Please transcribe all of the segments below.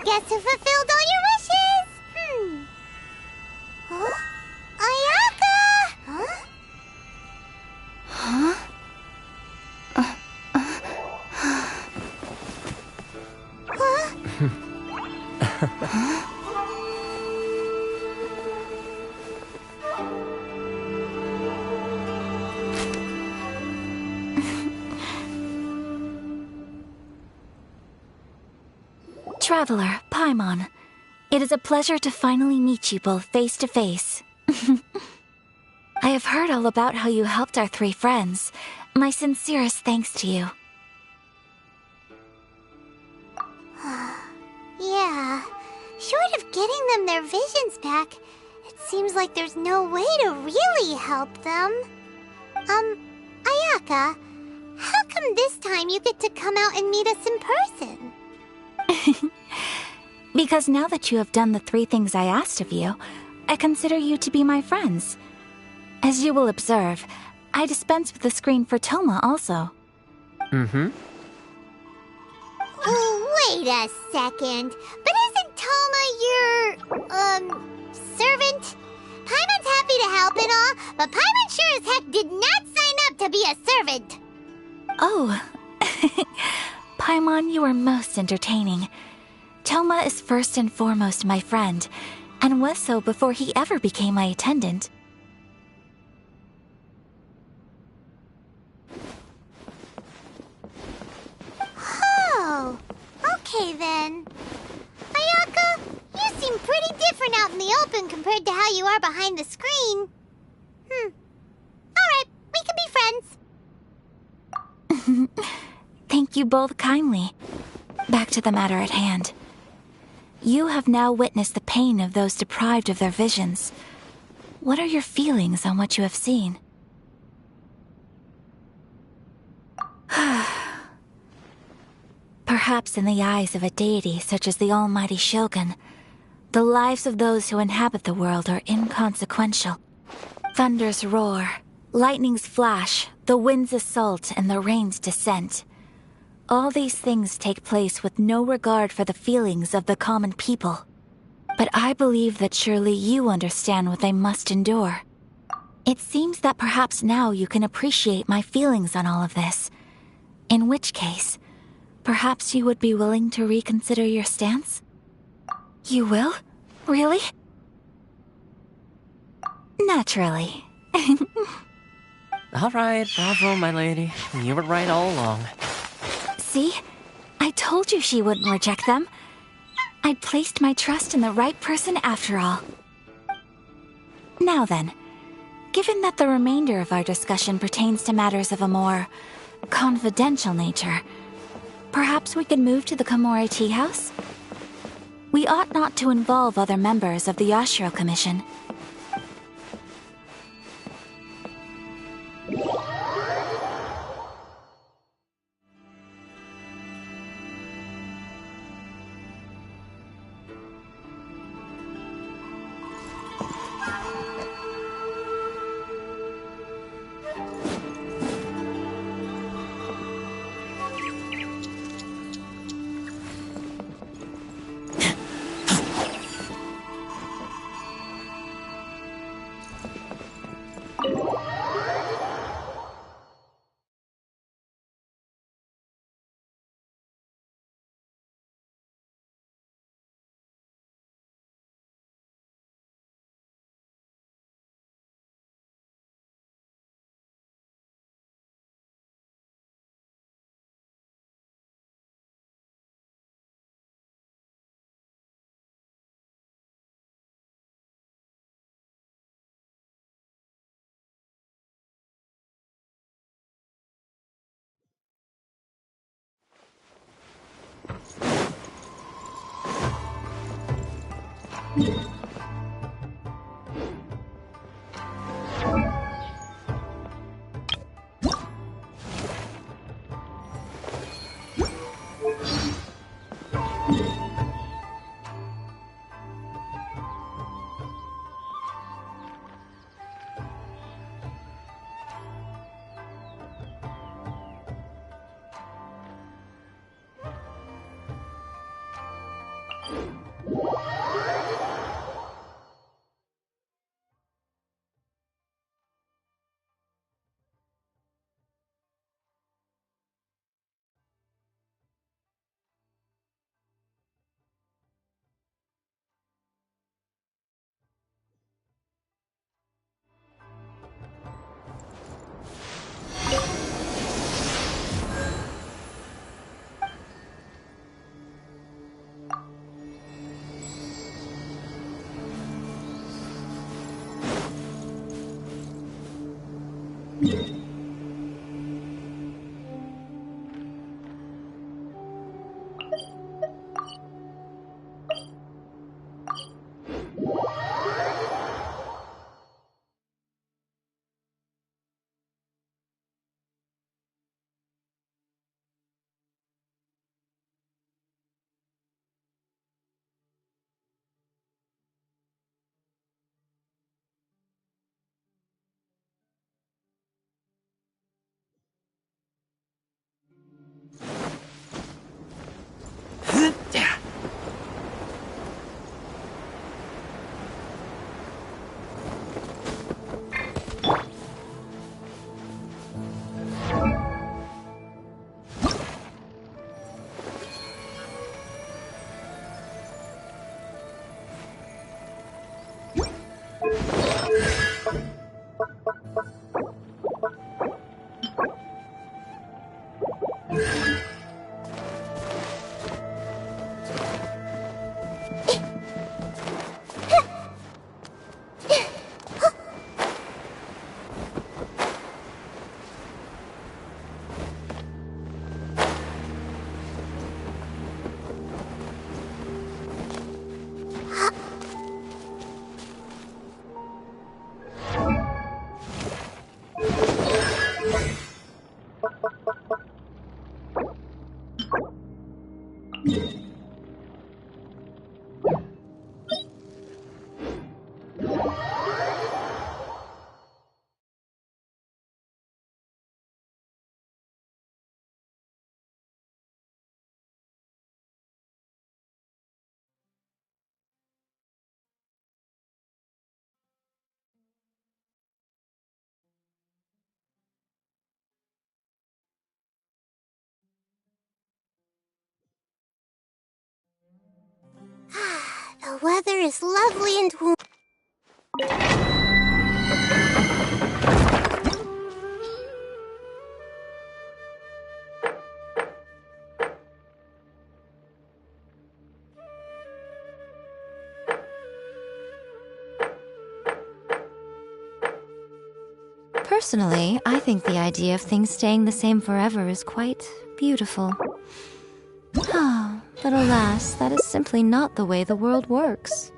Guess who fulfilled all your wishes? Huh? Ayaka! Huh? Huh? Traveler, Paimon, it is a pleasure to finally meet you both face to face. I have heard all about how you helped our three friends. My sincerest thanks to you. Yeah, short of getting them their visions back, it seems like there's no way to really help them. Ayaka, how come this time you get to come out and meet us in person? Because now that you have done the three things I asked of you, I consider you to be my friends. As you will observe, I dispense with the screen for Toma also. Wait a second. But isn't Toma your, servant? Paimon's happy to help and all, but Paimon sure as heck did not sign up to be a servant. Oh. Paimon, you are most entertaining. Toma is first and foremost my friend, and was so before he ever became my attendant. Oh, okay then. Ayaka, you seem pretty different out in the open compared to how you are behind the screen. Alright, we can be friends. Thank you both kindly. Back to the matter at hand. You have now witnessed the pain of those deprived of their visions. What are your feelings on what you have seen? Perhaps in the eyes of a deity such as the almighty Shogun, the lives of those who inhabit the world are inconsequential. Thunders roar, lightnings flash, the winds assault, and the rains descent. All these things take place with no regard for the feelings of the common people. But I believe that surely you understand what they must endure. It seems that perhaps now you can appreciate my feelings on all of this. In which case, perhaps you would be willing to reconsider your stance? You will? Really? Naturally. All right, bravo, my lady. You were right all along. See? I told you she wouldn't reject them. I'd placed my trust in the right person after all. Now then, given that the remainder of our discussion pertains to matters of a more confidential nature, perhaps we could move to the Komore Tea House? We ought not to involve other members of the Yashiro Commission. The weather is lovely and warm. Personally, I think the idea of things staying the same forever is quite beautiful. But alas, that is simply not the way the world works.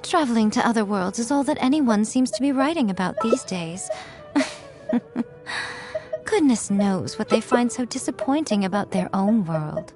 Traveling to other worlds is all that anyone seems to be writing about these days. Goodness knows what they find so disappointing about their own world.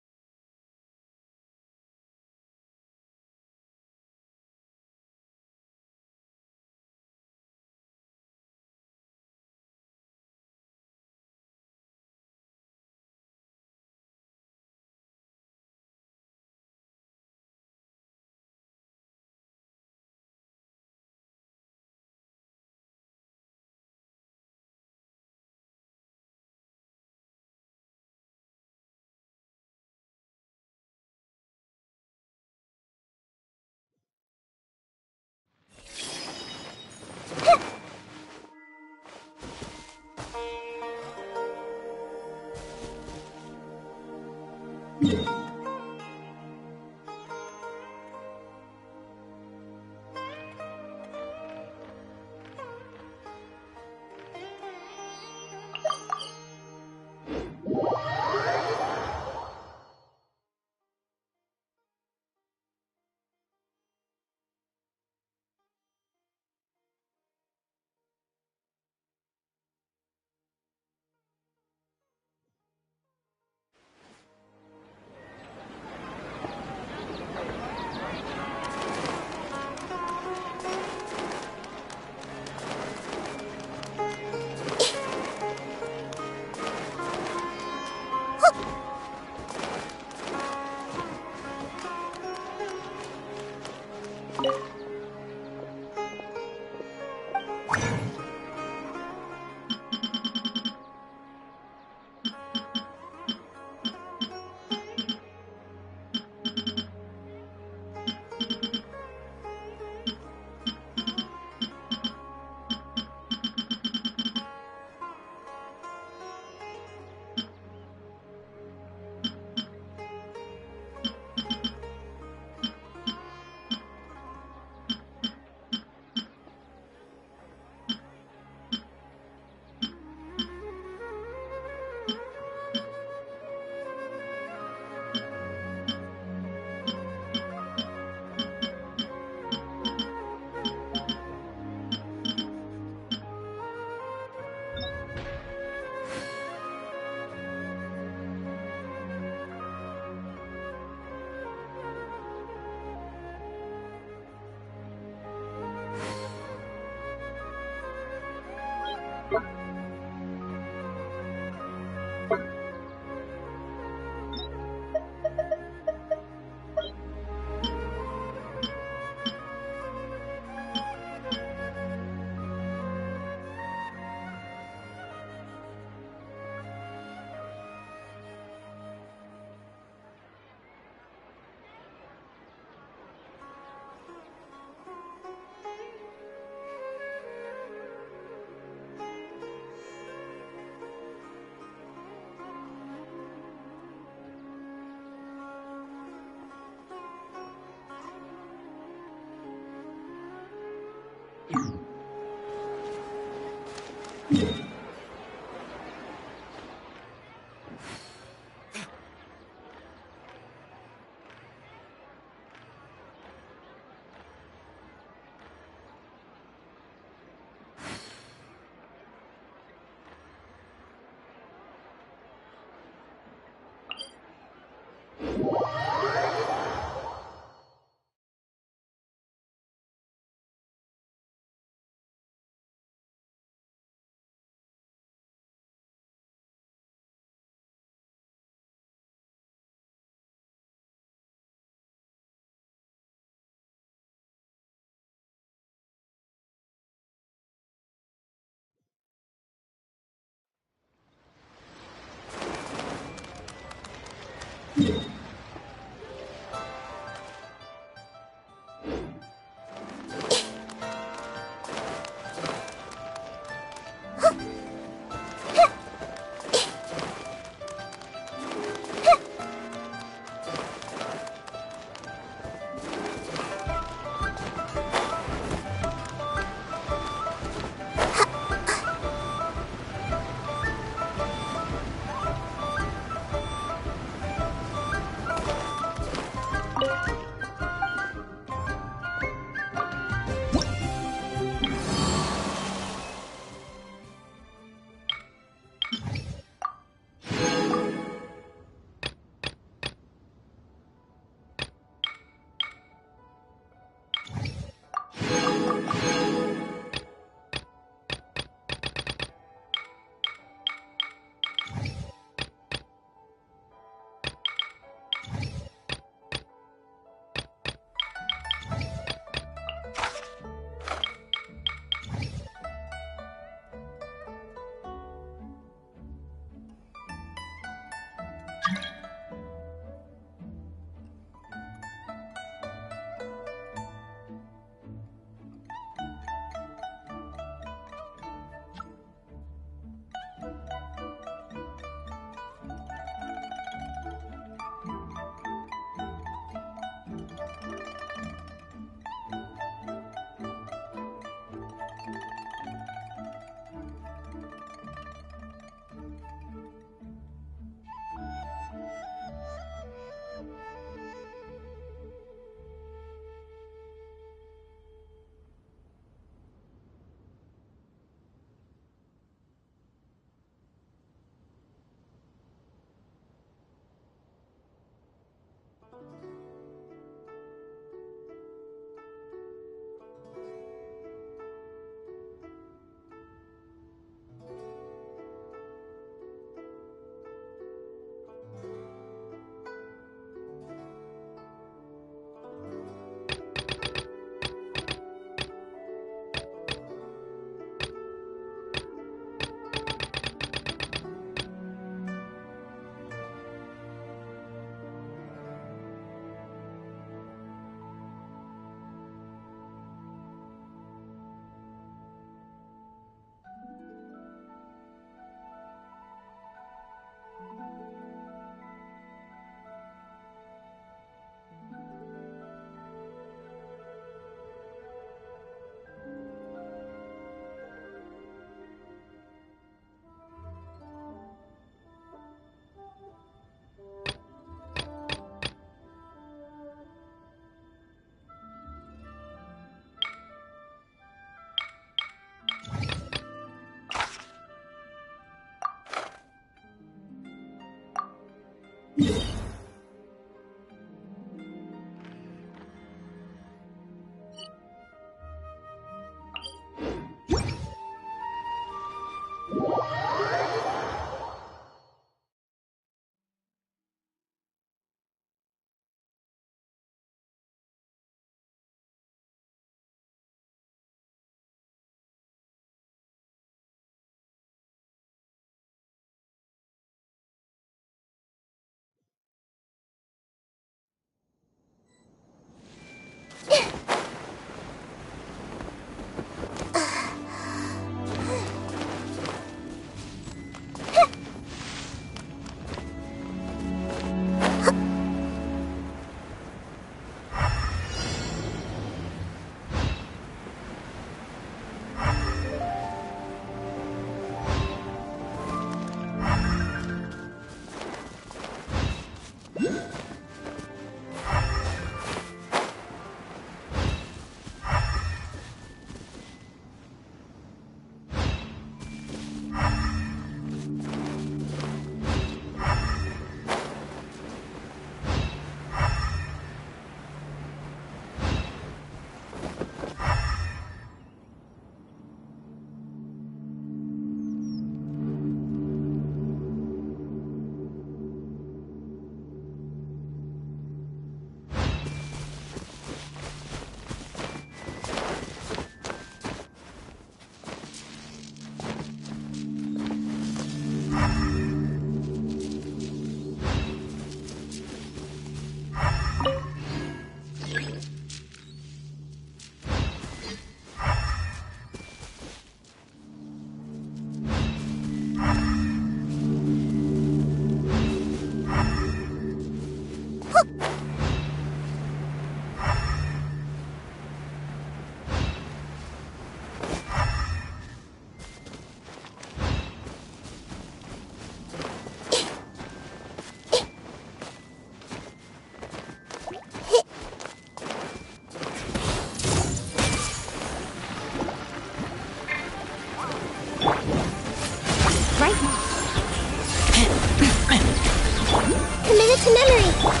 to memory.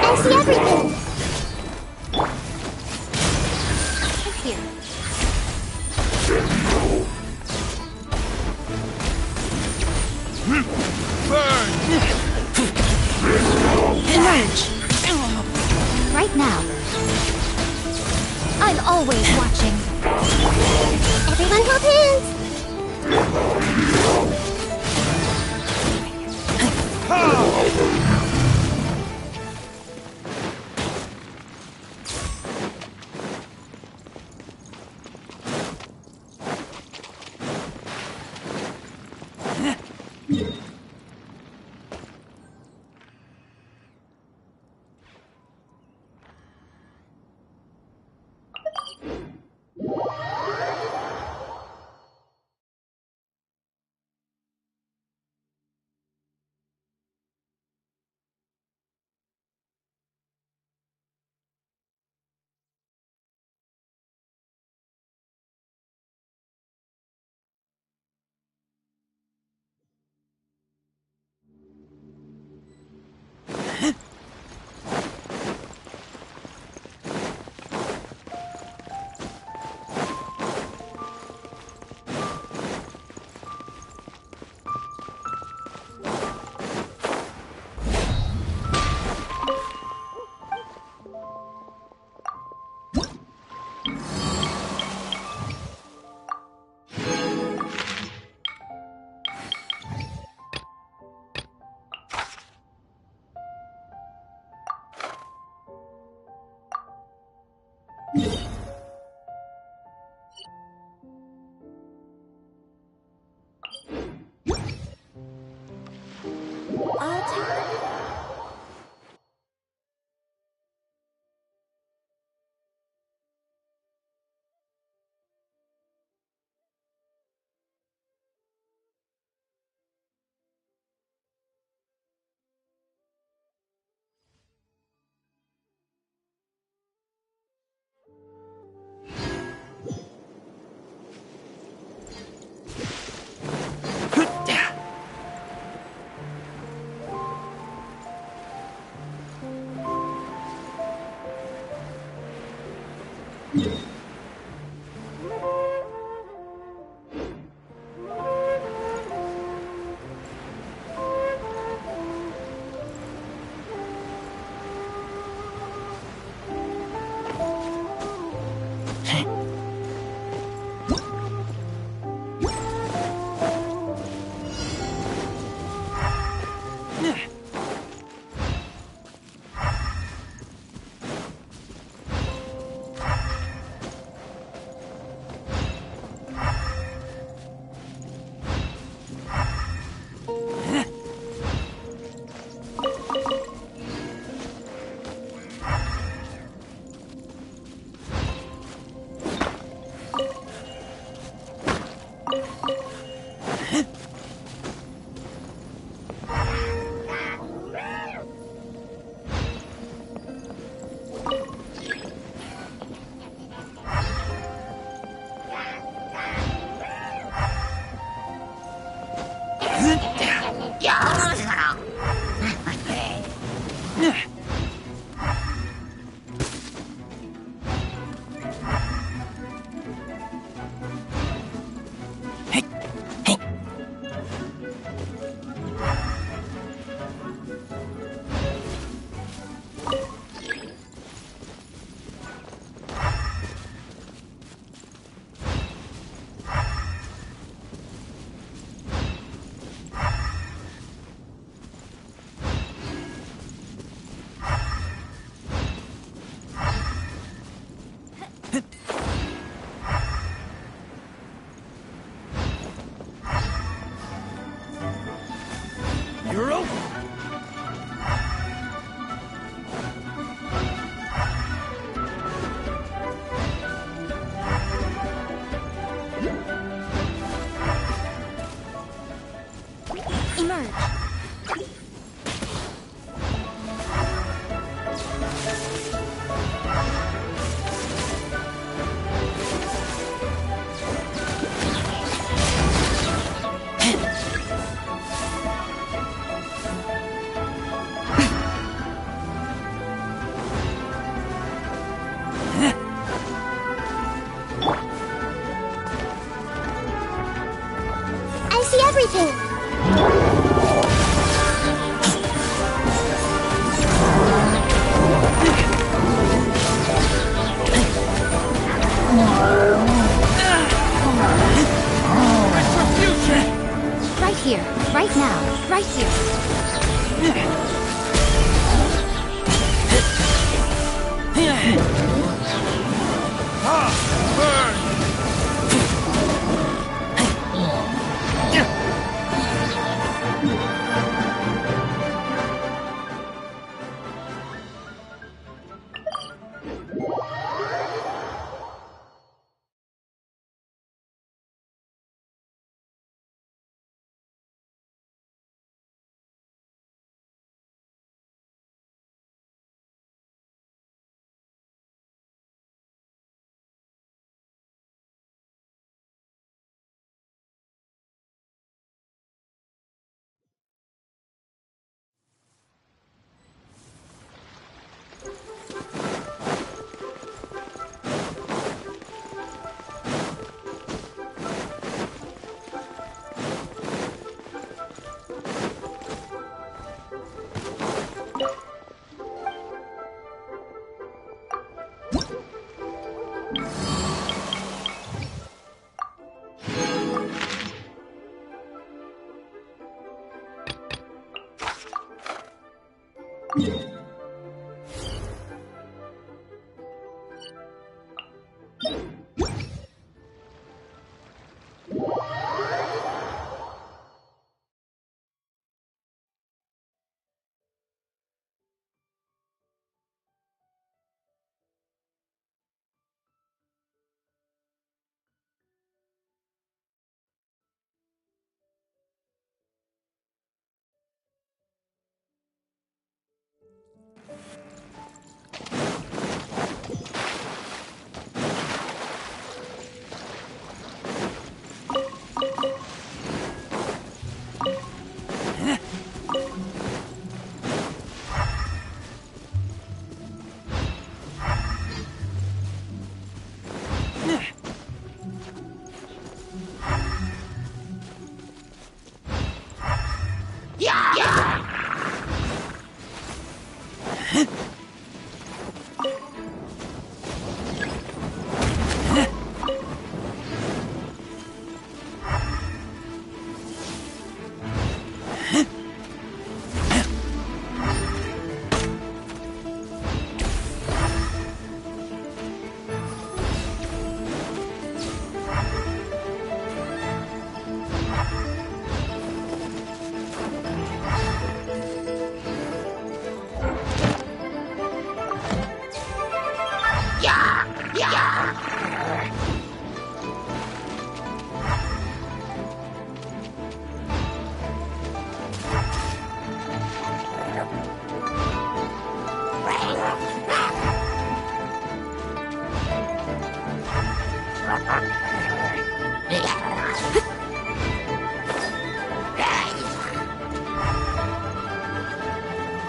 I see everything. Here. Emerge! Right now. I'm always watching. Everyone hold hands. Euro? Emerge. I see everything. Right here, right now, right here.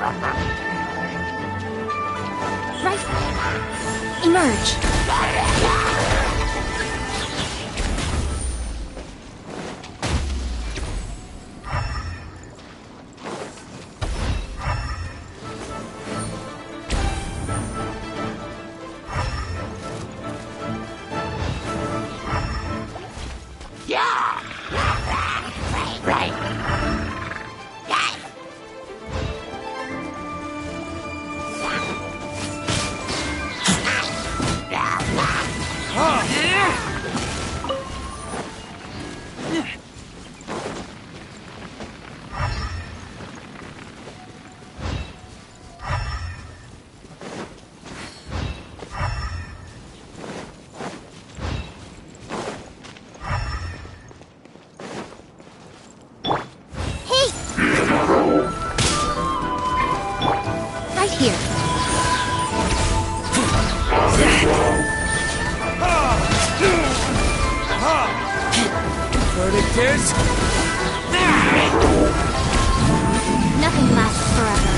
Right. Emerge. Right here. Verdict is... Nothing lasts forever.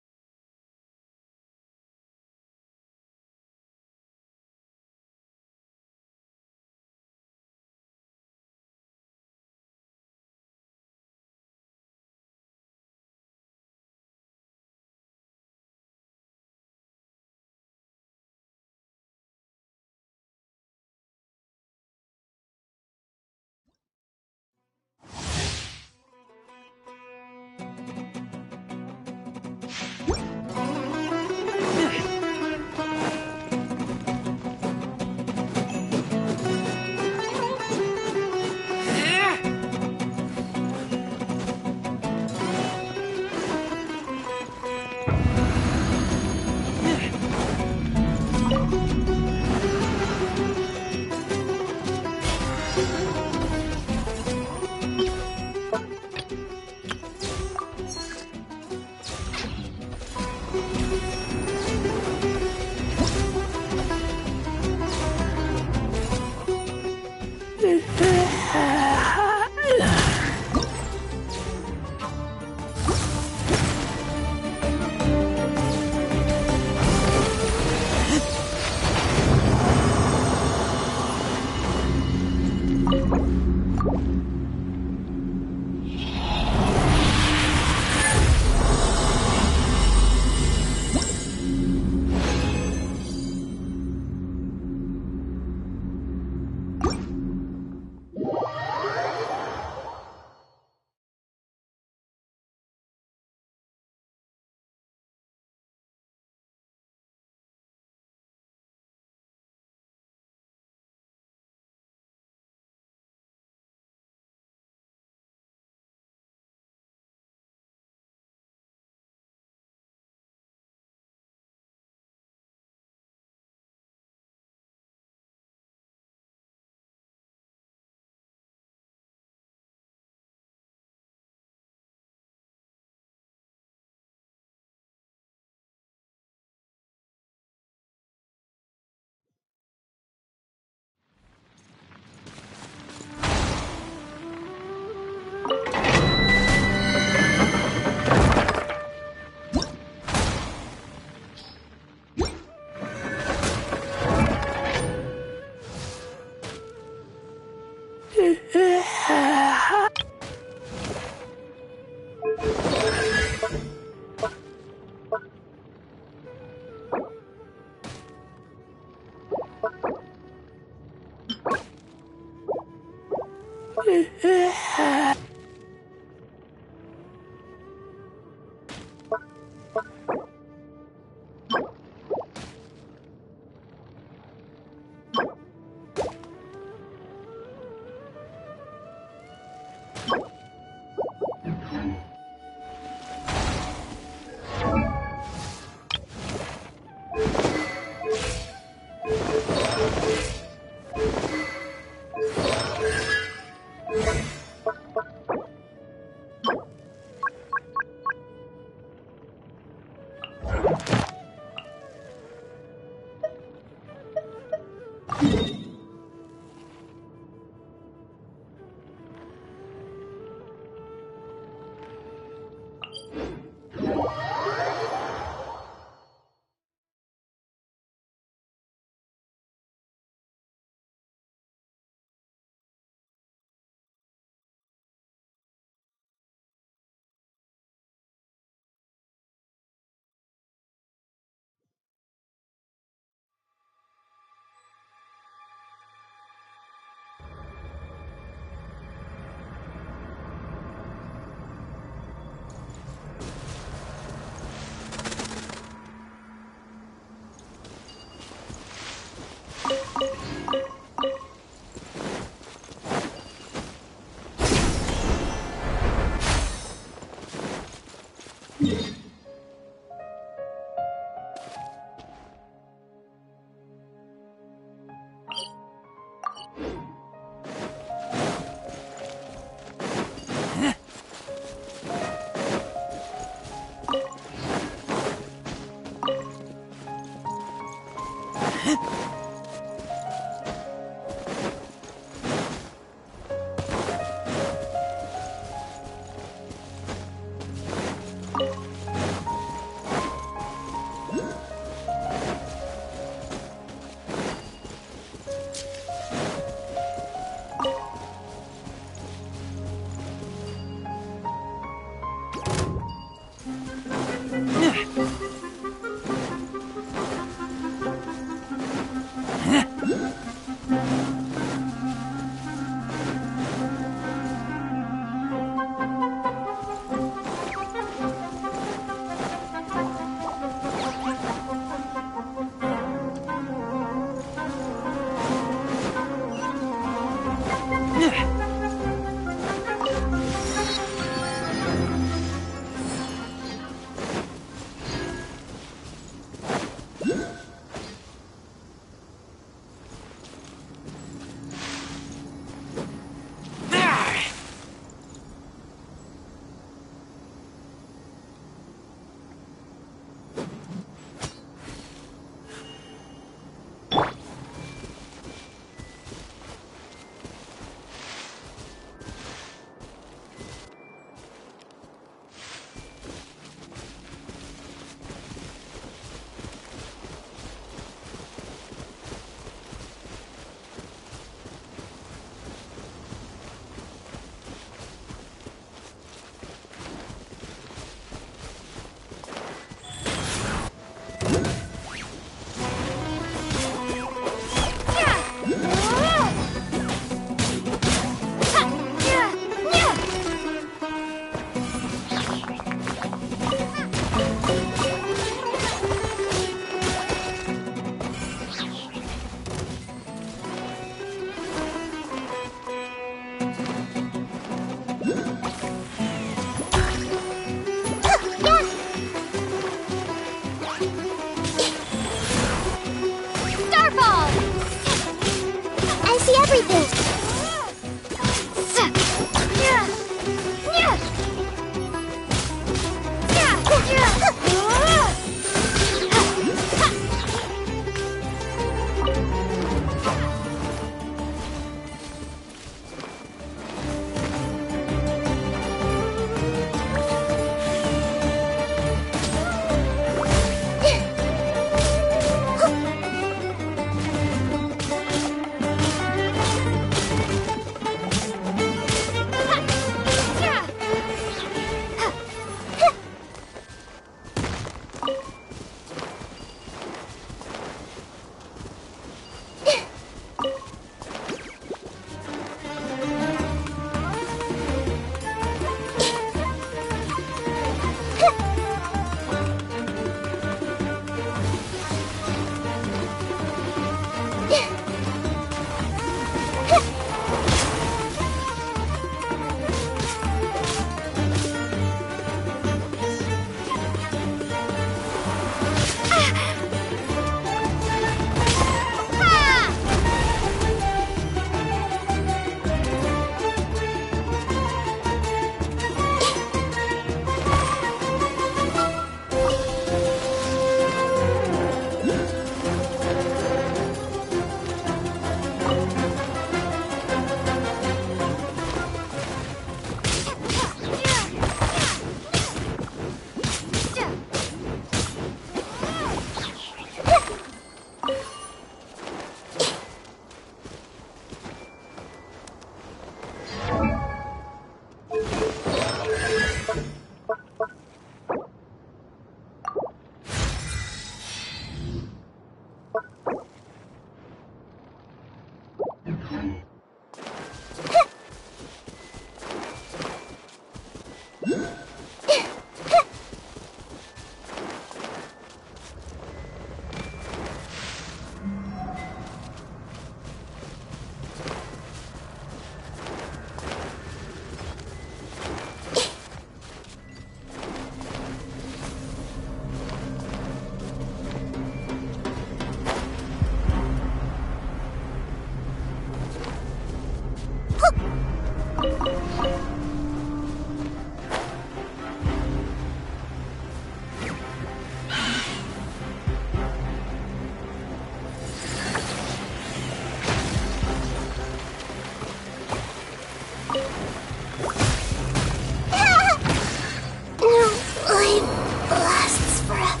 Life lasts forever.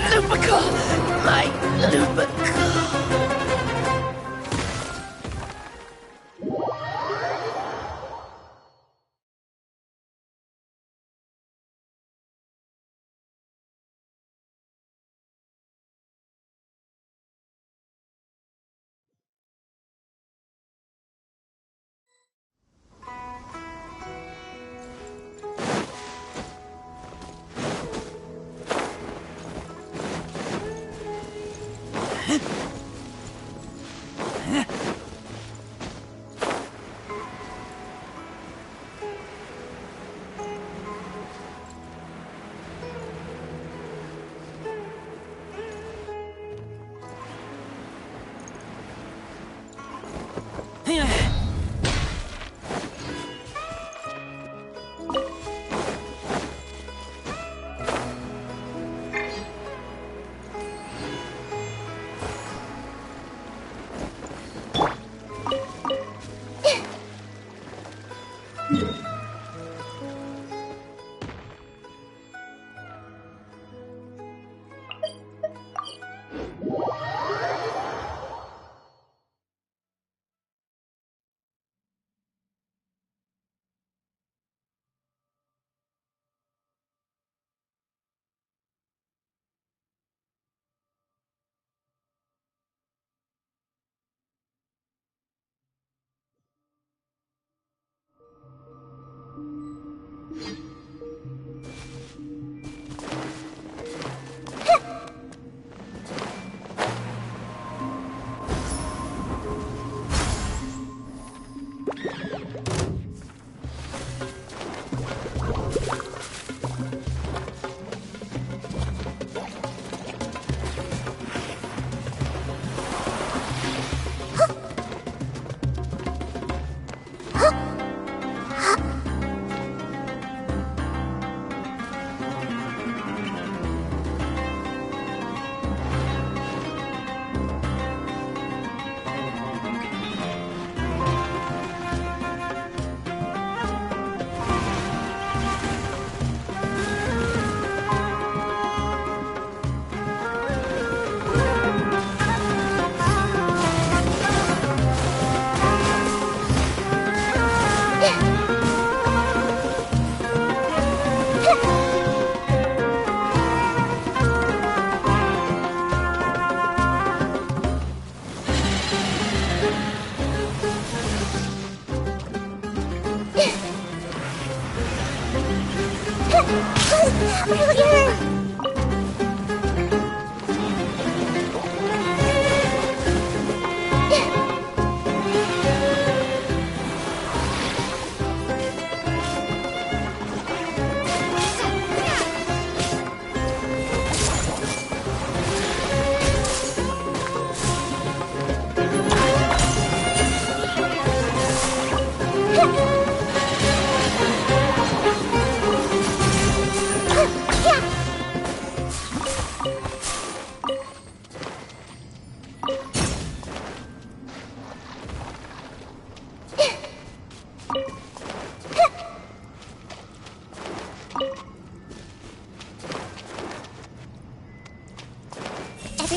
Lupica! My Lupica!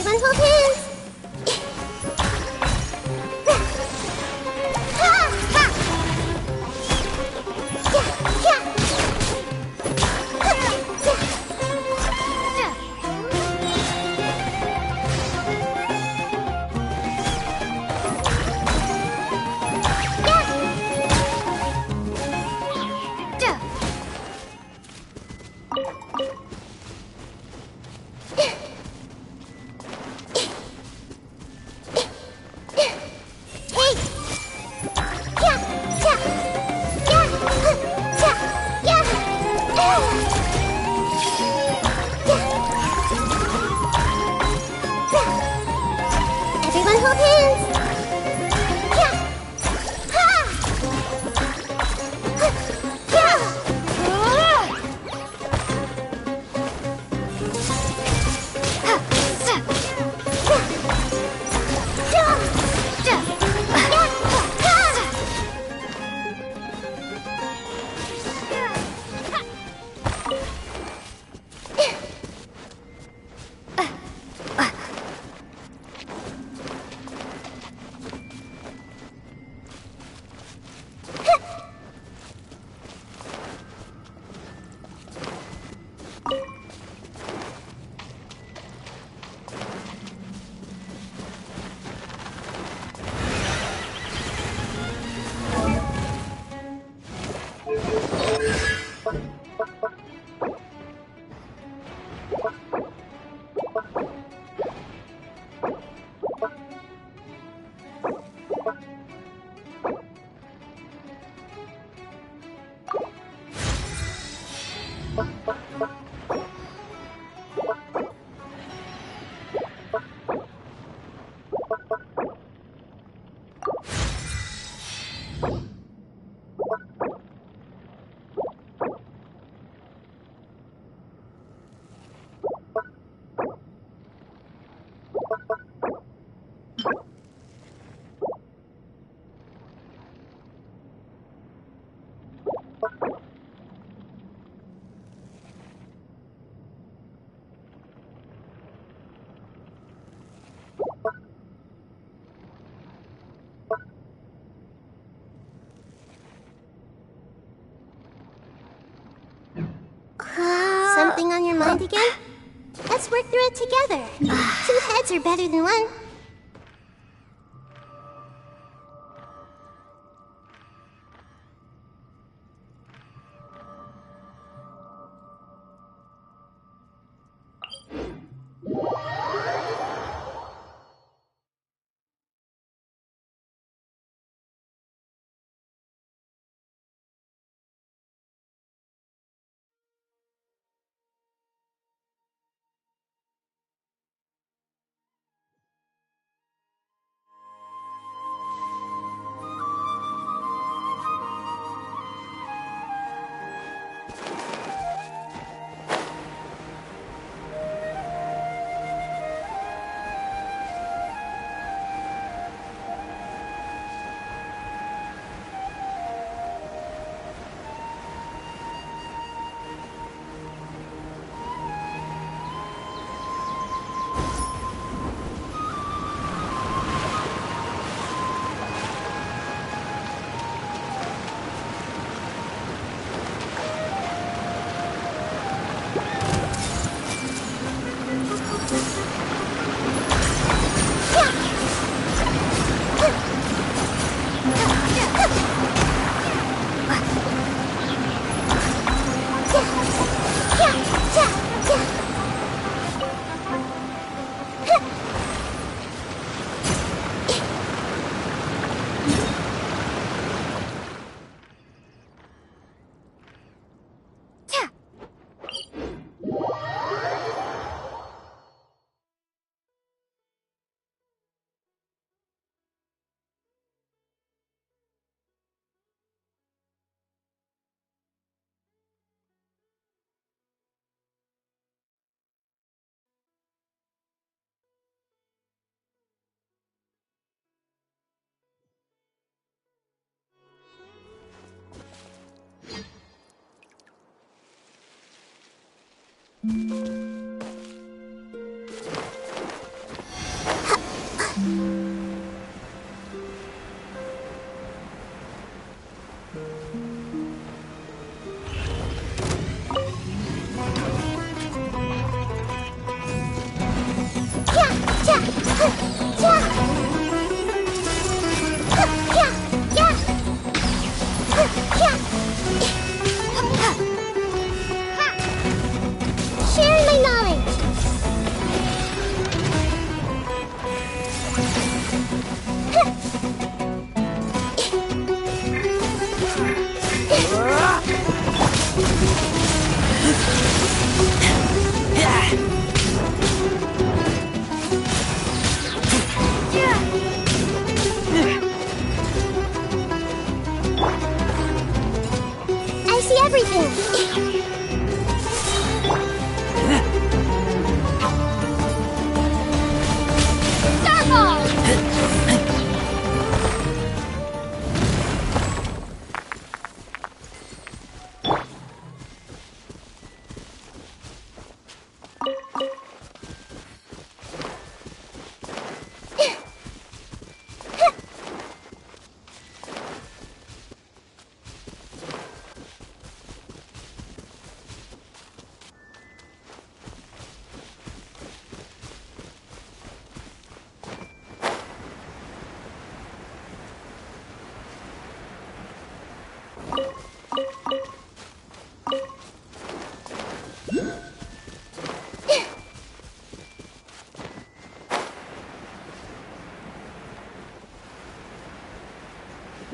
Everyone hold hands. Everyone hold hands. Something on your mind again? Let's work through it together. Two heads are better than one.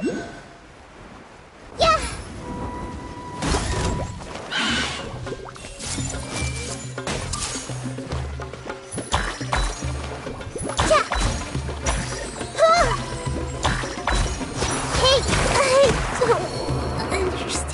Yeah! Ja! Huh! Hey, I don't understand.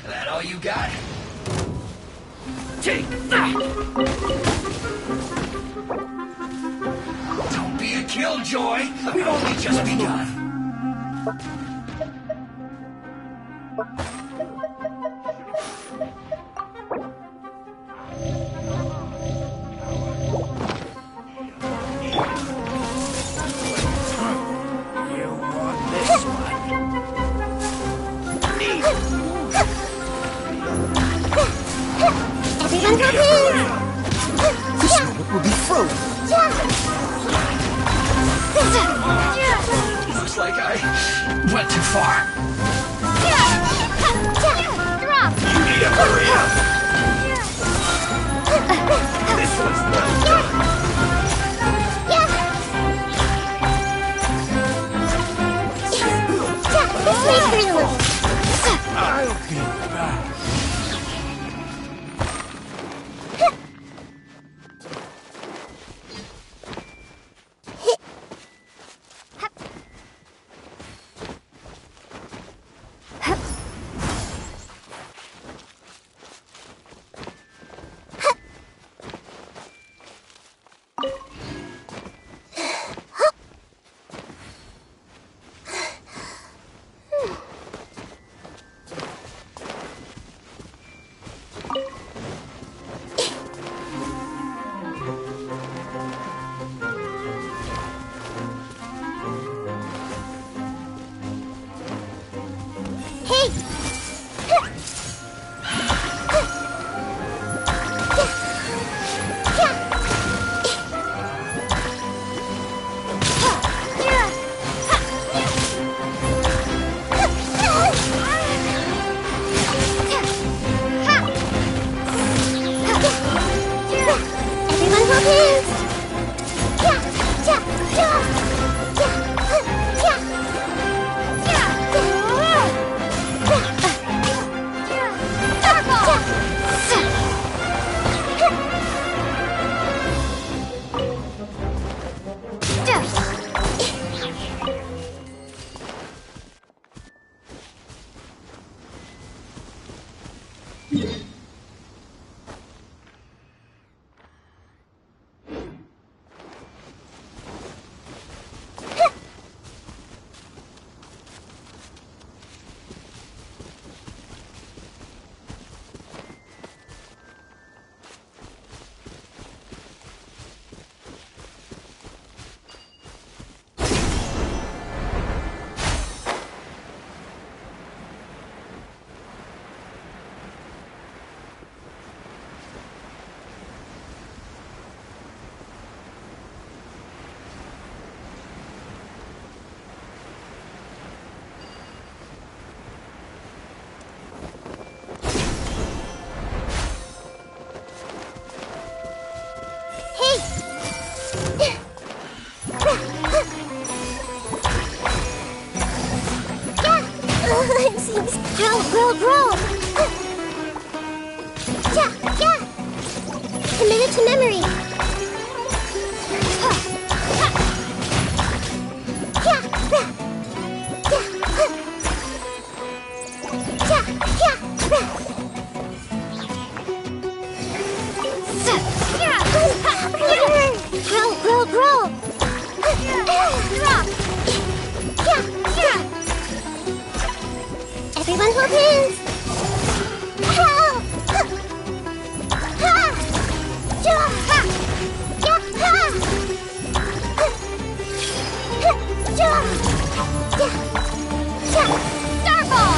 That all you got? Take that! Don't be a killjoy! We've only just begun. You want this one? Everyone come here! This moment will be frozen. Looks like I went too far. Drop! You need to hurry up! This one's well done. This way through! I'll be back. Grow! Yeah! Committed to memory! Grow! Everyone hold hands! Help! Starball!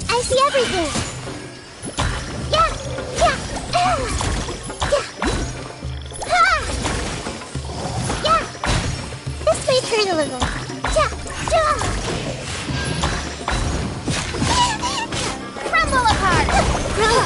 I see everything! Yeah! This may hurt a little. Crumble apart! Grow!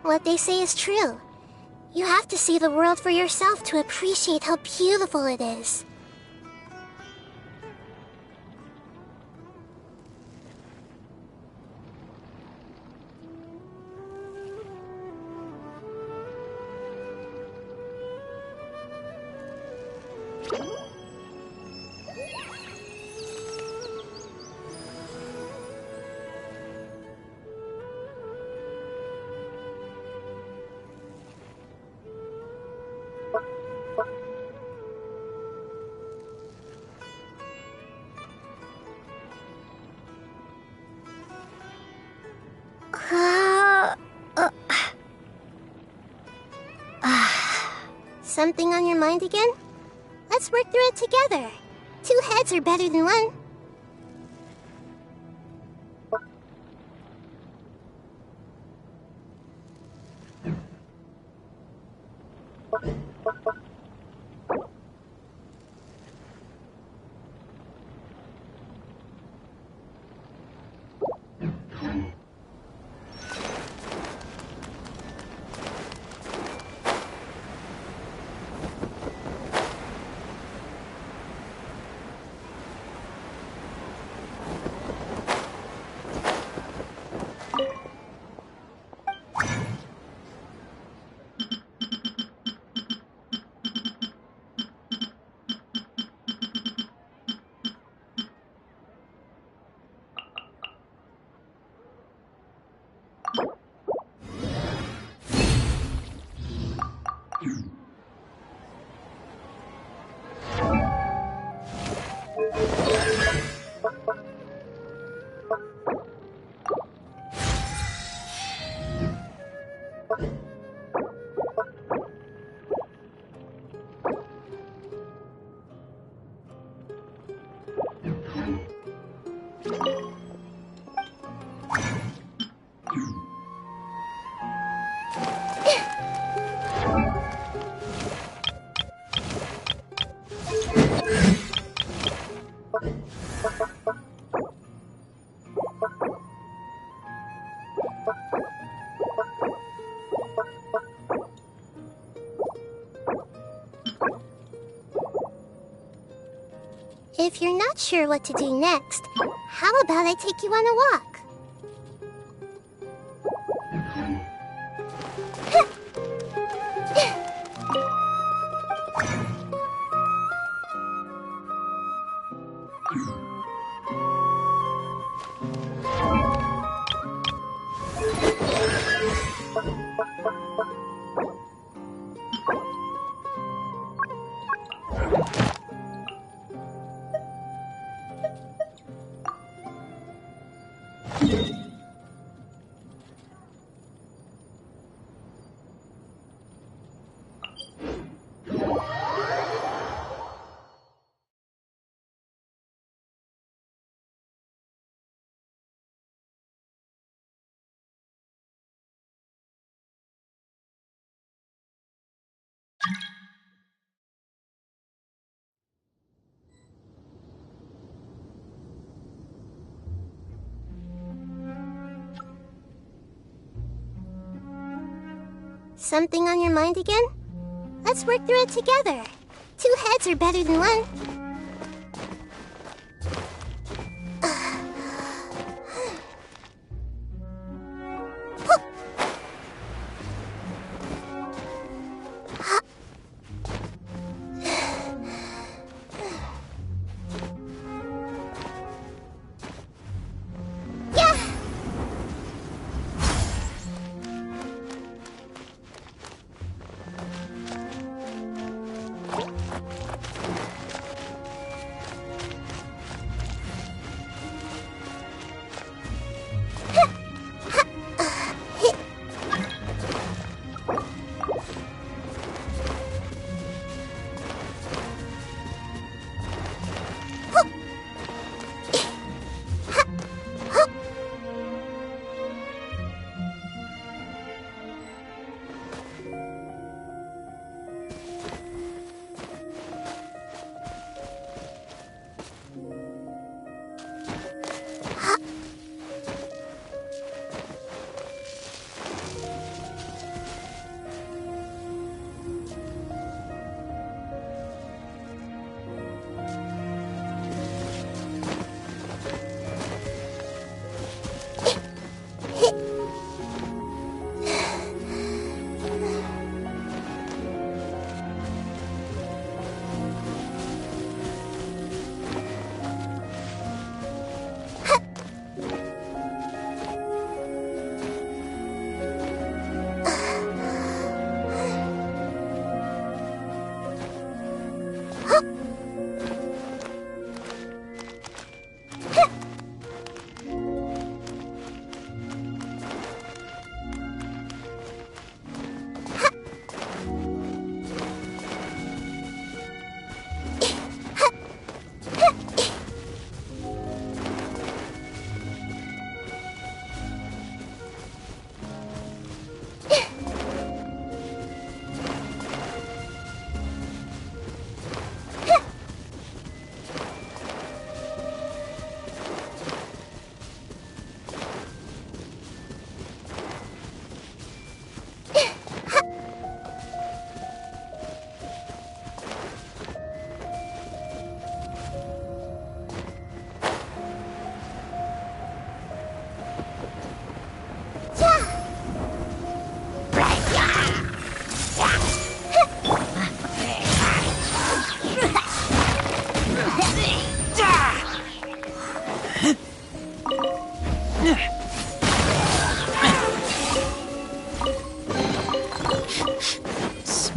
What they say is true. You have to see the world for yourself to appreciate how beautiful it is. Something on your mind again? Let's work through it together. 2 heads are better than 1. If you're not sure what to do next, how about I take you on a walk? Something on your mind again? Let's work through it together. 2 heads are better than 1.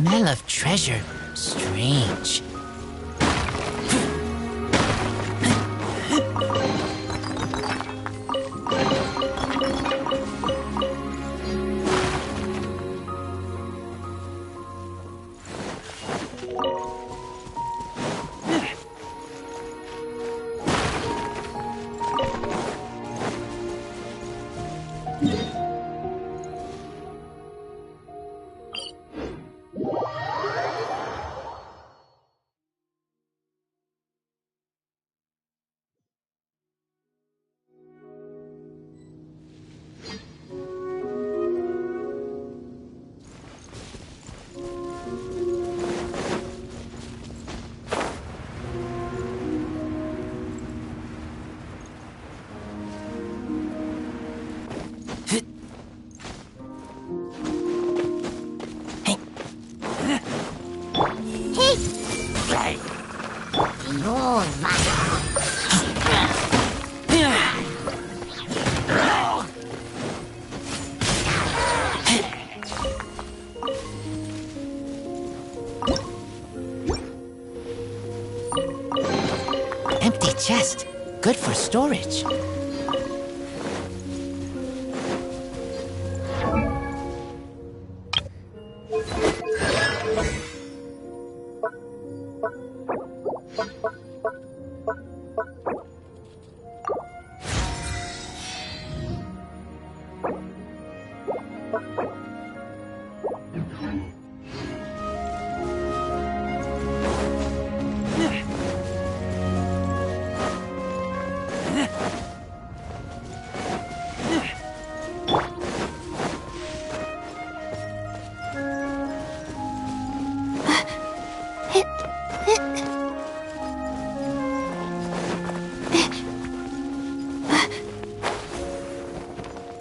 Smell of treasure. Strange. Empty chest. Good for storage.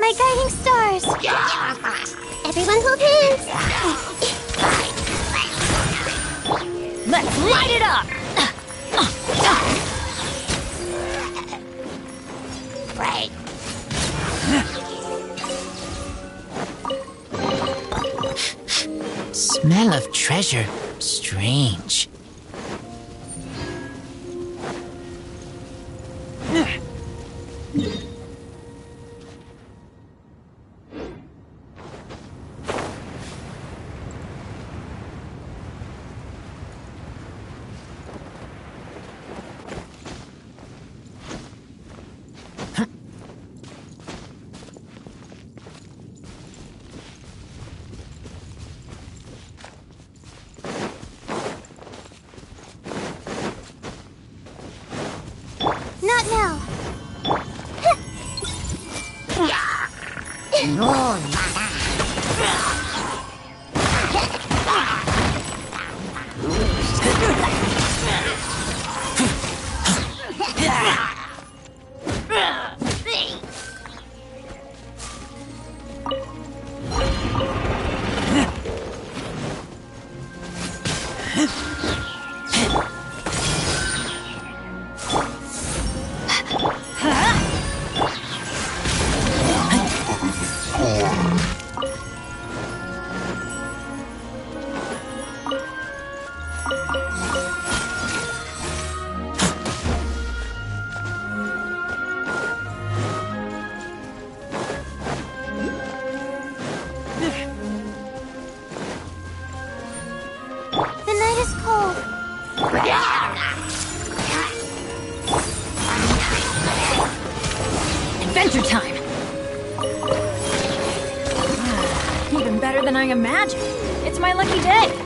My guiding stars! Everyone hold hands! Let's light it up! Right. Smell of treasure. Strange. Not now. The night is cold. Adventure time! Even better than I imagined. It's my lucky day.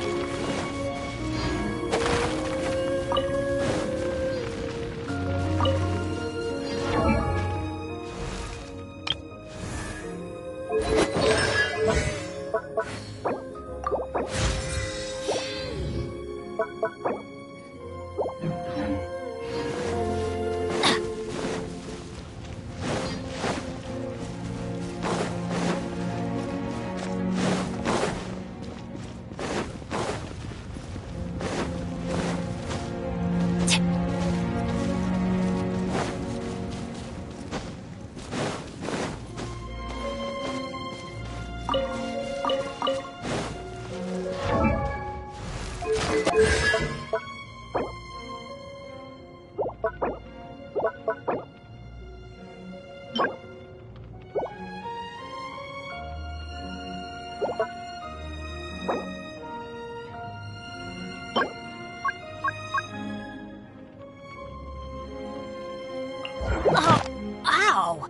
Ow!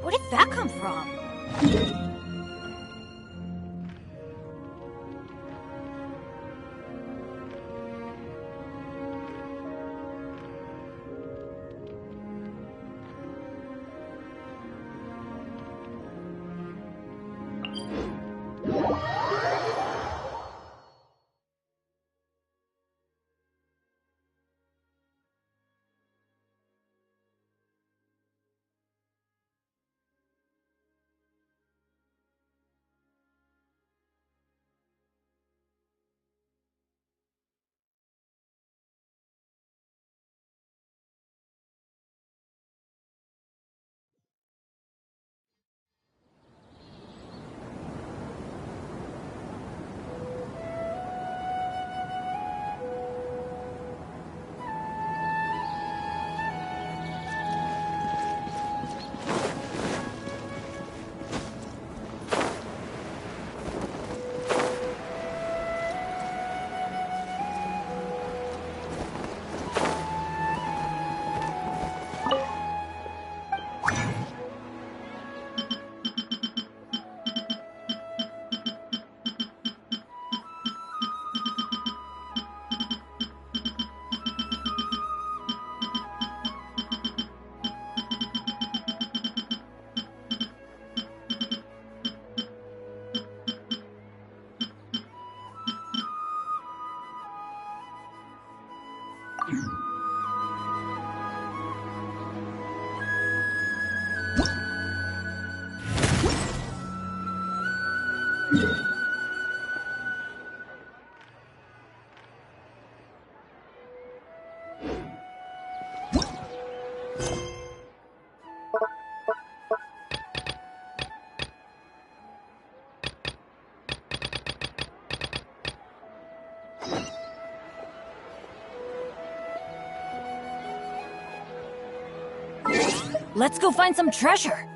Where did that come from? Let's go find some treasure!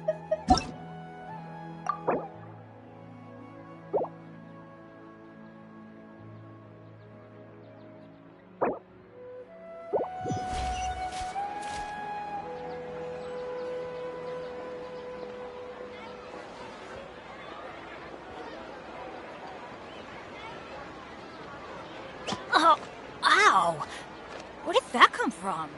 Oh, ow! Where did that come from?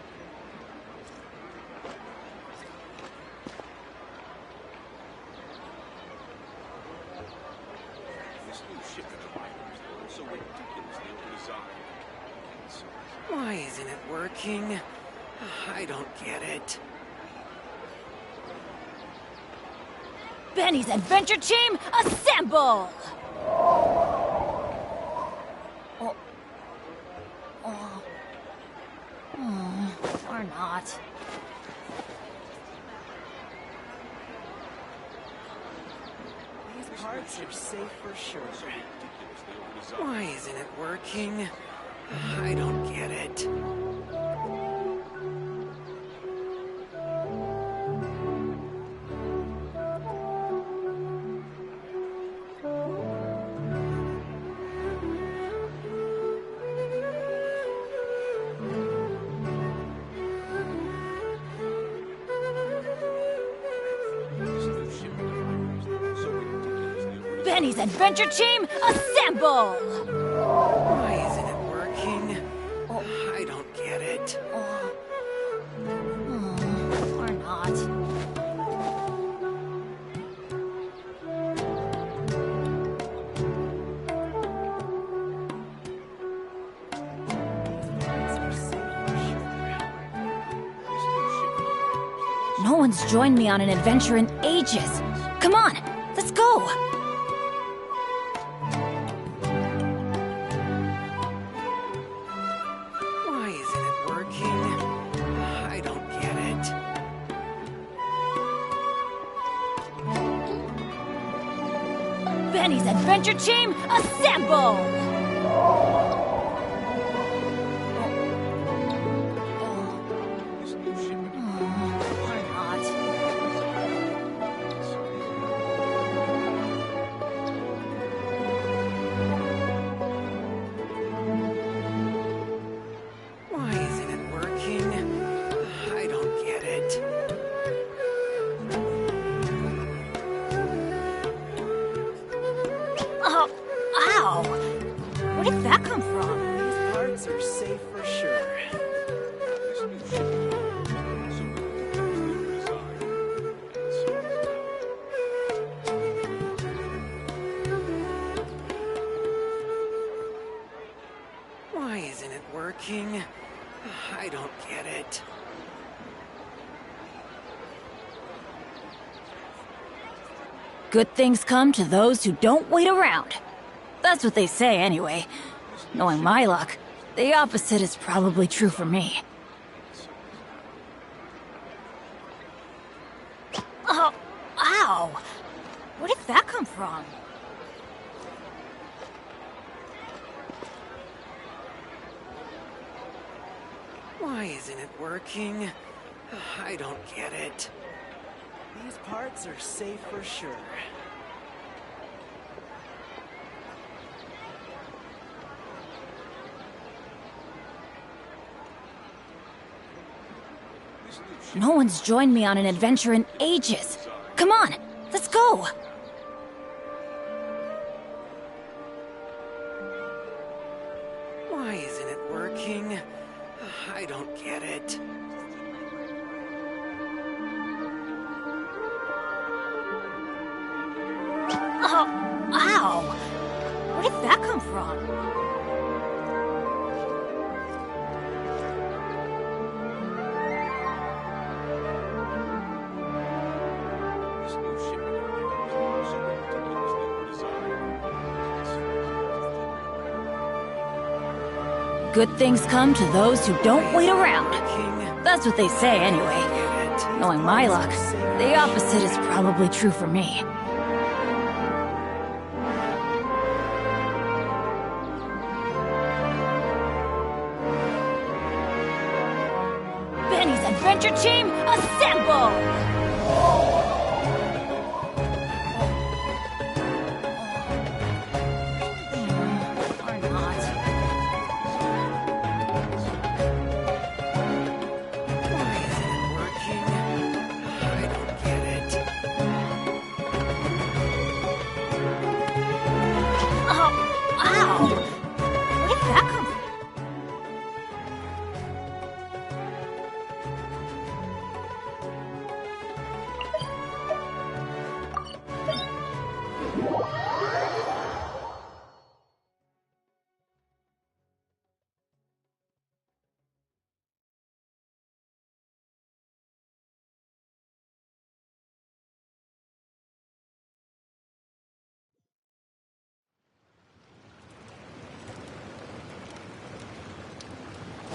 Why isn't it working? I don't get it. Benny's Adventure Team, assemble! Or not. These parts are safe for sure. Why isn't it working? I don't get it. Benny's Adventure Team, assemble! Why isn't it working? I don't get it. Or not. No one's joined me on an adventure in ages. Come on, let's go! Why isn't it working? I don't get it. Benny's Adventure Team, assemble! Or not. working? I don't get it. Good things come to those who don't wait around. That's what they say anyway. Knowing my luck, the opposite is probably true for me. Oh, ow! Where did that come from? Why isn't it working? I don't get it. These parts are safe for sure. No one's joined me on an adventure in ages. Come on, let's go! Why isn't it working? I don't get it. Oh, ow! Where did that come from? Good things come to those who don't wait around. That's what they say anyway. Knowing my luck, the opposite is probably true for me. Benny's Adventure Team, assemble! Why isn't it working? I don't get it. Oh, ow! Where did that come from?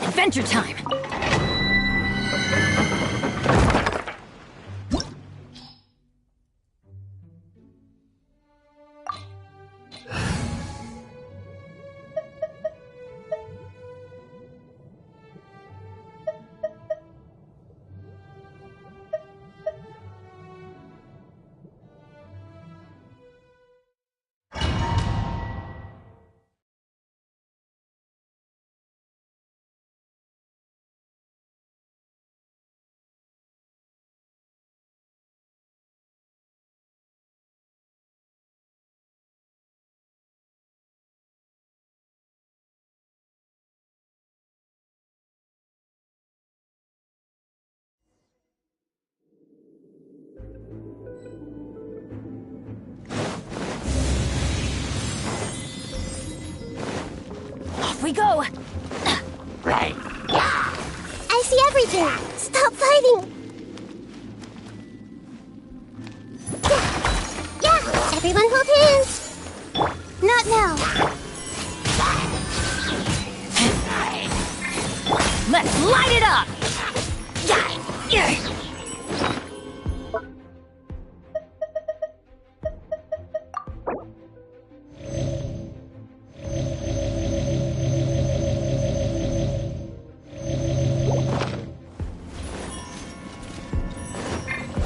Adventure time! Off we go! I see everything. Stop fighting. Yeah, everyone hold hands. Not now. Let's light it up!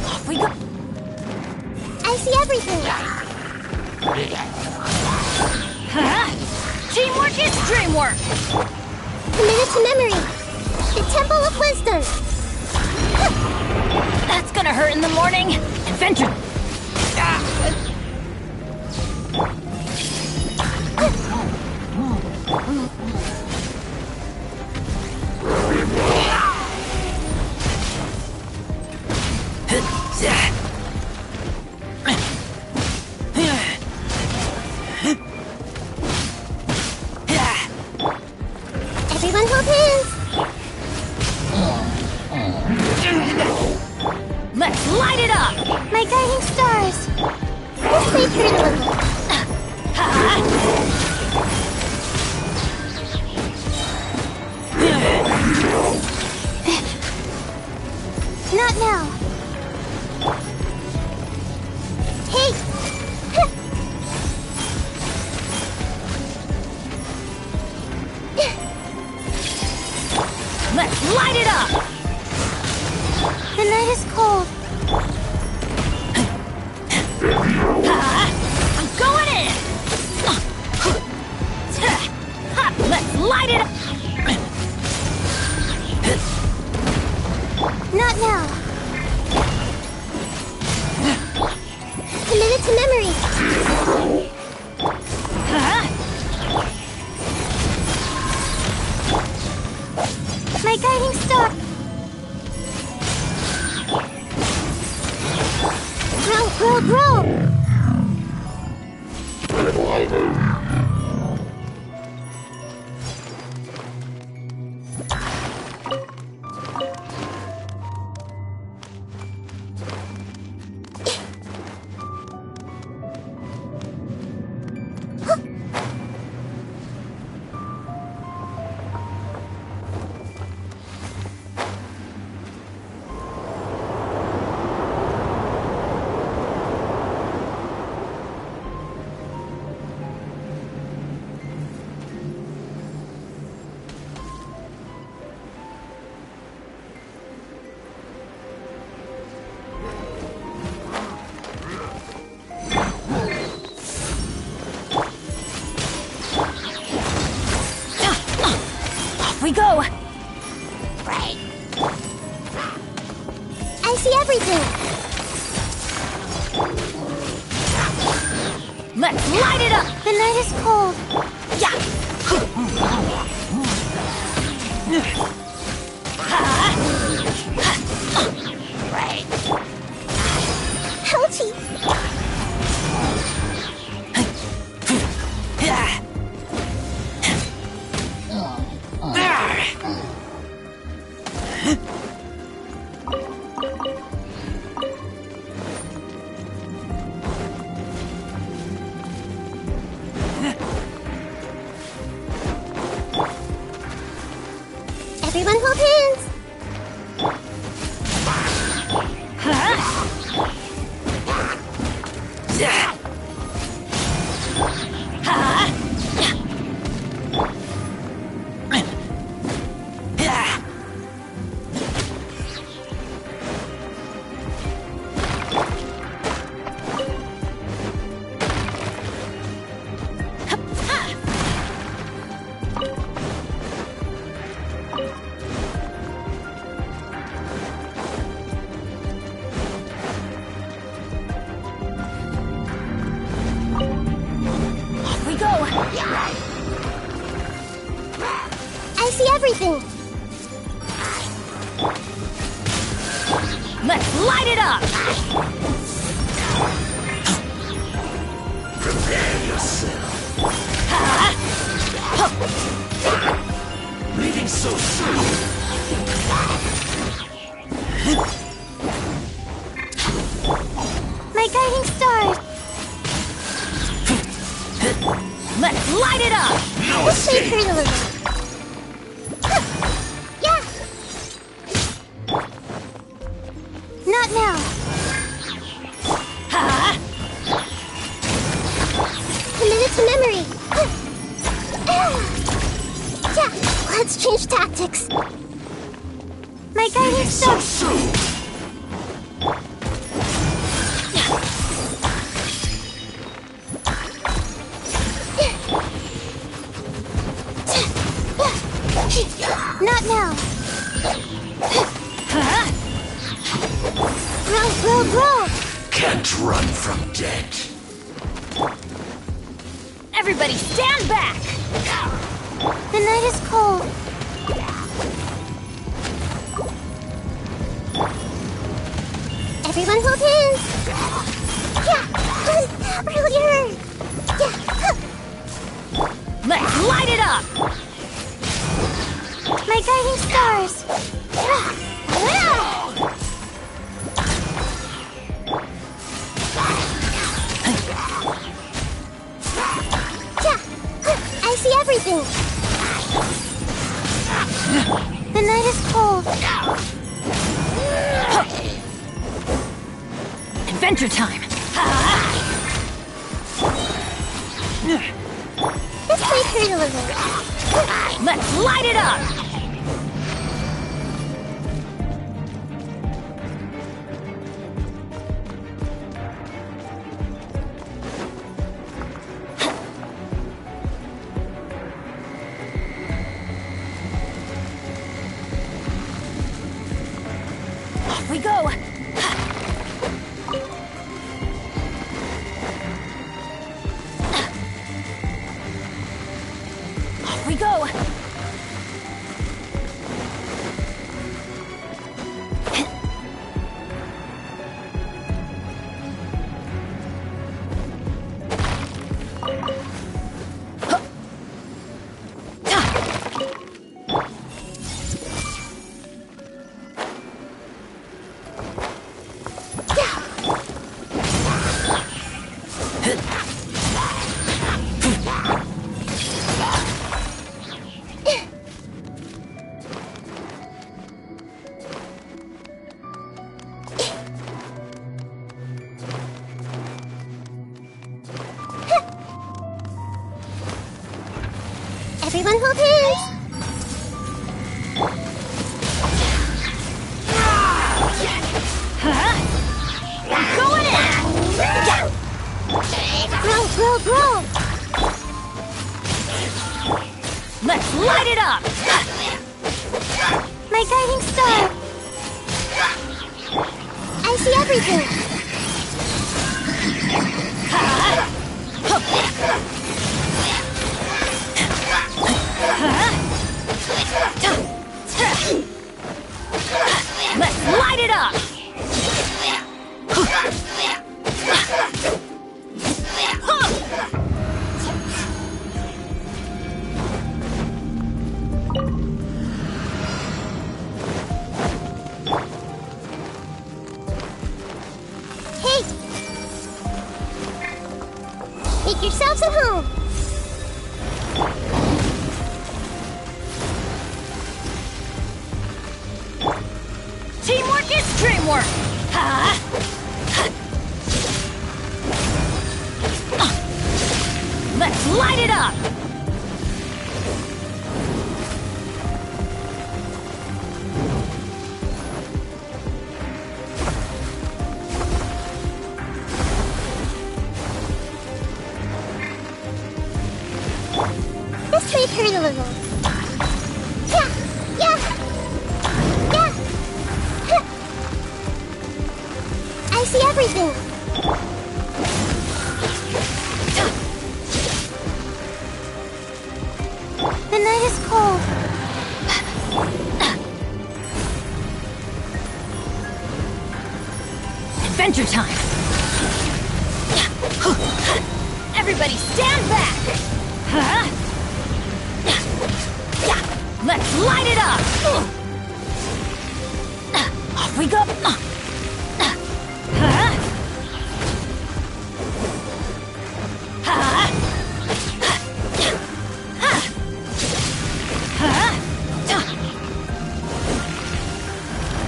Off we go! I see everything. Huh? Teamwork is dreamwork! Committed to memory. The Temple of Wisdom. That's gonna hurt in the morning. Adventure. Everyone hold hands. We go! Right. I see everything. Let's light it up! The night is cold. Yeah! Right. Ouchie. Everyone hold hands. I see everything. Let's light it up! Prepare yourself. Leaving so soon. My guiding stars. Let's light it up! No Let's wait escape. for the little. Yeah. Not now. Committed to memory. Yeah. Let's change tactics. My guiding Leaving so stars. soon. Not now. Grow. Can't run from death. Everybody stand back! The night is cold. Everyone hold hands. Yeah. Earlier. Yeah. Let's light it up! My guiding stars. Yeah. I see everything. The night is cold. Adventure time! Let's play through a little. Let's light it up! Off we go! Off we go! Everyone hold hands. Going in! Grow, grow, grow. Let's light it up! My guiding star. I see everything. Let's light it up! Hey! Make yourselves at home. Teamwork is dreamwork! Let's light it up! This may hurt a little. Yeah, yeah, yeah. Huh. I see everything. The night is cold. Adventure time! Everybody stand back! Let's light it up! Off we go!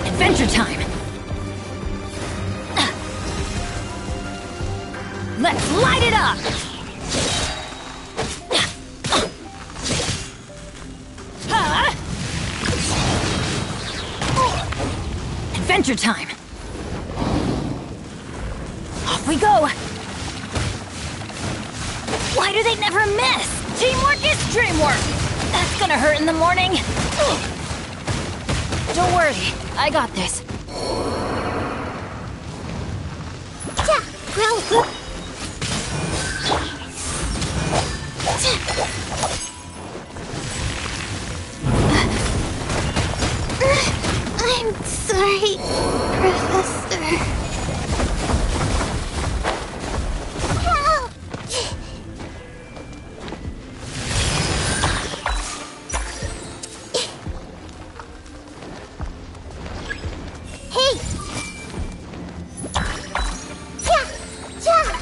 Adventure time! Let's light it up! Adventure time! Off we go! Why do they never miss? Teamwork is dreamwork! That's gonna hurt in the morning! Don't worry, I got this. Yeah, grow, grow. I'm sorry, Professor. Help! Hey! Yeah! Yeah!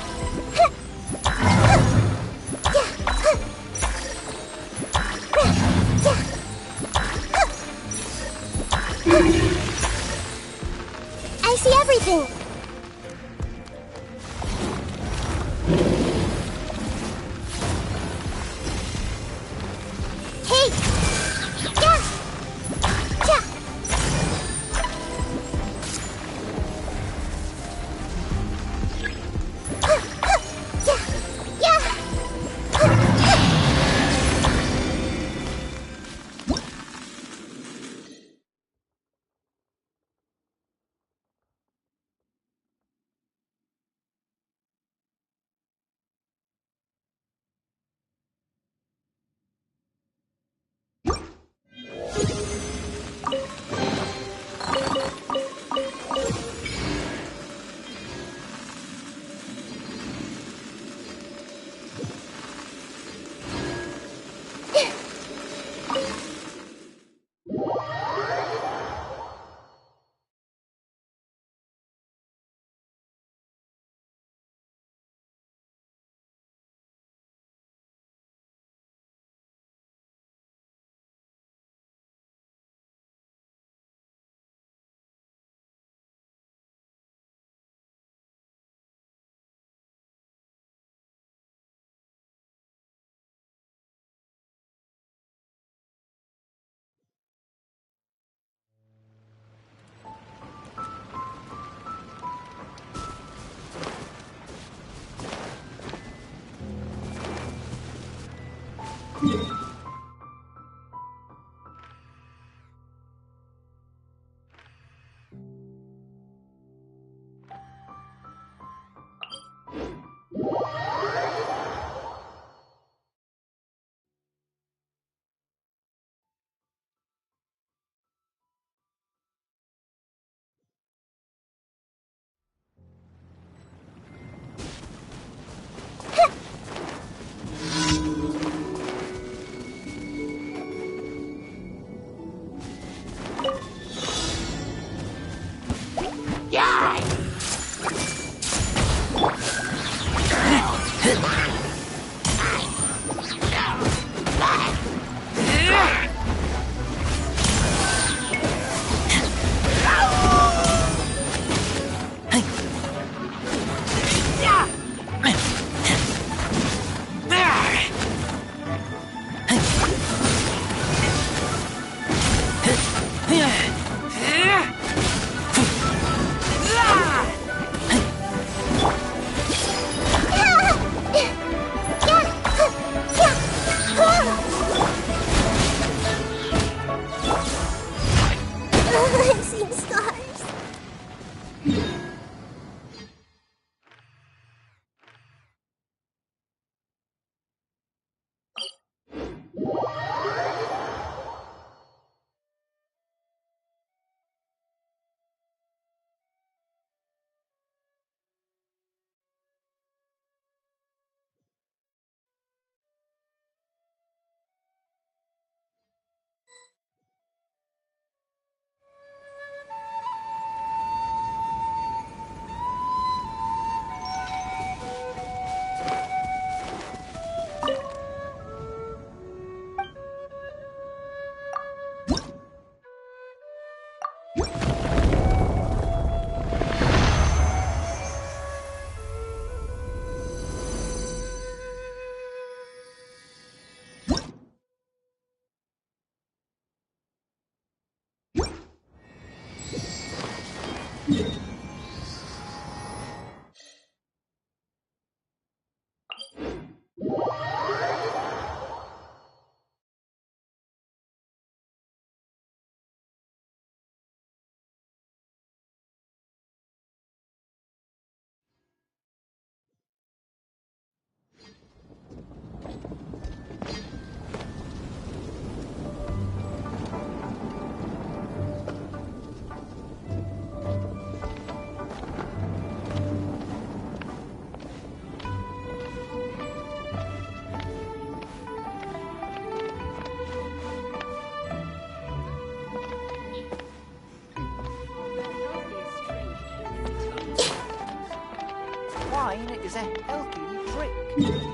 I've seen scars. Wine is a healthy drink.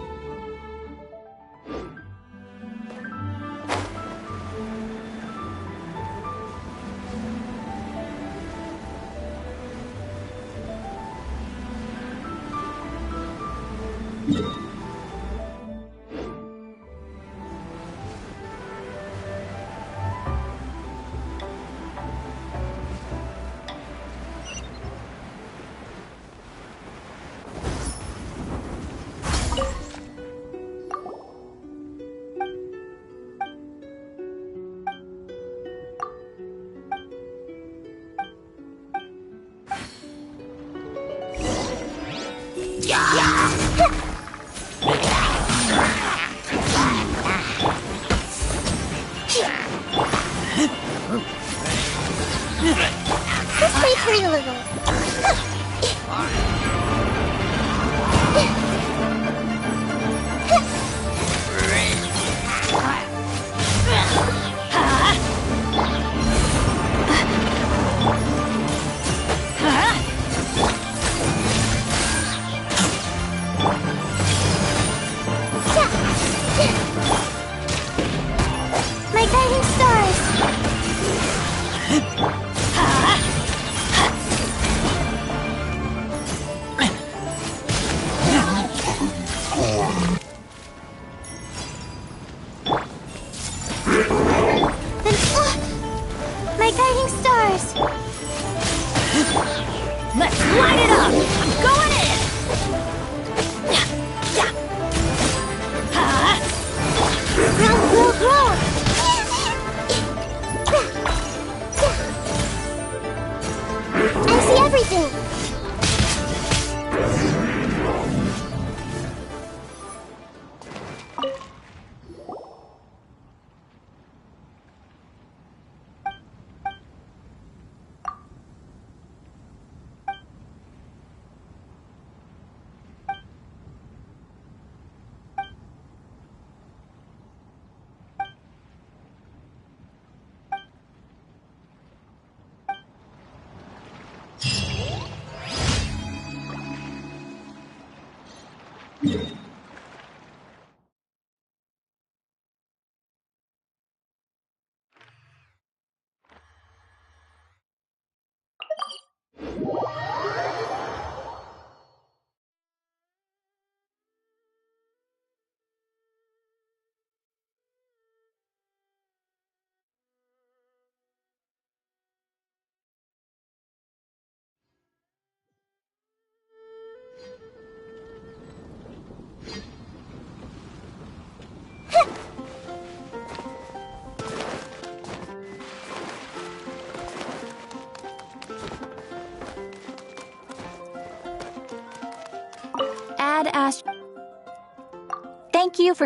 Thank you for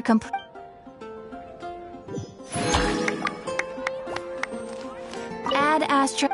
Add Astra.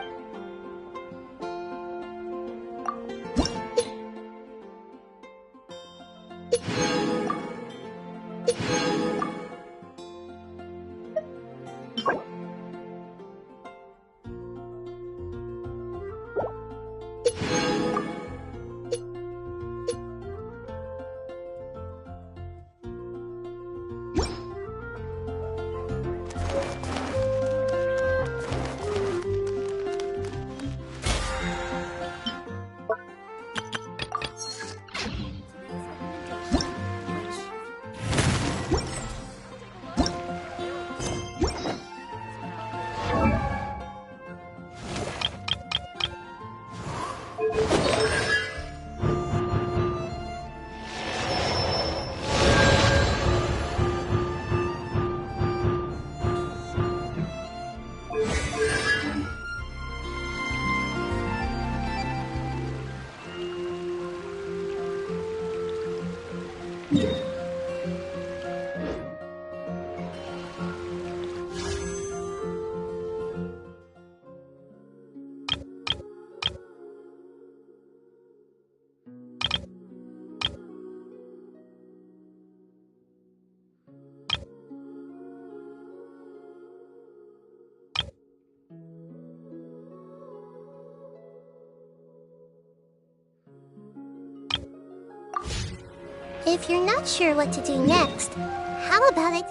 If you're not sure what to do next, how about it?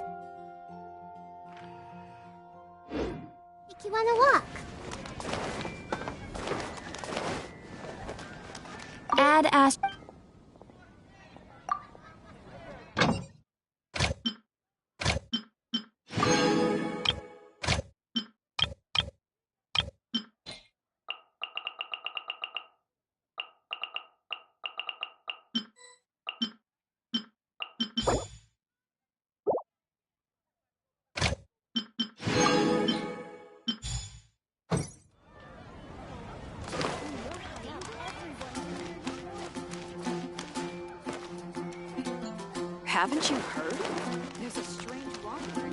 Make you wanna walk? Add Astra. Haven't you heard? There's a strange wanderer.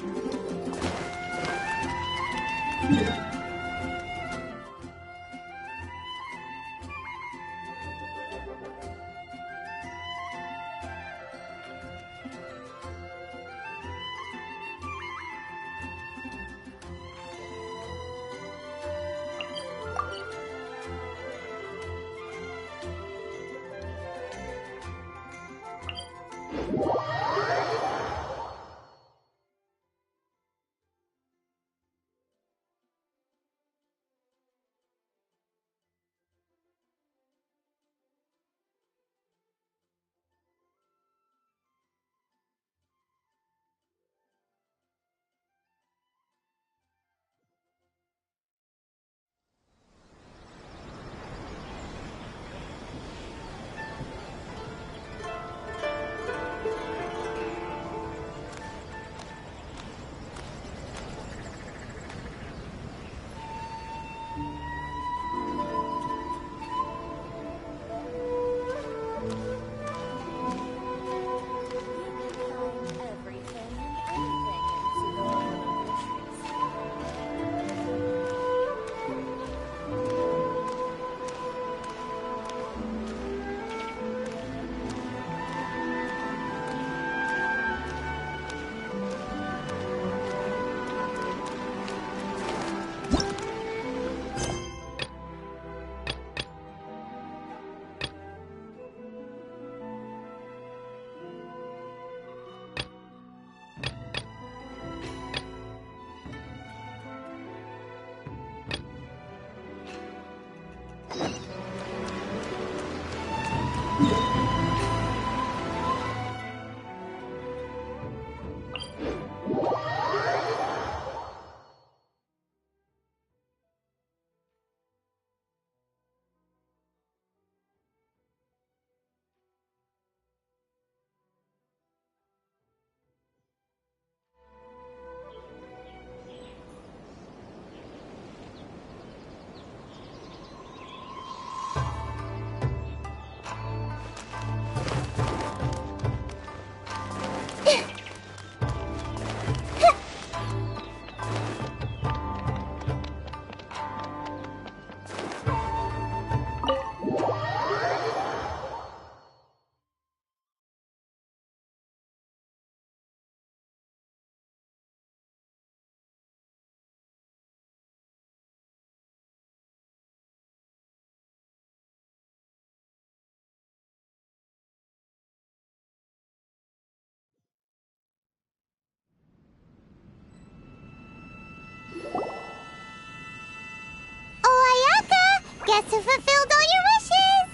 guess who fulfilled all your wishes?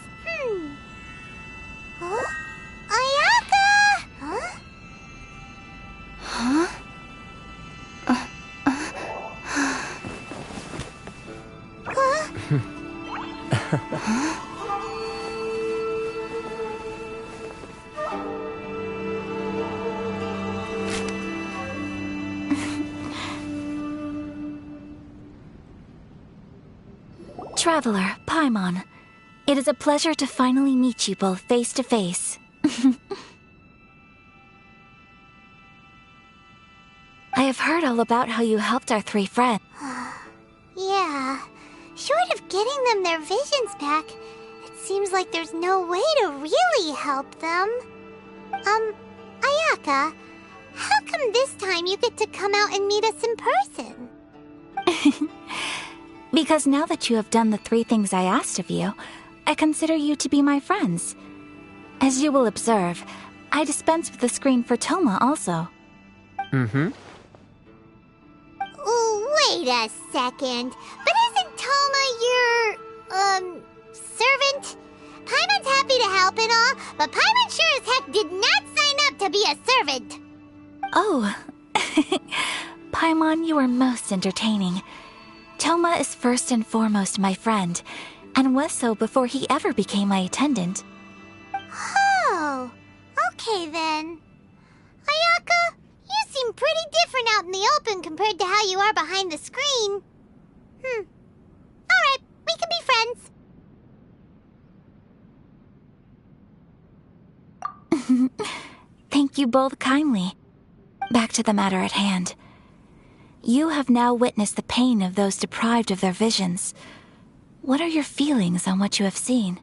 Huh? Ayaka! Huh? Huh? Traveler, Paimon, it is a pleasure to finally meet you both face to face. I have heard all about how you helped our 3 friends. Yeah. Short of getting them their visions back, it seems like there's no way to really help them. Ayaka, how come this time you get to come out and meet us in person? Because now that you have done the 3 things I asked of you, I consider you to be my friends. As you will observe, I dispense with the screen for Toma also. Wait a second. But isn't Toma your, servant? Paimon's happy to help and all, but Paimon sure as heck did not sign up to be a servant. Oh. Paimon, you are most entertaining. Toma is first and foremost my friend, and was so before he ever became my attendant. Oh, okay then. Ayaka, you seem pretty different out in the open compared to how you are behind the screen. Alright, we can be friends. Thank you both kindly. Back to the matter at hand. You have now witnessed the pain of those deprived of their visions. What are your feelings on what you have seen?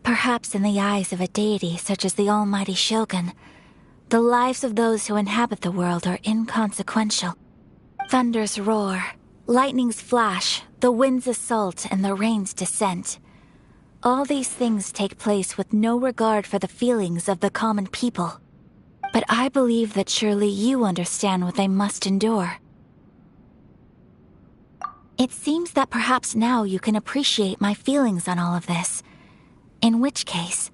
Perhaps in the eyes of a deity such as the almighty Shogun, the lives of those who inhabit the world are inconsequential. Thunders roar, lightnings flash, the winds assault, and the rains descent. All these things take place with no regard for the feelings of the common people. But I believe that surely you understand what they must endure. It seems that perhaps now you can appreciate my feelings on all of this. In which case,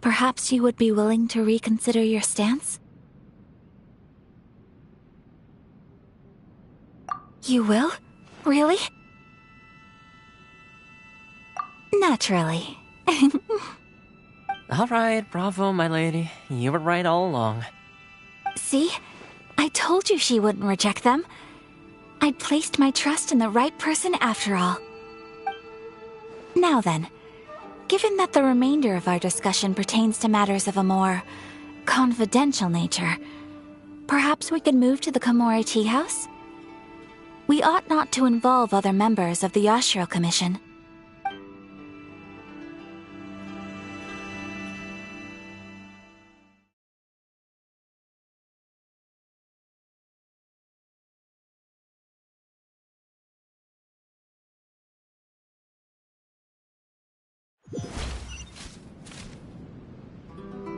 perhaps you would be willing to reconsider your stance? You will? Really? Naturally. All right, bravo, my lady. You were right all along. See? I told you she wouldn't reject them. I'd placed my trust in the right person after all. Now then, given that the remainder of our discussion pertains to matters of a more confidential nature, perhaps we could move to the Komori Tea House? We ought not to involve other members of the Yashiro Commission.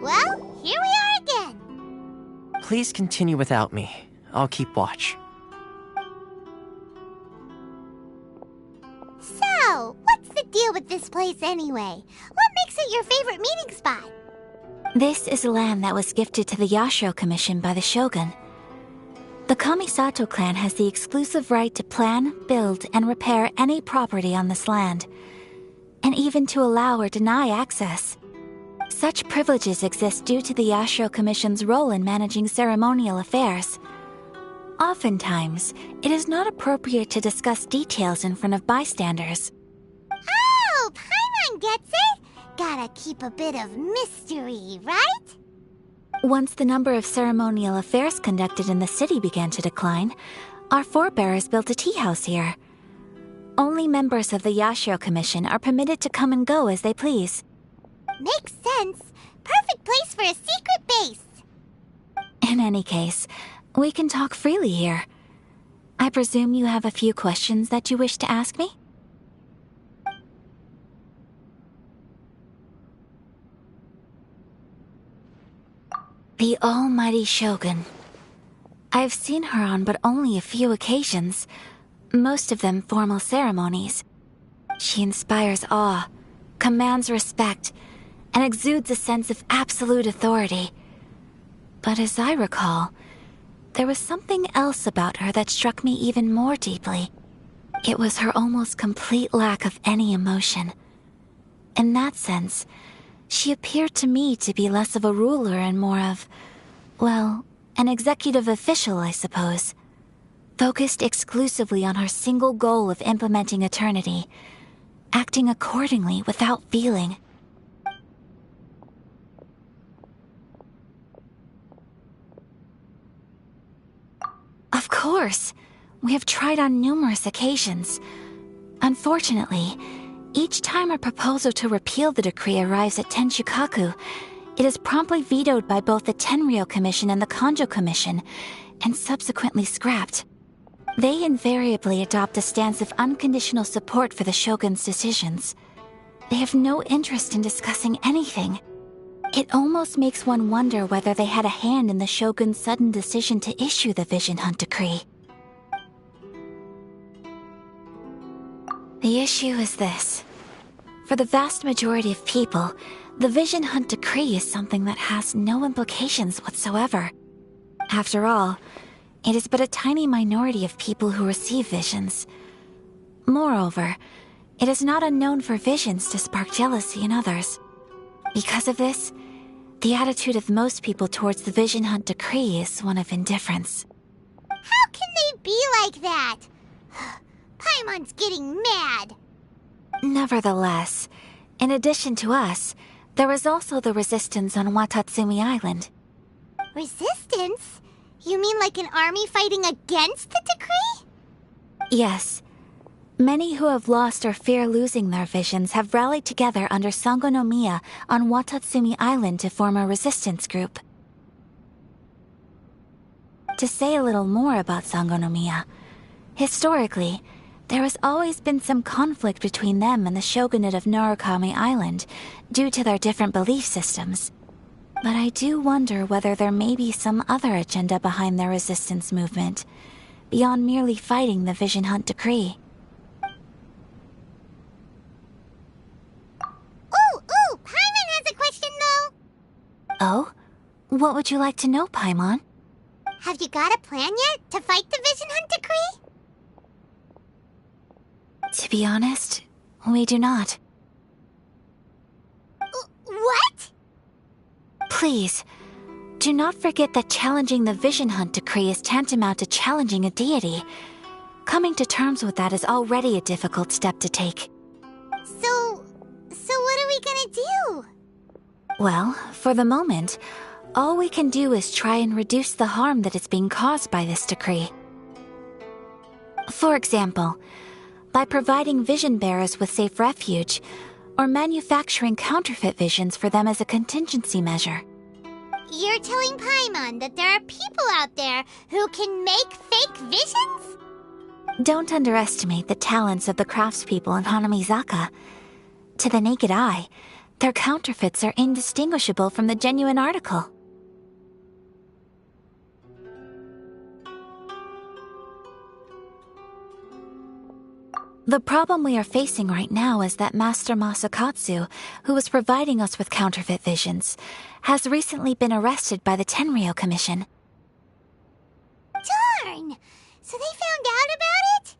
Well, here we are again. Please continue without me. I'll keep watch. So, what's the deal with this place anyway? What makes it your favorite meeting spot? This is land that was gifted to the Yashiro Commission by the Shogun. The Kamisato clan has the exclusive right to plan, build, and repair any property on this land, and even to allow or deny access. Such privileges exist due to the Yashiro Commission's role in managing ceremonial affairs. Oftentimes, it is not appropriate to discuss details in front of bystanders. Oh, Paimon gets it! Gotta keep a bit of mystery, right? Once the number of ceremonial affairs conducted in the city began to decline, our forebears built a tea house here. Only members of the Yashiro Commission are permitted to come and go as they please. Makes sense. Perfect place for a secret base. In any case, we can talk freely here. I presume you have a few questions that you wish to ask me? The almighty Shogun. I've seen her on but only a few occasions, most of them formal ceremonies. She inspires awe, commands respect, and exudes a sense of absolute authority. But as I recall, there was something else about her that struck me even more deeply. It was her almost complete lack of any emotion. In that sense, she appeared to me to be less of a ruler and more of, well, an executive official, I suppose. Focused exclusively on her single goal of implementing eternity, acting accordingly without feeling. Of course, we have tried on numerous occasions. Unfortunately, each time a proposal to repeal the decree arrives at Tenshukaku, it is promptly vetoed by both the Tenryou Commission and the Kanjo Commission, and subsequently scrapped. They invariably adopt a stance of unconditional support for the Shogun's decisions. They have no interest in discussing anything. It almost makes one wonder whether they had a hand in the Shogun's sudden decision to issue the Vision Hunt Decree. The issue is this. For the vast majority of people, the Vision Hunt Decree is something that has no implications whatsoever. After all, it is but a tiny minority of people who receive visions. Moreover, it is not unknown for visions to spark jealousy in others. Because of this, the attitude of most people towards the Vision Hunt Decree is one of indifference. How can they be like that? Paimon's getting mad. Nevertheless, in addition to us, there is also the resistance on Watatsumi Island. Resistance? You mean like an army fighting against the decree? Yes. Many who have lost or fear losing their visions have rallied together under Sango no Miya on Watatsumi Island to form a resistance group. To say a little more about Sango no Miya, historically, there has always been some conflict between them and the shogunate of Narukami Island due to their different belief systems. But I do wonder whether there may be some other agenda behind their resistance movement, beyond merely fighting the Vision Hunt Decree. Ooh, Paimon has a question though. Oh? What would you like to know, Paimon? Have you got a plan yet to fight the Vision Hunt Decree? To be honest, we do not. What? Please, do not forget that challenging the Vision Hunt Decree is tantamount to challenging a deity. Coming to terms with that is already a difficult step to take. So what are we gonna do? Well, for the moment, all we can do is try and reduce the harm that is being caused by this decree. For example, by providing vision bearers with safe refuge, or manufacturing counterfeit visions for them as a contingency measure. You're telling Paimon that there are people out there who can make fake visions? Don't underestimate the talents of the craftspeople in Hanamizaka. To the naked eye, their counterfeits are indistinguishable from the genuine article. The problem we are facing right now is that Master Masakatsu, who was providing us with counterfeit visions, has recently been arrested by the Tenryou Commission. Darn! So they found out about it?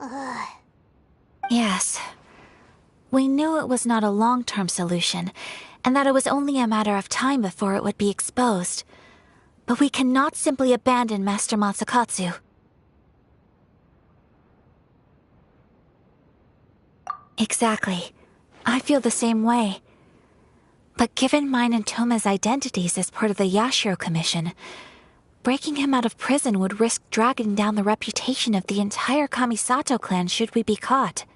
Ugh. Yes. We knew it was not a long-term solution, and that it was only a matter of time before it would be exposed. But we cannot simply abandon Master Masakatsu. Exactly. I feel the same way. But given mine and Toma's identities as part of the Yashiro Commission, breaking him out of prison would risk dragging down the reputation of the entire Kamisato clan should we be caught.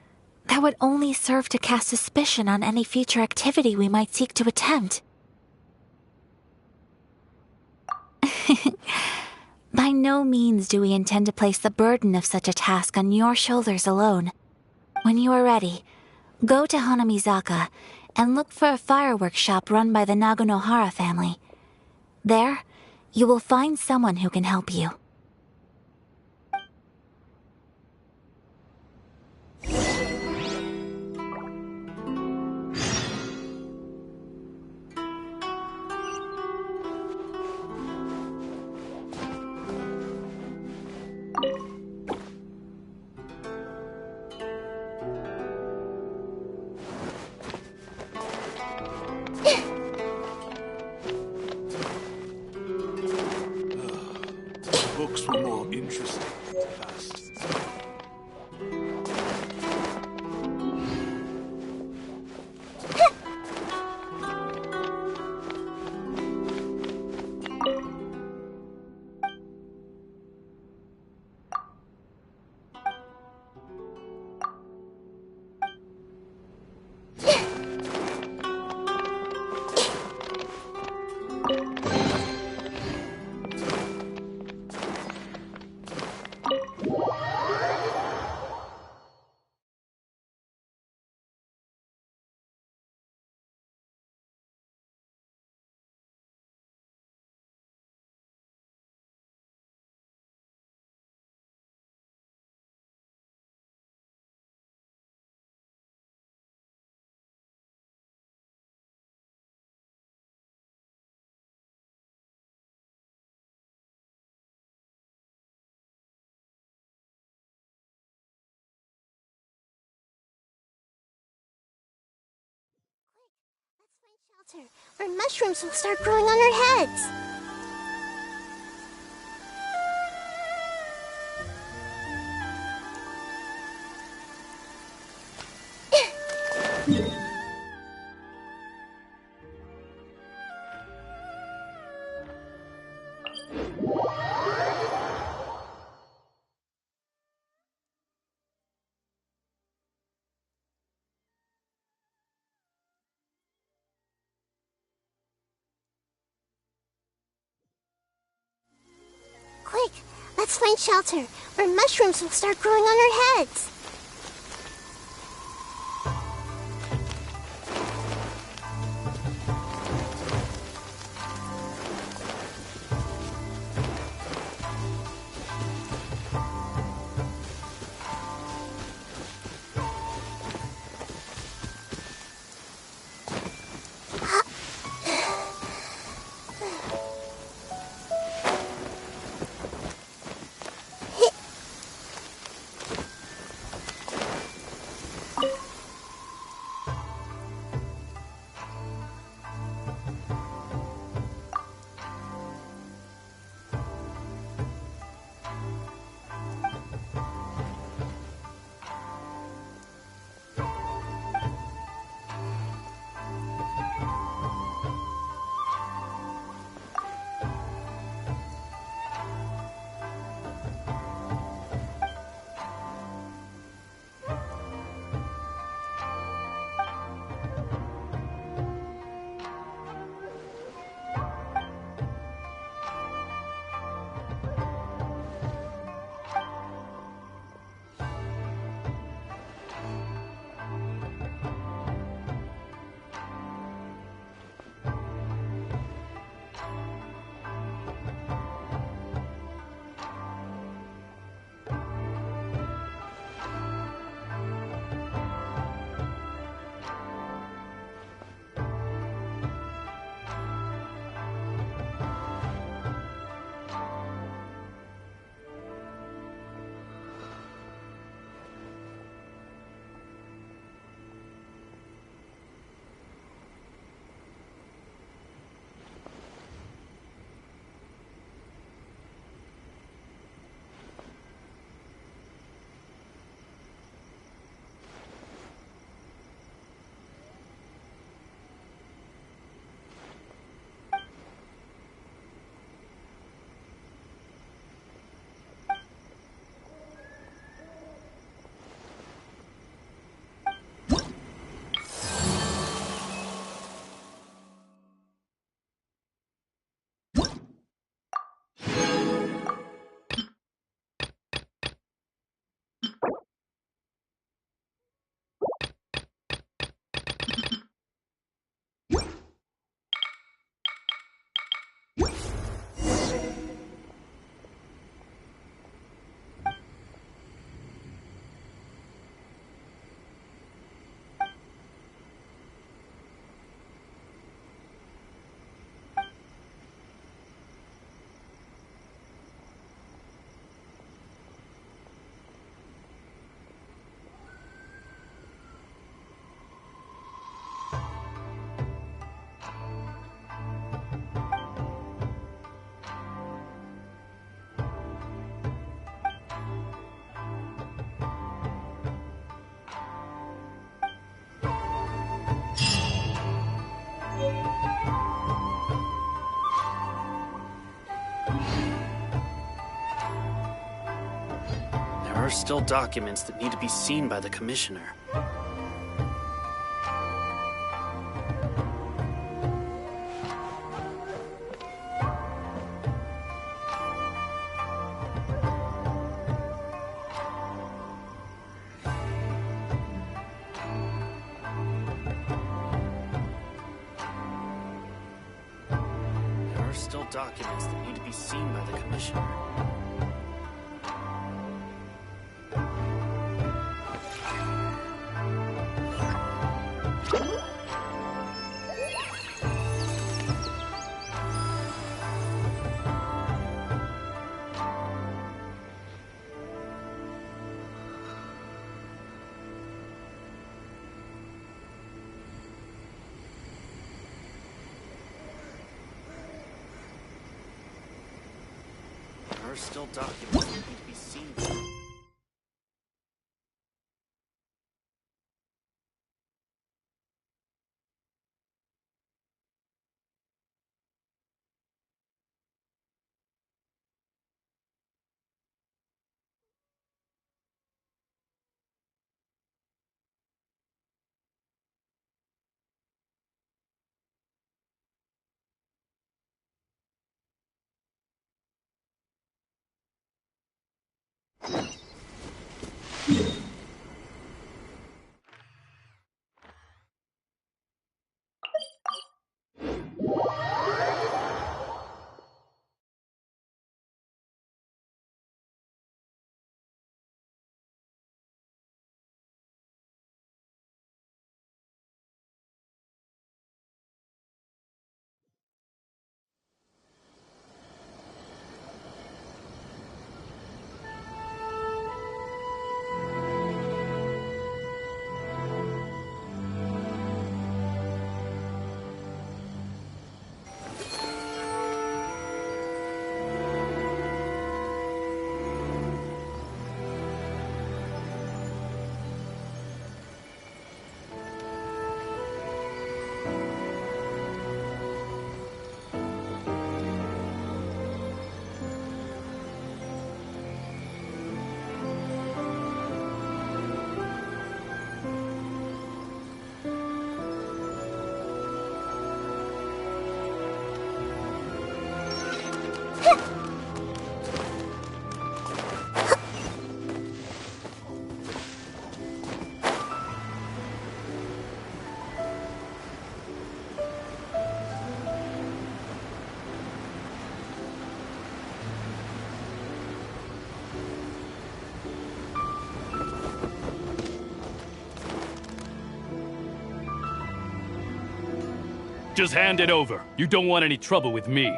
That would only serve to cast suspicion on any future activity we might seek to attempt. By no means do we intend to place the burden of such a task on your shoulders alone. When you are ready, go to Hanamizaka and look for a fireworks shop run by the Nagonohara family. There, You will find someone who can help you. Books were more interesting in the past. Let's find shelter where mushrooms will start growing on our heads. Quick, let's find shelter where mushrooms will start growing on our heads. are still documents that need to be seen by the Commissioner. There are still documents that need to be seen by the Commissioner. There are still documents that need to be seen. Just hand it over. You don't want any trouble with me.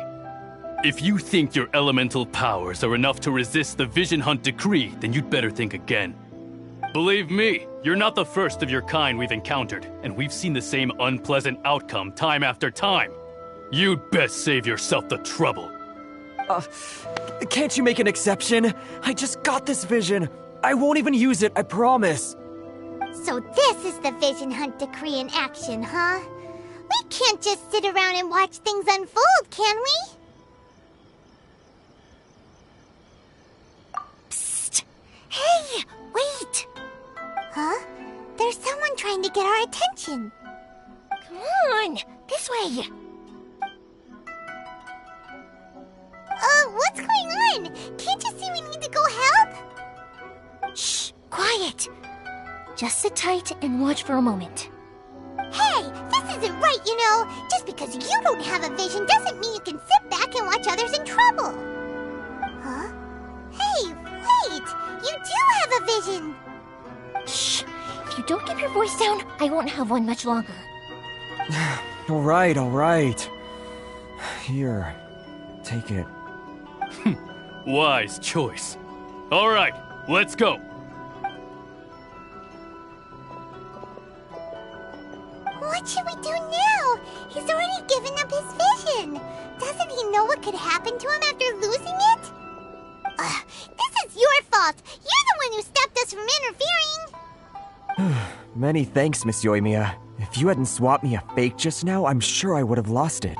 If you think your elemental powers are enough to resist the Vision Hunt decree, then you'd better think again. Believe me, you're not the first of your kind we've encountered, and we've seen the same unpleasant outcome time after time. You'd best save yourself the trouble. Can't you make an exception? I just got this vision. I won't even use it, I promise. So this is the Vision Hunt decree in action, huh? We can't just sit around and watch things unfold, can we? Psst! Hey, wait! Huh? There's someone trying to get our attention. Come on, this way. What's going on? Can't you see we need to go help? Shh, quiet. Just sit tight and watch for a moment. Hey, this isn't right, you know. Just because you don't have a vision doesn't mean you can sit back and watch others in trouble. Huh? Hey, wait! You do have a vision! Shh! If you don't keep your voice down, I won't have one much longer. Alright, alright. Here, take it. Wise choice. All right, let's go. What should we do now? He's already given up his vision. Doesn't he know what could happen to him after losing it? This is your fault. You're the one who stopped us from interfering. Many thanks, Miss Yoimiya. If you hadn't swapped me a fake just now, I'm sure I would have lost it.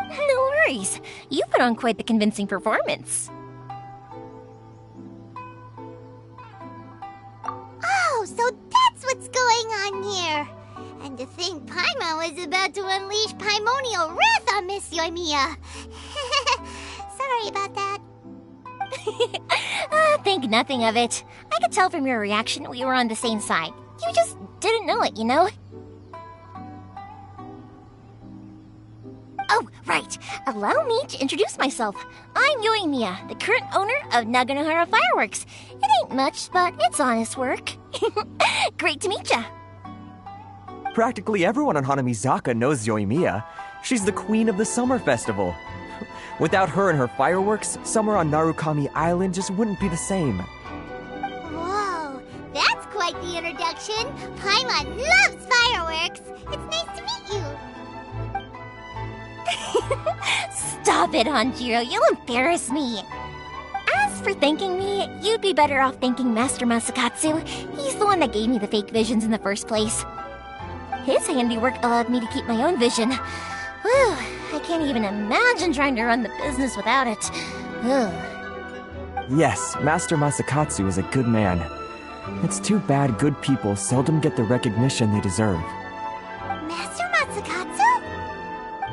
No worries. You put on quite the convincing performance. so that's what's going on here. And to think Paimon was about to unleash Paimonial wrath on Miss Yoimiya. Sorry about that. Think nothing of it. I could tell from your reaction we were on the same side. You just didn't know it, you know? Oh, right. Allow me to introduce myself. I'm Yoimiya, the current owner of Naganohara Fireworks. It ain't much, but it's honest work. Great to meet ya. Practically everyone on Hanamizaka knows Yoimiya. She's the queen of the summer festival. Without her and her fireworks, summer on Narukami Island just wouldn't be the same. Whoa, that's quite the introduction. Paimon loves fireworks. It's nice to meet you. Stop it, Hanjiro. You'll embarrass me. As for thanking me, you'd be better off thanking Master Masakatsu. He's the one that gave me the fake visions in the first place. His handiwork allowed me to keep my own vision. Whew, I can't even imagine trying to run the business without it. Ugh. Yes, Master Masakatsu is a good man. It's too bad good people seldom get the recognition they deserve. Master Masakatsu?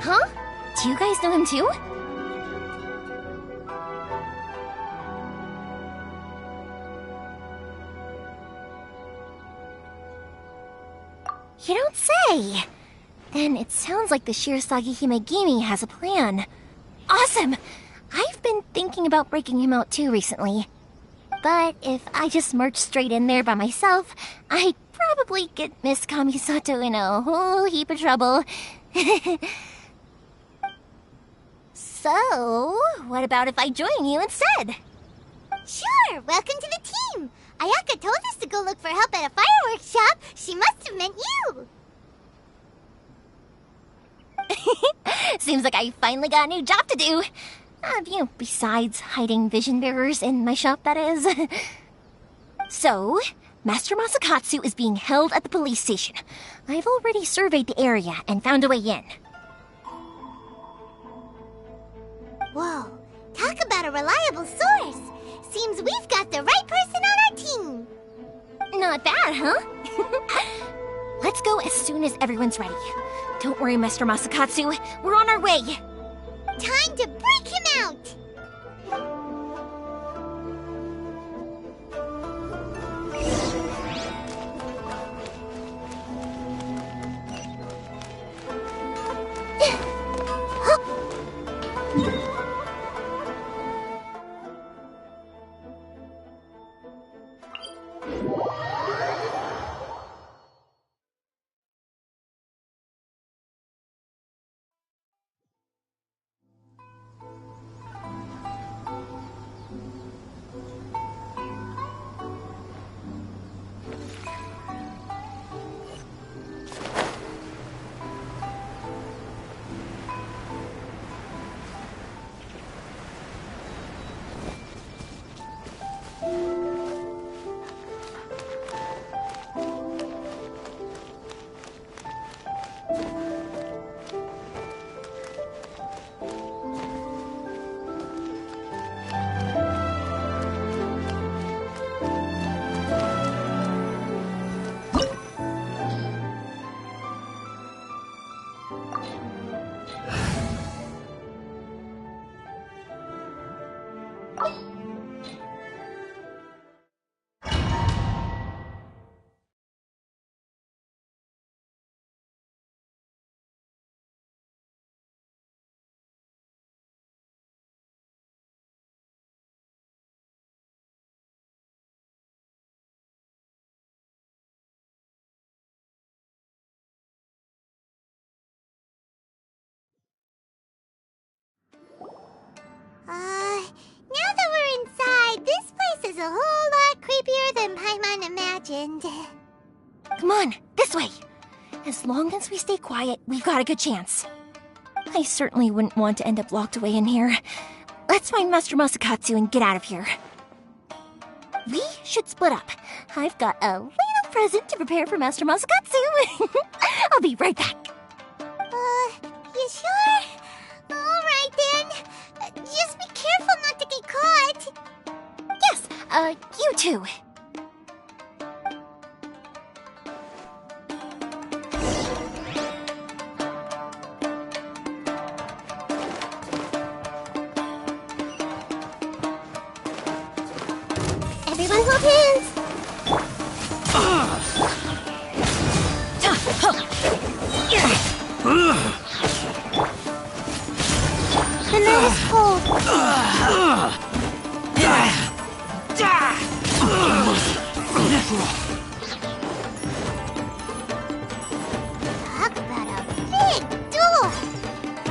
Huh? Do you guys know him too? You don't say! Then it sounds like the Shirasagi Himegimi has a plan. Awesome! I've been thinking about breaking him out too recently. But if I just march straight in there by myself, I'd probably get Miss Kamisato in a whole heap of trouble. So, what about if I join you instead? Sure, welcome to the team. Ayaka told us to go look for help at a fireworks shop. She must have meant you. Seems like I finally got a new job to do. Besides hiding vision bearers in my shop, that is. So, Master Masakatsu is being held at the police station. I've already surveyed the area and found a way in. Whoa, talk about a reliable source. Seems we've got the right person on our team. Not bad, huh? Let's go as soon as everyone's ready. Don't worry, Master Masakatsu. We're on our way. Time to break him out. Now that we're inside, this place is a whole lot creepier than Paimon imagined. Come on, this way. As long as we stay quiet, we've got a good chance. I certainly wouldn't want to end up locked away in here. Let's find Master Masakatsu and get out of here. We should split up. I've got a little present to prepare for Master Masakatsu. I'll be right back. You sure? Alright then. Just be careful not to get caught. Yes, you too. Talk about a big door!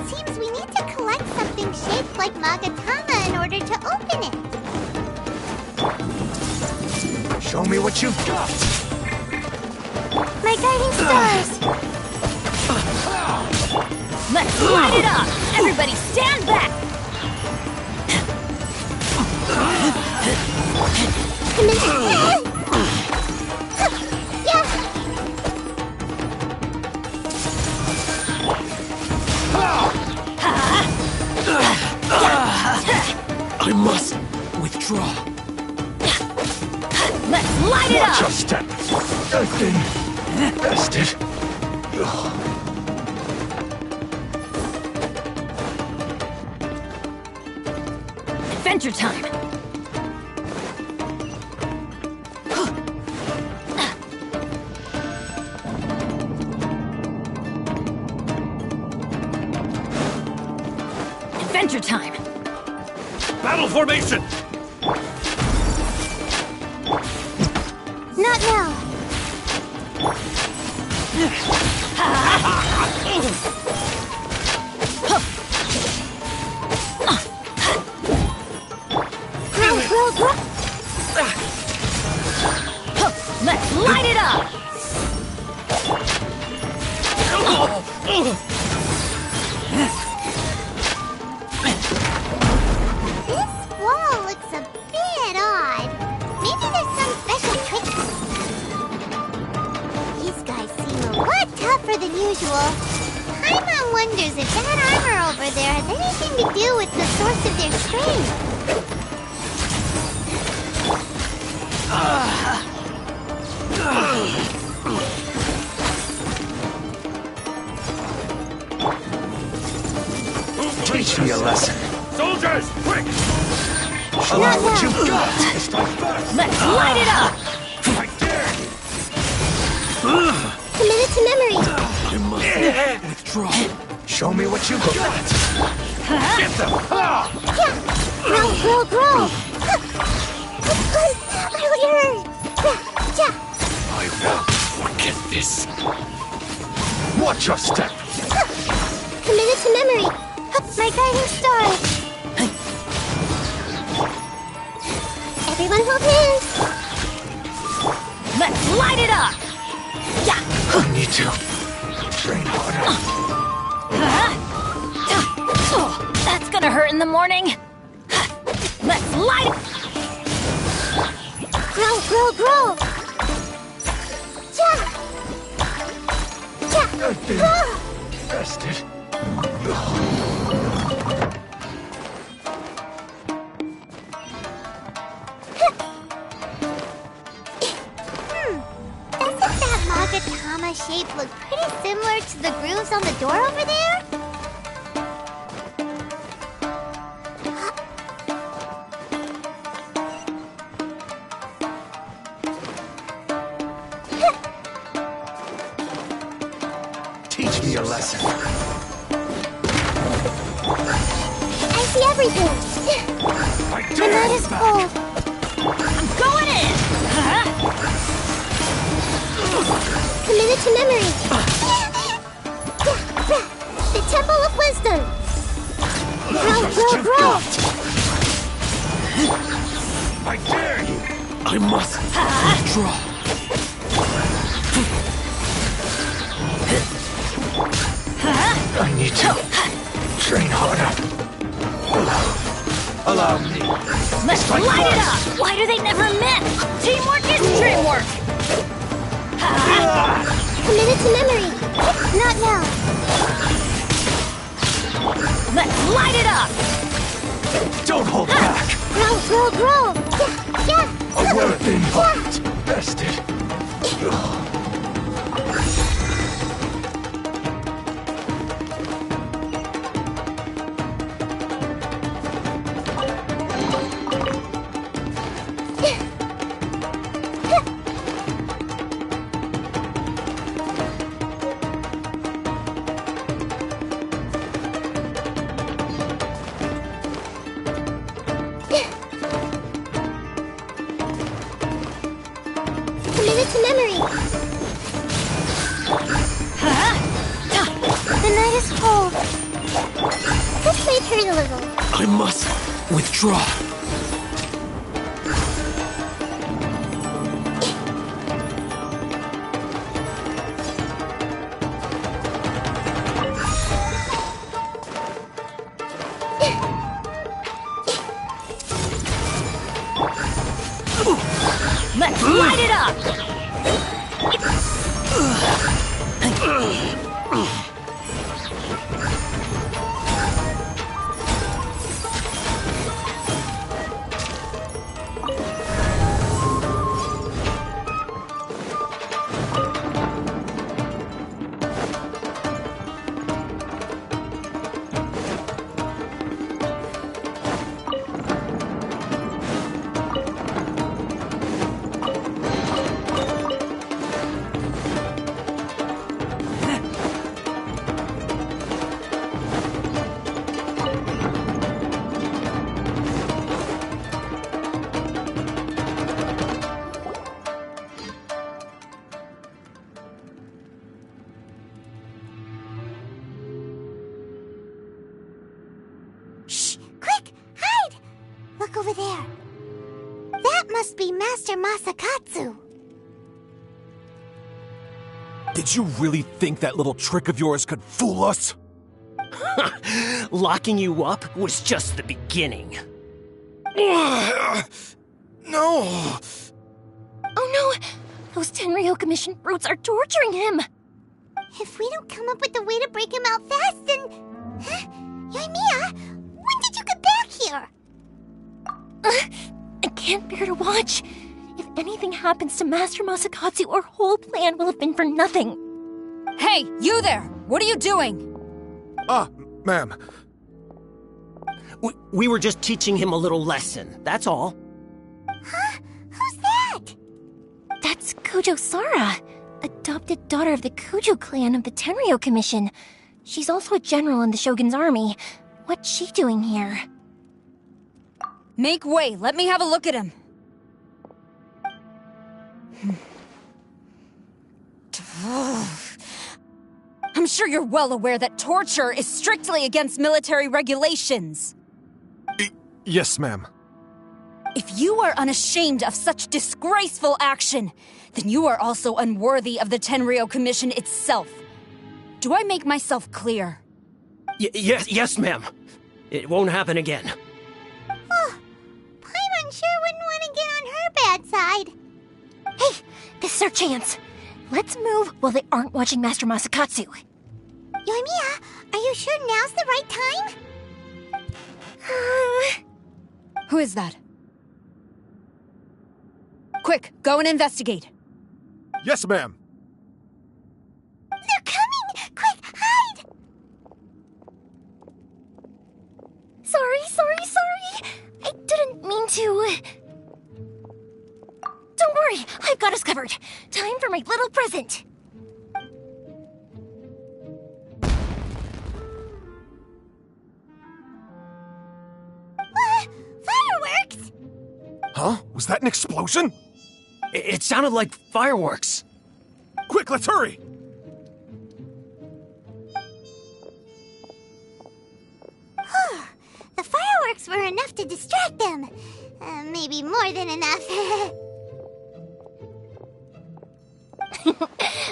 Seems we need to collect something shaped like Magatama in order to open it. Show me what you've got! My guiding stars! Let's light it up! Everybody stand back! I must withdraw. Let's light it Watch up! your step. I've been bested. Adventure time! Adventure time! Battle formation! Not now. Let's light it up! This wall looks a bit odd. Maybe there's some special trick. These guys seem a lot tougher than usual. Paimon wonders if that armor over there has anything to do with the source of their strength. Teach me a lesson. Soldiers, quick! Show me what you've got. Strike first. Let's light it up! I dare you. Committed to memory. I must withdraw. Show me what you've got. Get them. Grow. I won't forget this. Watch your step. Committed to memory. My guiding star. Everyone hold hands. Let's light it up! I need to train harder. That's gonna hurt in the morning. Let's light it! Grow. I've been bested. Doesn't that Magatama shape look pretty similar to the grooves on the door over there? Teach me a lesson. I see everything. I The dare night you is back. cold. I'm going in! Committed to memory. The Temple of Wisdom. Grow. I dare you. I must withdraw. I need to train harder. Allow me. Let's Strike light it first. up! Why do they never miss? Teamwork is dreamwork! Committed to memory. Not now. Let's light it up! Don't hold back. Grow. Yeah. A worthy heart. Bested. committed to memory. The night is cold. This may hurt a little. I must withdraw. Let's light it up! Look over there. That must be Master Masakatsu. Did you really think that little trick of yours could fool us? Locking you up was just the beginning. No! Oh no! Those Tenryou Commission brutes are torturing him! If we don't come up with a way to break him out fast, then... Huh? Yoimiya, when did you get back here? I can't bear to watch. If anything happens to Master Masakatsu, our whole plan will have been for nothing. Hey, you there! What are you doing? Ma'am. We were just teaching him a little lesson, that's all. Huh? Who's that? That's Kujo Sara, adopted daughter of the Kujo clan of the Tenryou Commission. She's also a general in the Shogun's army. What's she doing here? Make way, let me have a look at him. I'm sure you're well aware that torture is strictly against military regulations. Yes, ma'am. If you are unashamed of such disgraceful action, then you are also unworthy of the Tenryou Commission itself. Do I make myself clear? Yes, ma'am. It won't happen again. Oh, Paimon sure wouldn't want to get on her bad side. Hey, this is our chance. Let's move while they aren't watching Master Masakatsu. Yoimiya, are you sure now's the right time? Who is that? Quick, go and investigate. Yes, ma'am. They're coming! Quick, hide! Sorry. I didn't mean to. Don't worry, I've got us covered. Time for my little present. Fireworks! Huh? Was that an explosion? It sounded like fireworks. Quick, let's hurry! The fireworks were enough to distract them. Maybe more than enough.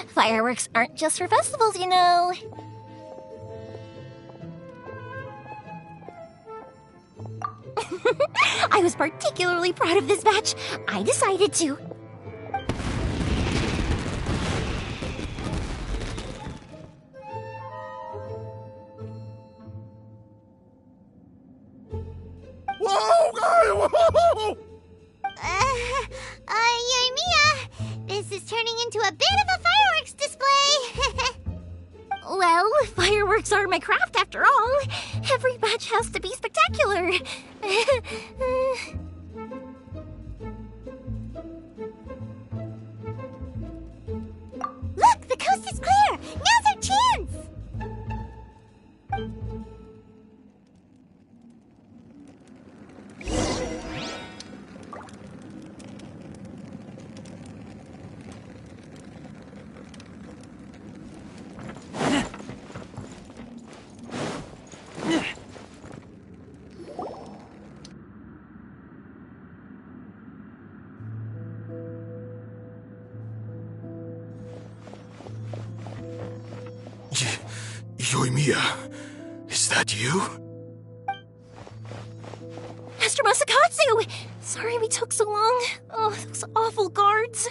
Fireworks aren't just for festivals, you know. I was particularly proud of this batch. I decided to. Whoa! Yoimiya, this is turning into a bit of a fireworks display. Well, fireworks are my craft after all. Every batch has to be spectacular. Look, the coast is clear. Now's our chance. Yoimiya, is that you? Master Masakatsu! Sorry we took so long. Oh, those awful guards.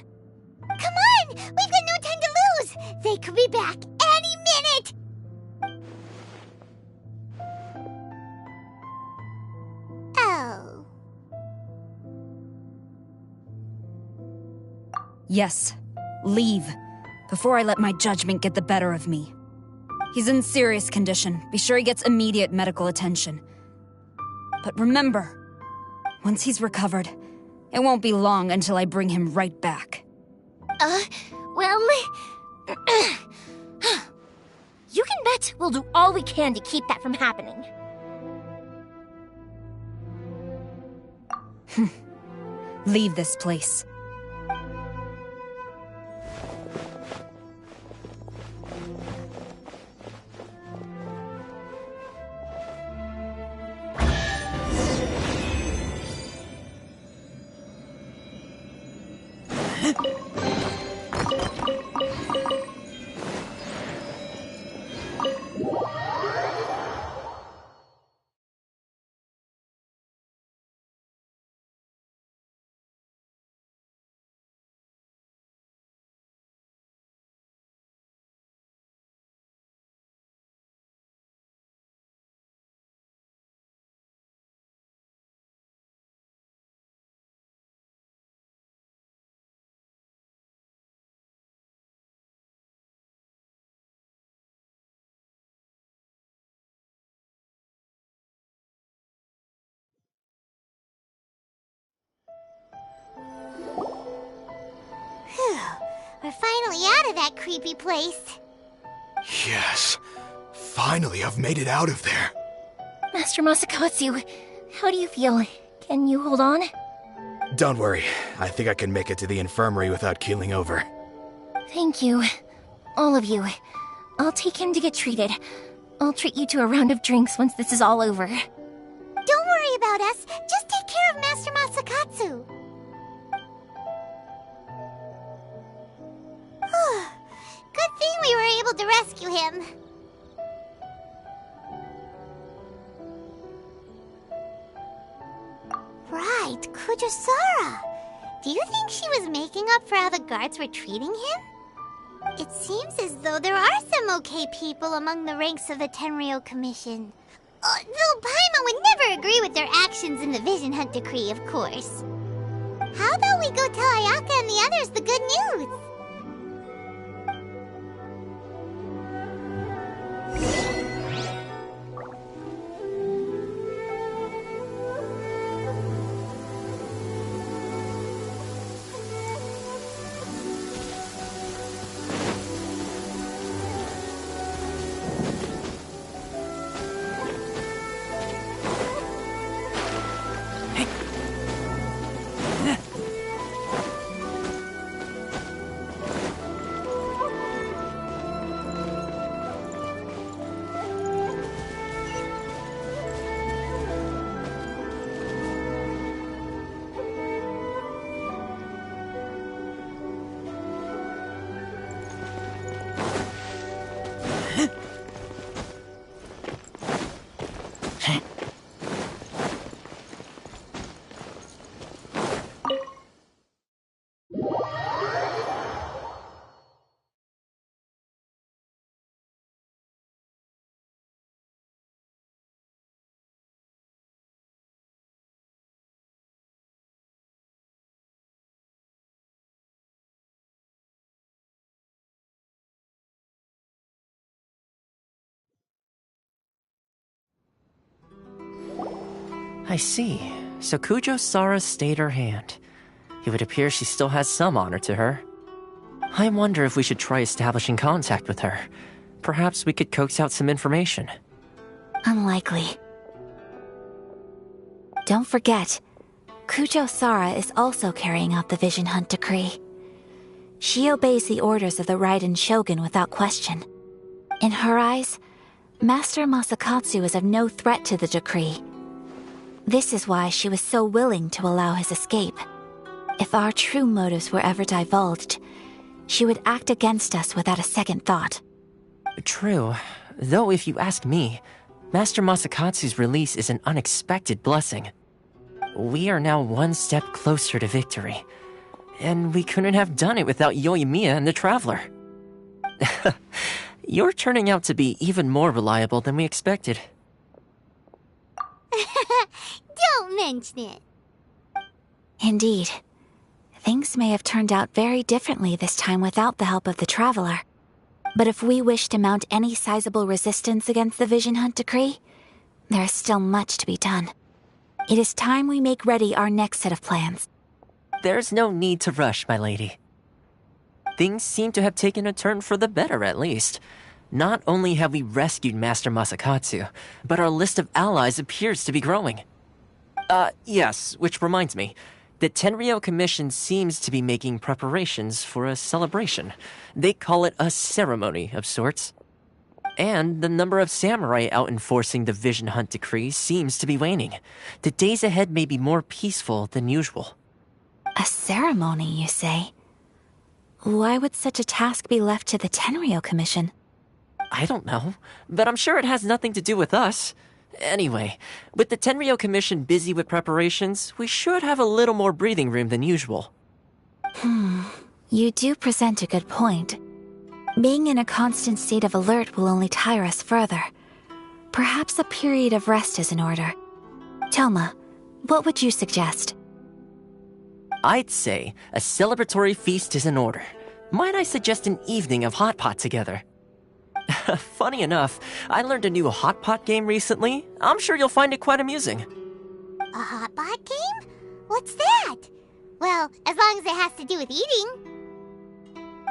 Come on! We've got no time to lose! They could be back any minute! Oh. Yes, leave. Before I let my judgment get the better of me. He's in serious condition. Be sure he gets immediate medical attention. But remember, once he's recovered, it won't be long until I bring him right back. Well... You can bet we'll do all we can to keep that from happening. Leave this place. We're finally out of that creepy place. Yes. Finally, I've made it out of there. Master Masakatsu, how do you feel? Can you hold on? Don't worry. I think I can make it to the infirmary without keeling over. Thank you. All of you. I'll take him to get treated. I'll treat you to a round of drinks once this is all over. Don't worry about us. Just take care of Master Masakatsu. Good thing we were able to rescue him. Right, Kujosara. Do you think she was making up for how the guards were treating him? It seems as though there are some okay people among the ranks of the Tenryou Commission. Though Paimon would never agree with their actions in the Vision Hunt Decree, of course. How about we go tell Ayaka and the others the good news? I see. So Kujosara stayed her hand. It would appear she still has some honor to her. I wonder if we should try establishing contact with her. Perhaps we could coax out some information. Unlikely. Don't forget, Kujosara is also carrying out the Vision Hunt Decree. She obeys the orders of the Raiden Shogun without question. In her eyes, Master Masakatsu is of no threat to the decree. This is why she was so willing to allow his escape. If our true motives were ever divulged, she would act against us without a second thought. True. Though if you ask me, Master Masakatsu's release is an unexpected blessing. We are now one step closer to victory. And we couldn't have done it without Yoimiya and the Traveler. You're turning out to be even more reliable than we expected. Don't mention it. Indeed. Things may have turned out very differently this time without the help of the Traveler. But if we wish to mount any sizable resistance against the Vision Hunt decree, there is still much to be done. It is time we make ready our next set of plans. There's no need to rush, my lady. Things seem to have taken a turn for the better, at least. Not only have we rescued Master Masakatsu, but our list of allies appears to be growing. Yes, which reminds me. The Tenryou Commission seems to be making preparations for a celebration. They call it a ceremony of sorts. And the number of samurai out enforcing the Vision Hunt decree seems to be waning. The days ahead may be more peaceful than usual. A ceremony, you say? Why would such a task be left to the Tenryou Commission? I don't know, but I'm sure it has nothing to do with us. Anyway, with the Tenryou Commission busy with preparations, we should have a little more breathing room than usual. You do present a good point. Being in a constant state of alert will only tire us further. Perhaps a period of rest is in order. Toma, what would you suggest? I'd say a celebratory feast is in order. Might I suggest an evening of hot pot together? Funny enough, I learned a new hot pot game recently. I'm sure you'll find it quite amusing. A hot pot game? What's that? Well, as long as it has to do with eating.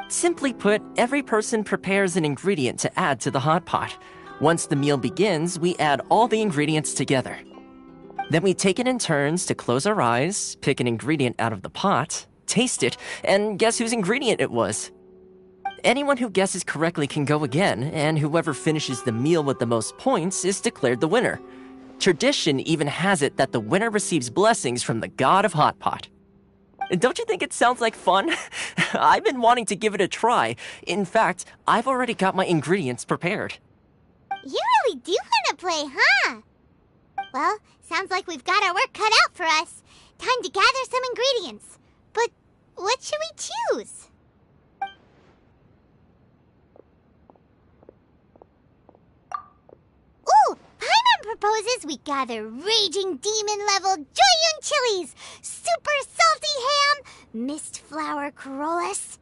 Simply put, every person prepares an ingredient to add to the hot pot. Once the meal begins, we add all the ingredients together. Then we take it in turns to close our eyes, pick an ingredient out of the pot, taste it, and guess whose ingredient it was. Anyone who guesses correctly can go again, and whoever finishes the meal with the most points is declared the winner. Tradition even has it that the winner receives blessings from the god of hot pot. Don't you think it sounds like fun? I've been wanting to give it a try. In fact, I've already got my ingredients prepared. You really do want to play, huh? Well, sounds like we've got our work cut out for us. Time to gather some ingredients. But what should we choose? Ooh! Paimon proposes we gather raging demon-level Joyun chilies, super salty ham, mist flower corollas.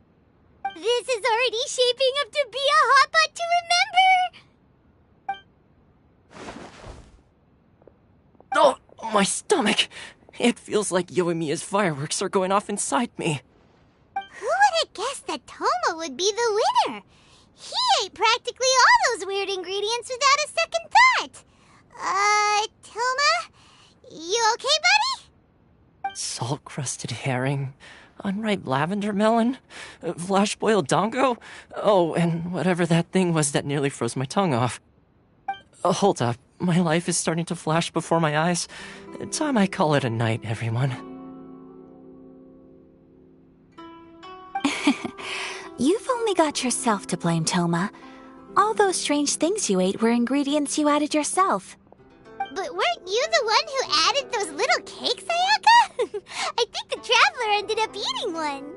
This is already shaping up to be a hot pot to remember! Oh, my stomach! It feels like Yoimiya's fireworks are going off inside me. Who would have guessed that Toma would be the winner? He ate practically all those weird ingredients without a second thought. Toma? You okay, buddy? Salt-crusted herring, unripe lavender melon, flash-boiled dongo, oh, and whatever that thing was that nearly froze my tongue off. Hold up, my life is starting to flash before my eyes. Time I call it a night, everyone. You've only got yourself to blame, Toma. All those strange things you ate were ingredients you added yourself. But weren't you the one who added those little cakes, Ayaka? I think the Traveler ended up eating one.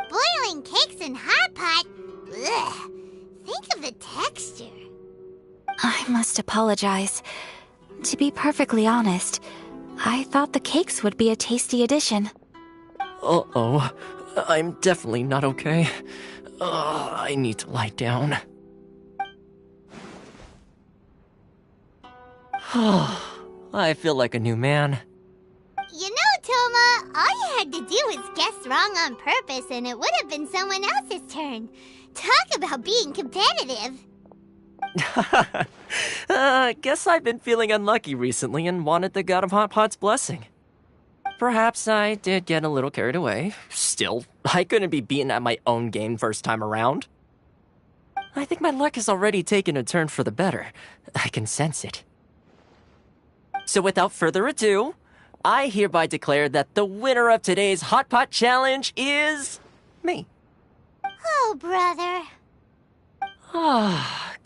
Boiling cakes in hot pot? Ugh. Think of the texture. I must apologize. To be perfectly honest, I thought the cakes would be a tasty addition. Uh-oh. I'm definitely not okay. I need to lie down. I feel like a new man. You know, Toma, all you had to do was guess wrong on purpose and it would have been someone else's turn. Talk about being competitive. Guess I've been feeling unlucky recently and wanted the God of Hot Pot's blessing. Perhaps I did get a little carried away. Still, I couldn't be beaten at my own game first time around. I think my luck has already taken a turn for the better. I can sense it. So without further ado, I hereby declare that the winner of today's Hot Pot Challenge is... me. Oh, brother.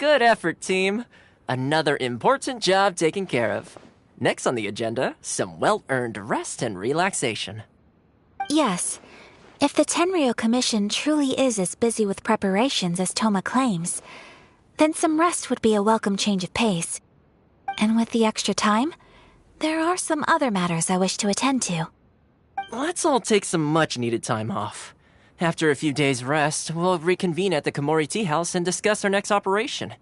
Good effort, team. Another important job taken care of. Next on the agenda, some well-earned rest and relaxation. Yes. If the Tenryo Commission truly is as busy with preparations as Toma claims, then some rest would be a welcome change of pace. And with the extra time, there are some other matters I wish to attend to. Let's all take some much-needed time off. After a few days' rest, we'll reconvene at the Komori Tea House and discuss our next operation.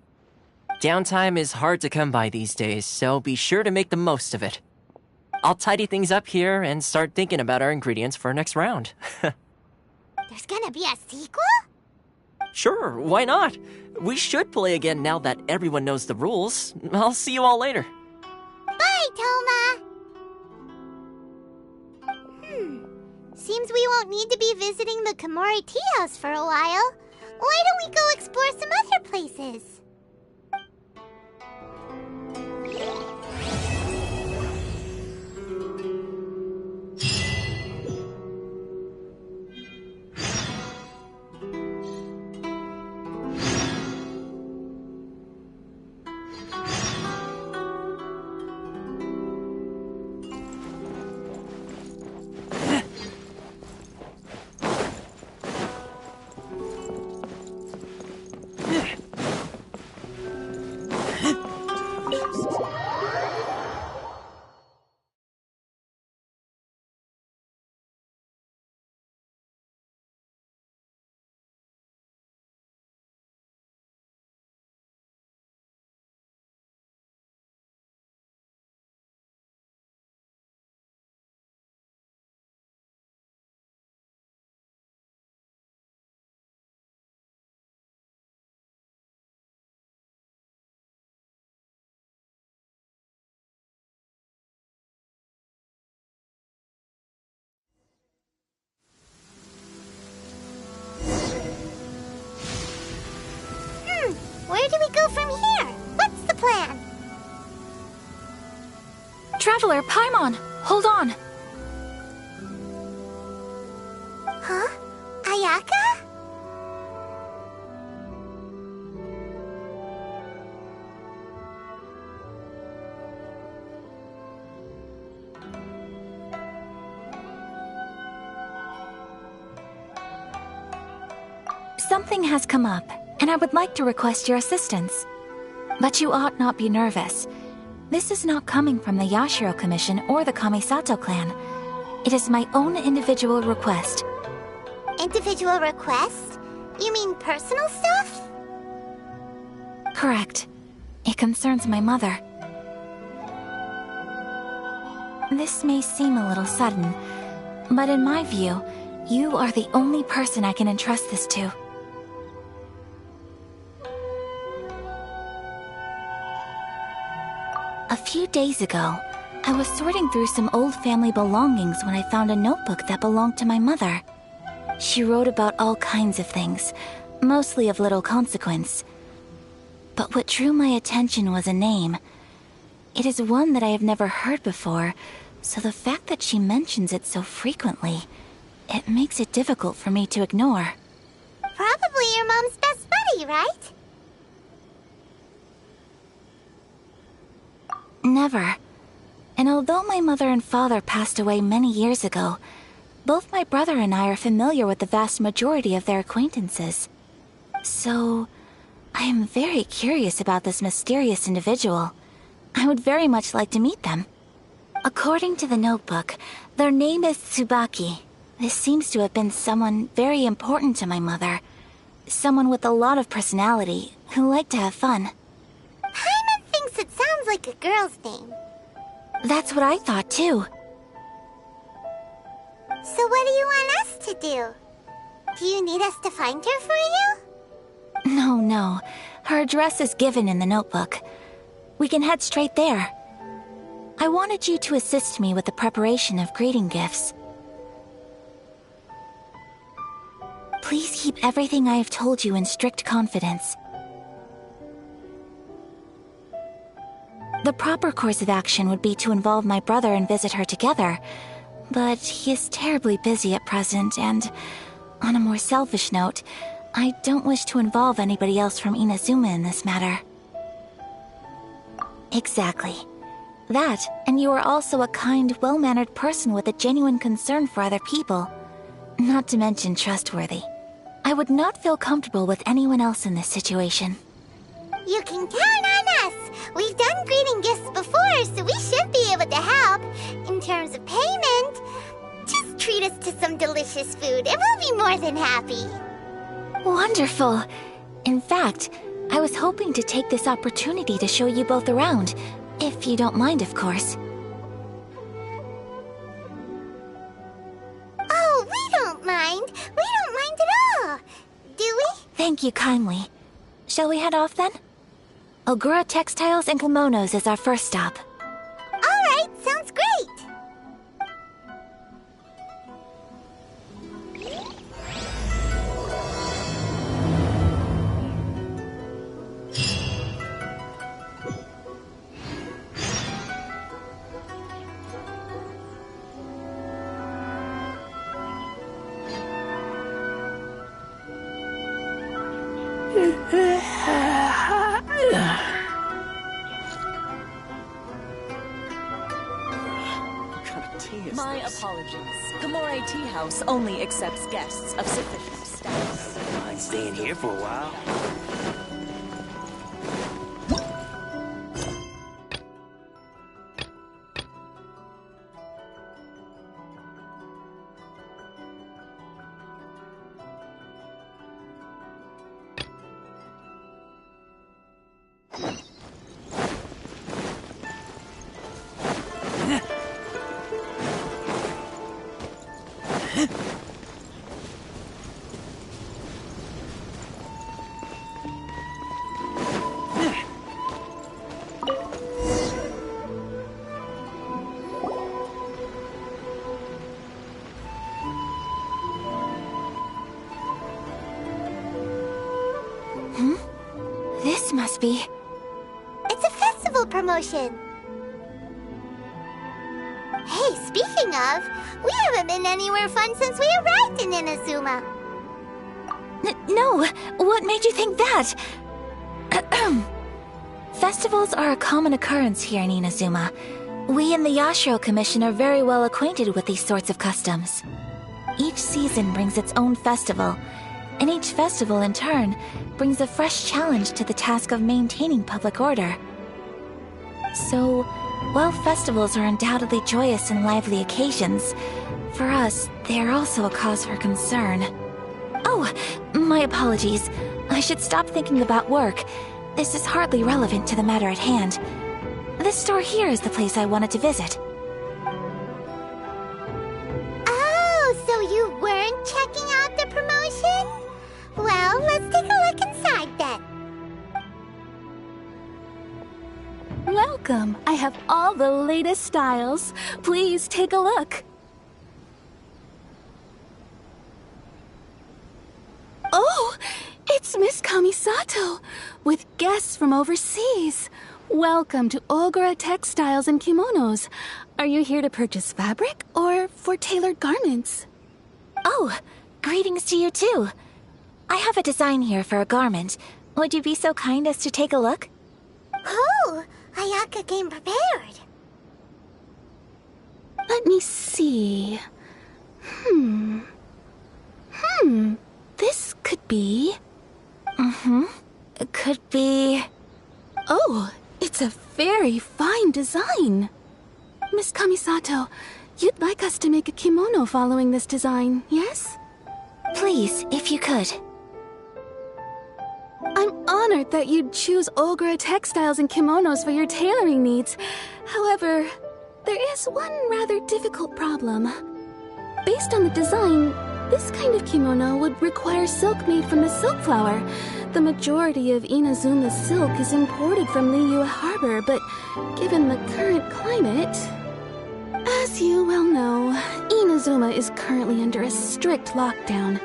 Downtime is hard to come by these days, so be sure to make the most of it. I'll tidy things up here and start thinking about our ingredients for our next round. There's gonna be a sequel? Sure, why not? We should play again now that everyone knows the rules. I'll see you all later. Bye, Toma! Seems we won't need to be visiting the Komori Tea House for a while. Why don't we go explore some other places? Where do we go from here? What's the plan? Traveler, Paimon, hold on. Huh? Ayaka? Something has come up, and I would like to request your assistance. But you ought not be nervous. This is not coming from the Yashiro Commission or the Kamisato clan. It is my own individual request. Individual request? You mean personal stuff? Correct. It concerns my mother. This may seem a little sudden, but in my view, you are the only person I can entrust this to. A few days ago, I was sorting through some old family belongings when I found a notebook that belonged to my mother. She wrote about all kinds of things, mostly of little consequence. But what drew my attention was a name. It is one that I have never heard before, so the fact that she mentions it so frequently, it makes it difficult for me to ignore. Probably your mom's best buddy, right? Never. And although my mother and father passed away many years ago, both my brother and I are familiar with the vast majority of their acquaintances. So, I am very curious about this mysterious individual. I would very much like to meet them. According to the notebook, their name is Tsubaki. This seems to have been someone very important to my mother. Someone with a lot of personality, who liked to have fun. Paimon thinks it sounds like a girl's name. That's what I thought too. So what do you want us to do? Do you need us to find her for you? No. Her address is given in the notebook. We can head straight there. I wanted you to assist me with the preparation of greeting gifts. Please keep everything I have told you in strict confidence. The proper course of action would be to involve my brother and visit her together, but he is terribly busy at present, and on a more selfish note, I don't wish to involve anybody else from Inazuma in this matter. Exactly. That, and you are also a kind, well-mannered person with a genuine concern for other people. Not to mention trustworthy. I would not feel comfortable with anyone else in this situation. You can count on us. We've done greeting gifts before, so we should be able to help. In terms of payment, just treat us to some delicious food and we'll be more than happy. Wonderful. In fact, I was hoping to take this opportunity to show you both around, if you don't mind, of course. Oh, we don't mind. We don't mind at all. Do we? Thank you kindly. Shall we head off then? Ogura Textiles and Kimonos is our first stop. All right, sounds great. My apologies. Gamore Tea House only accepts guests of sufficient status. I'm staying here for a while. This must be... It's a festival promotion. Hey, speaking of, we haven't been anywhere fun since we arrived in Inazuma. No! What made you think that? Festivals are a common occurrence here in Inazuma. We in the Yashiro Commission are very well acquainted with these sorts of customs. Each season brings its own festival, and each festival, in turn, brings a fresh challenge to the task of maintaining public order. So, while festivals are undoubtedly joyous and lively occasions, for us, they are also a cause for concern. Oh, my apologies. I should stop thinking about work. This is hardly relevant to the matter at hand. This store here is the place I wanted to visit. Oh, so you weren't checking out the promotion? Well, let's take a look inside then. Welcome. I have all the latest styles. Please take a look. Oh, it's Miss Kamisato, with guests from overseas. Welcome to Ogura Textiles and Kimonos. Are you here to purchase fabric or for tailored garments? Oh, greetings to you too. I have a design here for a garment. Would you be so kind as to take a look? Oh, Ayaka came prepared. Let me see. This could be... It could be... Oh, it's a very fine design. Miss Kamisato, you'd like us to make a kimono following this design, yes? Please, if you could. I'm honored that you'd choose Ogura Textiles and Kimonos for your tailoring needs. However, there is one rather difficult problem. Based on the design, this kind of kimono would require silk made from the silk flower. The majority of Inazuma's silk is imported from Liyue Harbor, but given the current climate... As you well know, Inazuma is currently under a strict lockdown.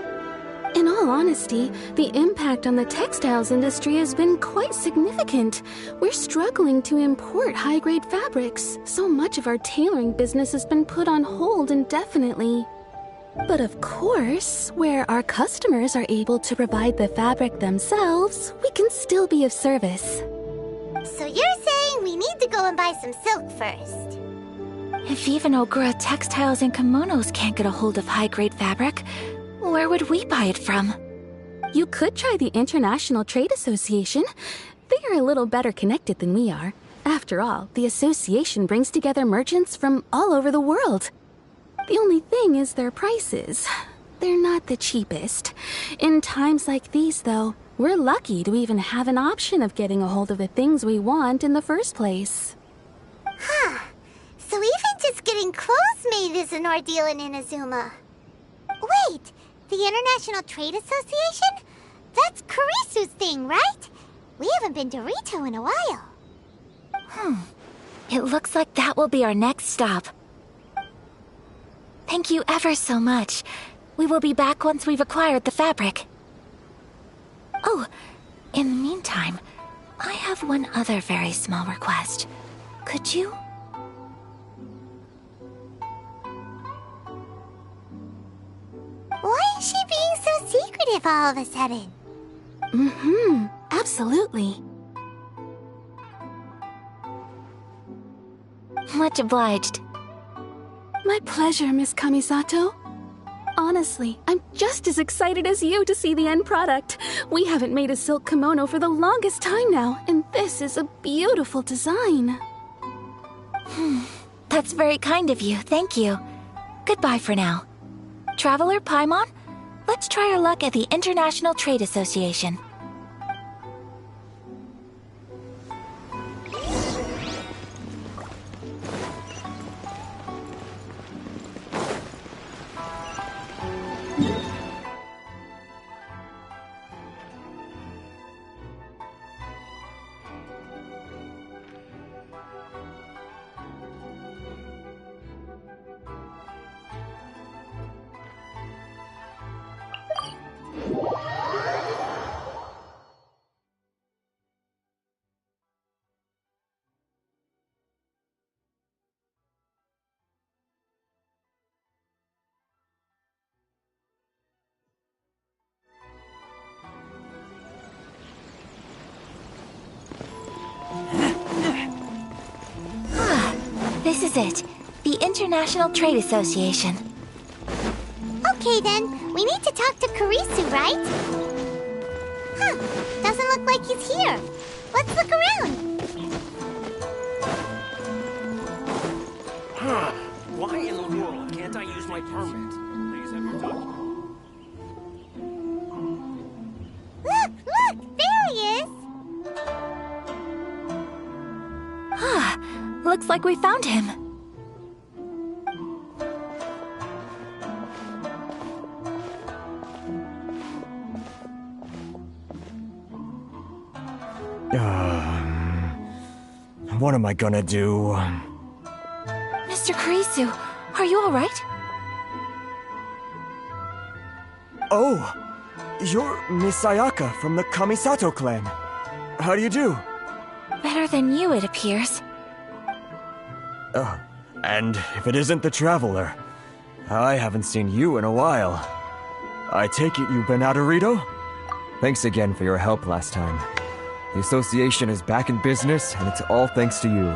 In all honesty, the impact on the textiles industry has been quite significant. We're struggling to import high-grade fabrics. So much of our tailoring business has been put on hold indefinitely. But of course, where our customers are able to provide the fabric themselves, we can still be of service. So you're saying we need to go and buy some silk first? If even Ogura Textiles and Kimonos can't get a hold of high-grade fabric, where would we buy it from? You could try the International Trade Association. They are a little better connected than we are. After all, the association brings together merchants from all over the world. The only thing is their prices. They're not the cheapest. In times like these, though, we're lucky to even have an option of getting a hold of the things we want in the first place. Huh. So even just getting clothes made is an ordeal in Inazuma. Wait, the International Trade Association? That's Kurisu's thing, right? We haven't been to Rito in a while. It looks like that will be our next stop. Thank you ever so much. We will be back once we've acquired the fabric. Oh, in the meantime, I have one other very small request. Could you? Why is she being so secretive all of a sudden? Absolutely. Much obliged. My pleasure, Miss Kamisato. Honestly, I'm just as excited as you to see the end product. We haven't made a silk kimono for the longest time now, and this is a beautiful design. That's very kind of you, thank you. Goodbye for now. Traveler Paimon, let's try our luck at the International Trade Association. This is it. The International Trade Association. Okay then, we need to talk to Kurisu, right? Huh, doesn't look like he's here. Let's look around. Huh. Why in the world can't I use my permit? Please have your document. Look, there he is. Looks like we found him. What am I gonna do? Mr. Kurisu, are you alright? Oh! You're Miss Sayaka from the Kamisato clan. How do you do? Better than you, it appears. And if it isn't the Traveler, I haven't seen you in a while. I take it you've been out of Rito? Thanks again for your help last time. The association is back in business, and it's all thanks to you.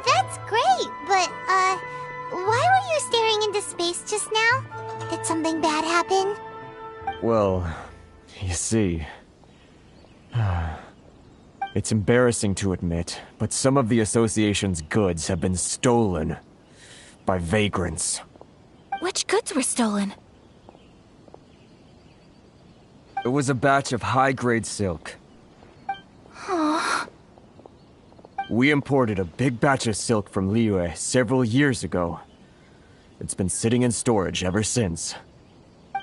That's great, but, why were you staring into space just now? Did something bad happen? Well, you see... It's embarrassing to admit, but some of the association's goods have been stolen by vagrants. Which goods were stolen? It was a batch of high-grade silk. We imported a big batch of silk from Liyue several years ago. It's been sitting in storage ever since.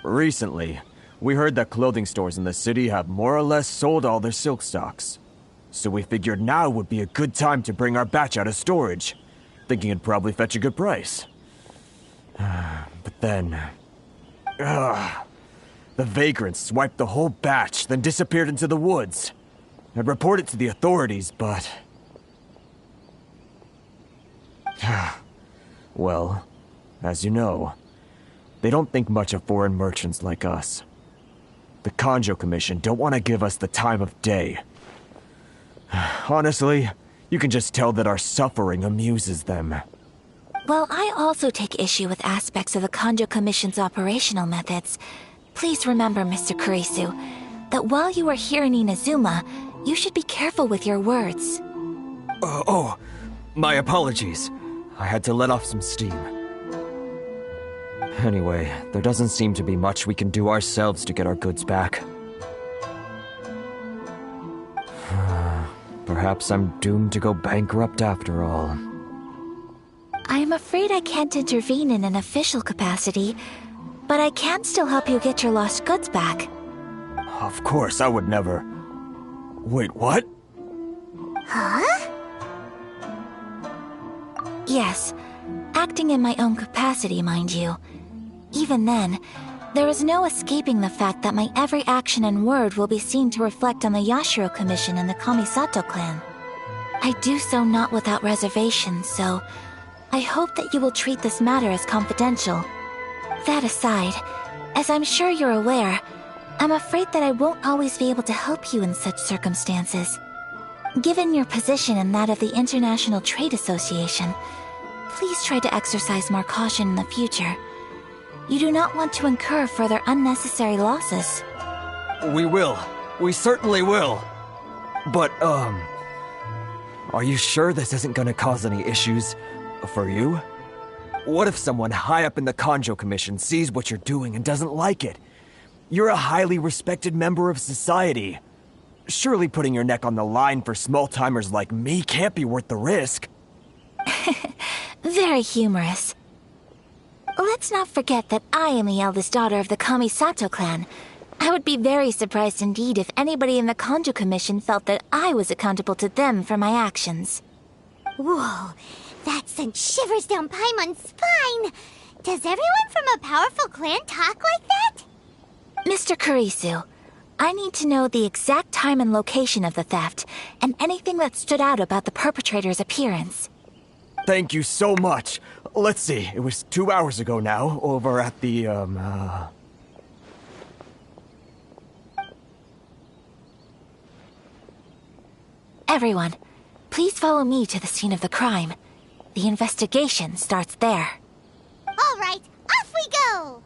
Recently, we heard that clothing stores in the city have more or less sold all their silk stocks. So we figured now would be a good time to bring our batch out of storage, thinking it'd probably fetch a good price. But then... the vagrants swiped the whole batch, then disappeared into the woods. I'd report it to the authorities, but... Well, as you know, They don't think much of foreign merchants like us. The Kanjo Commission don't want to give us the time of day. Honestly, you can just tell that our suffering amuses them. While I also take issue with aspects of the Kanjo Commission's operational methods, please remember, Mr. Kurisu, that while you are here in Inazuma, you should be careful with your words. My apologies. I had to let off some steam. Anyway, there doesn't seem to be much we can do ourselves to get our goods back. Perhaps I'm doomed to go bankrupt after all. I am afraid I can't intervene in an official capacity, but I can still help you get your lost goods back. Of course, I would never... Wait, what? Huh? Yes, acting in my own capacity, mind you. Even then, there is no escaping the fact that my every action and word will be seen to reflect on the Yashiro Commission and the Kamisato clan. I do so not without reservations, so I hope that you will treat this matter as confidential. That aside, as I'm sure you're aware, I'm afraid that I won't always be able to help you in such circumstances. Given your position and that of the International Trade Association, please try to exercise more caution in the future. You do not want to incur further unnecessary losses. We will. We certainly will. But, are you sure this isn't gonna cause any issues for you? What if someone high up in the Kanjo Commission sees what you're doing and doesn't like it? You're a highly respected member of society. Surely putting your neck on the line for small-timers like me can't be worth the risk. Very humorous. Let's not forget that I am the eldest daughter of the Kamisato clan. I would be very surprised indeed if anybody in the Kanjo Commission felt that I was accountable to them for my actions. Whoa, that sent shivers down Paimon's spine! Does everyone from a powerful clan talk like that? Mr. Kurisu, I need to know the exact time and location of the theft, and anything that stood out about the perpetrator's appearance. Thank you so much. Let's see, it was 2 hours ago now, over at the, Everyone, please follow me to the scene of the crime. The investigation starts there. All right, off we go!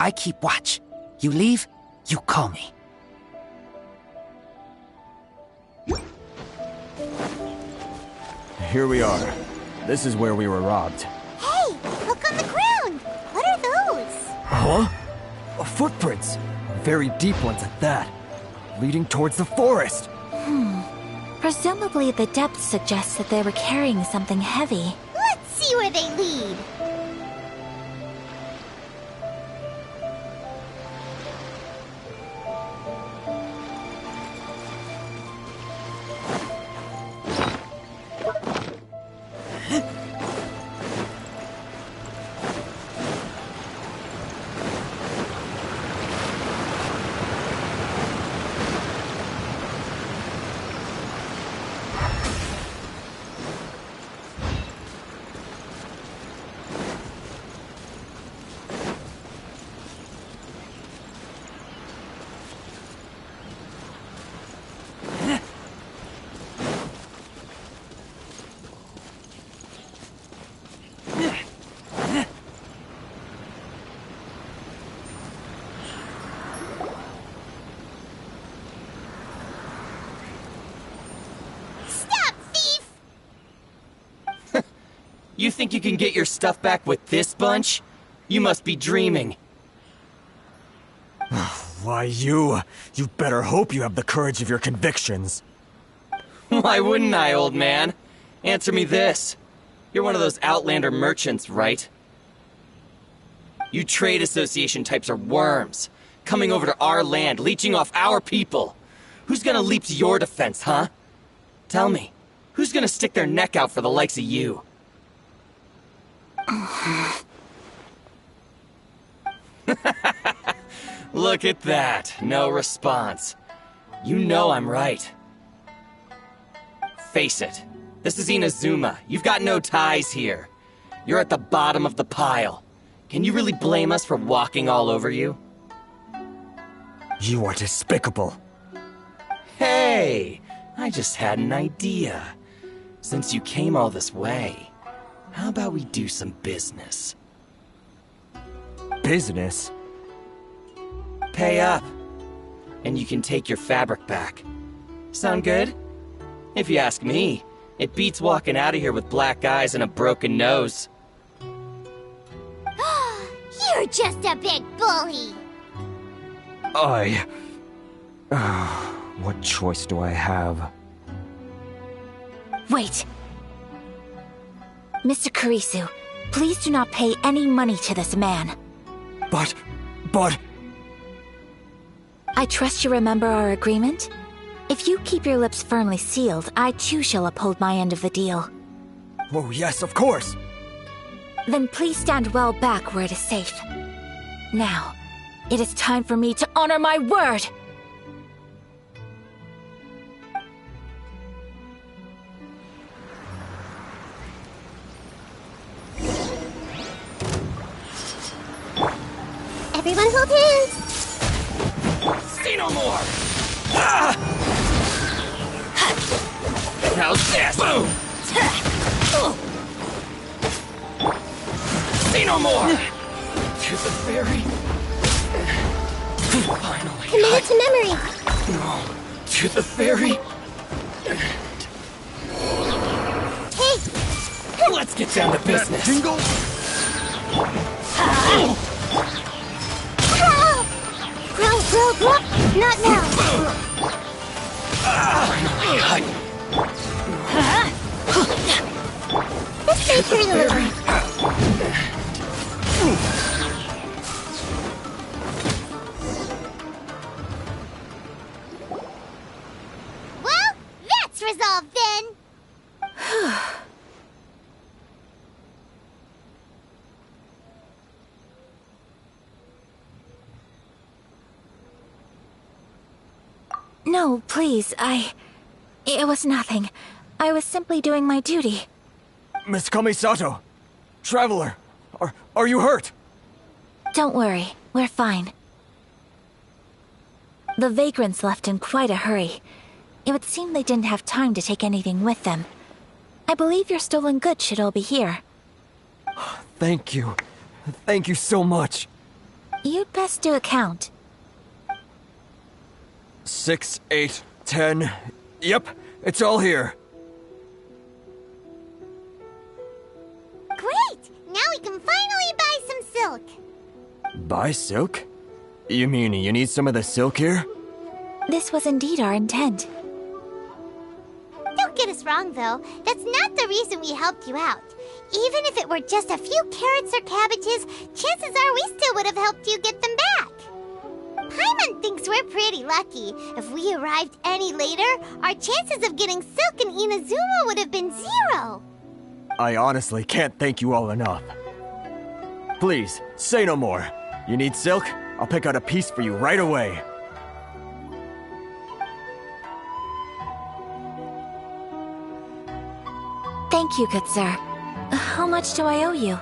I keep watch. You leave, you call me. Here we are. This is where we were robbed. Hey, look on the ground! What are those? Huh? Footprints. Very deep ones at that. Leading towards the forest. Presumably the depth suggests that they were carrying something heavy. Let's see where they lead. You think you can get your stuff back with this bunch? You must be dreaming. Why, you better hope you have the courage of your convictions. Why wouldn't I, old man? Answer me this. You're one of those Outlander merchants, right? You trade association types are worms, coming over to our land, leeching off our people. Who's gonna leap to your defense, huh? Tell me, who's gonna stick their neck out for the likes of you? Look at that. No response. You know I'm right. Face it. This is Inazuma. You've got no ties here. You're at the bottom of the pile. Can you really blame us for walking all over you? You are despicable. Hey! I just had an idea. Since you came all this way, how about we do some business? Business? Pay up, and you can take your fabric back. Sound good? If you ask me, it beats walking out of here with black eyes and a broken nose. You're just a big bully. What choice do I have? Wait. Mr. Kurisu, please do not pay any money to this man. But... I trust you remember our agreement? If you keep your lips firmly sealed, I too shall uphold my end of the deal. Oh, yes, of course. Then please stand well back where it is safe. Now, it is time for me to honor my word! Everyone hold hands! Say no more! Ah! How's this? Boom! Say no more! To the fairy. Finally. Commit it to memory. No. To the fairy. Hey! Let's get down to business. Tingle? Grow. Not now. This may hurt a little. Well, that's resolved then. No, please, It was nothing. I was simply doing my duty. Miss Kamisato! Traveler! Are you hurt? Don't worry, we're fine. The vagrants left in quite a hurry. It would seem they didn't have time to take anything with them. I believe your stolen goods should all be here. Thank you. Thank you so much. You'd best do a count. 6, 8, 10... Yep, it's all here. Great! Now we can finally buy some silk. Buy silk? You mean you need some of the silk here? This was indeed our intent. wrong, though. That's not the reason we helped you out. Even if it were just a few carrots or cabbages, chances are we still would have helped you get them back. Paimon thinks we're pretty lucky. If we arrived any later, our chances of getting Silk and Inazuma would have been 0. I honestly can't thank you all enough. Please, say no more. You need silk? I'll pick out a piece for you right away. Thank you, good sir. How much do I owe you?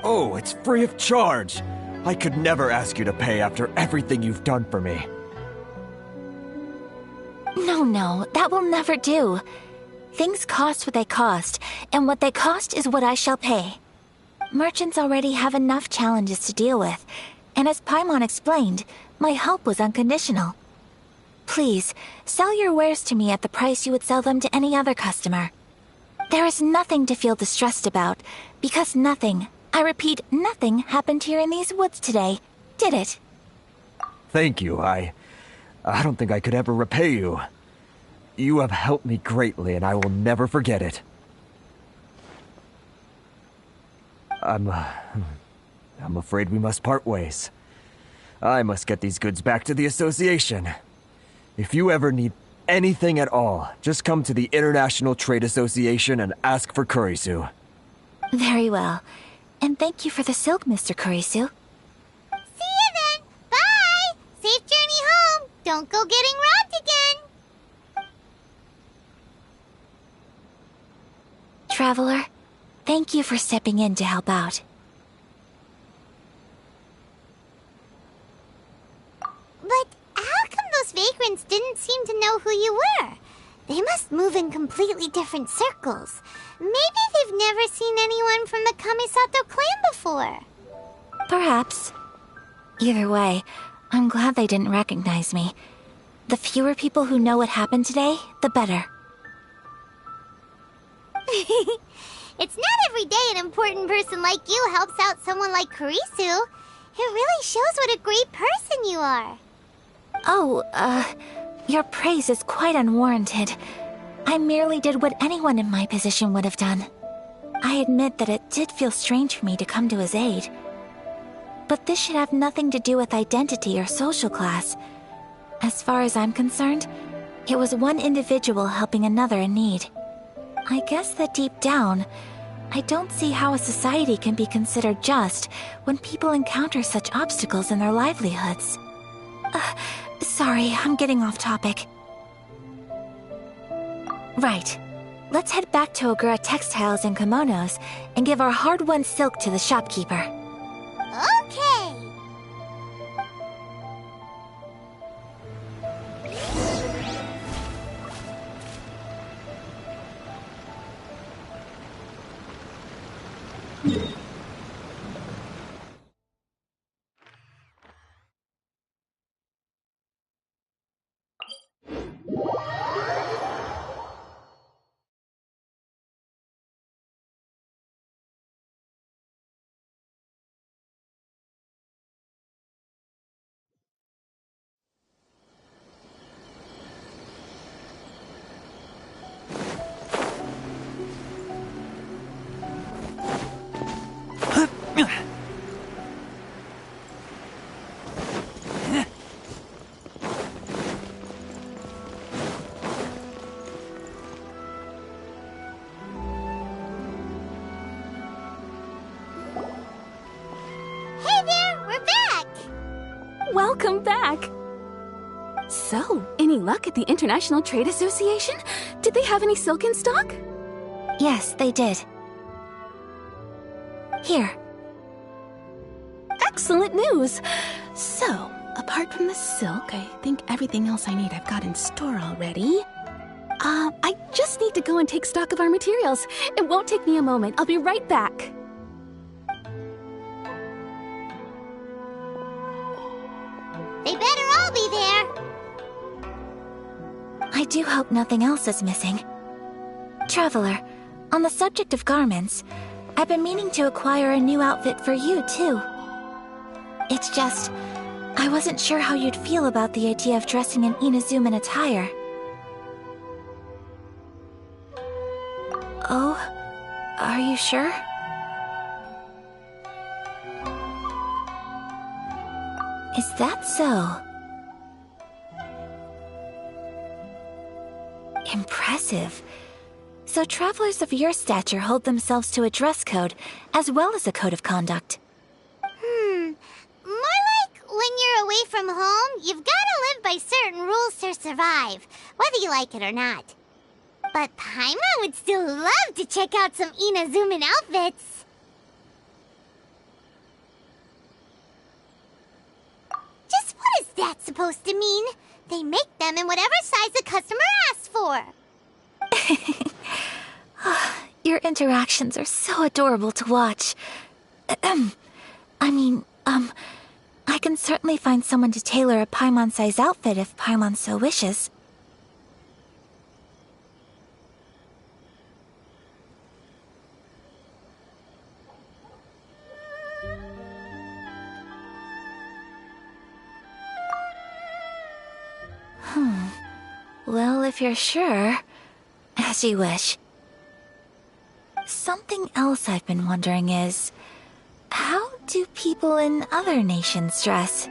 Oh, it's free of charge. I could never ask you to pay after everything you've done for me. No, that will never do. Things cost what they cost, and what they cost is what I shall pay. Merchants already have enough challenges to deal with, and as Paimon explained, my help was unconditional. Please, sell your wares to me at the price you would sell them to any other customer. There is nothing to feel distressed about, because nothing, I repeat, nothing happened here in these woods today, did it? Thank you. I don't think I could ever repay you. You have helped me greatly, and I will never forget it. I'm afraid we must part ways. I must get these goods back to the association. If you ever need anything at all, just come to the International Trade Association and ask for Kurisu. Very well. And thank you for the silk, Mr. Kurisu. See you then! Bye! Safe journey home! Don't go getting robbed again! Traveler, thank you for stepping in to help out. But how come those vagrants didn't seem to know who you were? They must move in completely different circles. Maybe they've never seen anyone from the Kamisato clan before. Perhaps. Either way, I'm glad they didn't recognize me. The fewer people who know what happened today, the better. It's not every day an important person like you helps out someone like Kurisu. It really shows what a great person you are. Oh, your praise is quite unwarranted. I merely did what anyone in my position would have done. I admit that it did feel strange for me to come to his aid. But this should have nothing to do with identity or social class. As far as I'm concerned, it was one individual helping another in need. I guess that deep down, I don't see how a society can be considered just when people encounter such obstacles in their livelihoods. Sorry, I'm getting off topic. Right. Let's head back to Ogura Textiles and Kimonos and give our hard-won silk to the shopkeeper. Okay! Welcome back! So, any luck at the International Trade Association? Did they have any silk in stock? Yes, they did. Here. Excellent news! So, apart from the silk, I think everything else I need I've got in store already. I just need to go and take stock of our materials. It won't take me a moment. I'll be right back. They better all be there. I do hope nothing else is missing. Traveler, on the subject of garments, I've been meaning to acquire a new outfit for you, too. It's just, I wasn't sure how you'd feel about the idea of dressing in Inazuman attire. sure? Is that so? Impressive. So travelers of your stature hold themselves to a dress code, as well as a code of conduct. More like when you're away from home, you've gotta live by certain rules to survive, whether you like it or not. But Paimon would still love to check out some Inazuman outfits. Just what is that supposed to mean? They make them in whatever size the customer asks for. Your interactions are so adorable to watch. I can certainly find someone to tailor a Paimon-sized outfit if Paimon so wishes. Well, if you're sure, as you wish. Something else I've been wondering is, how do people in other nations dress?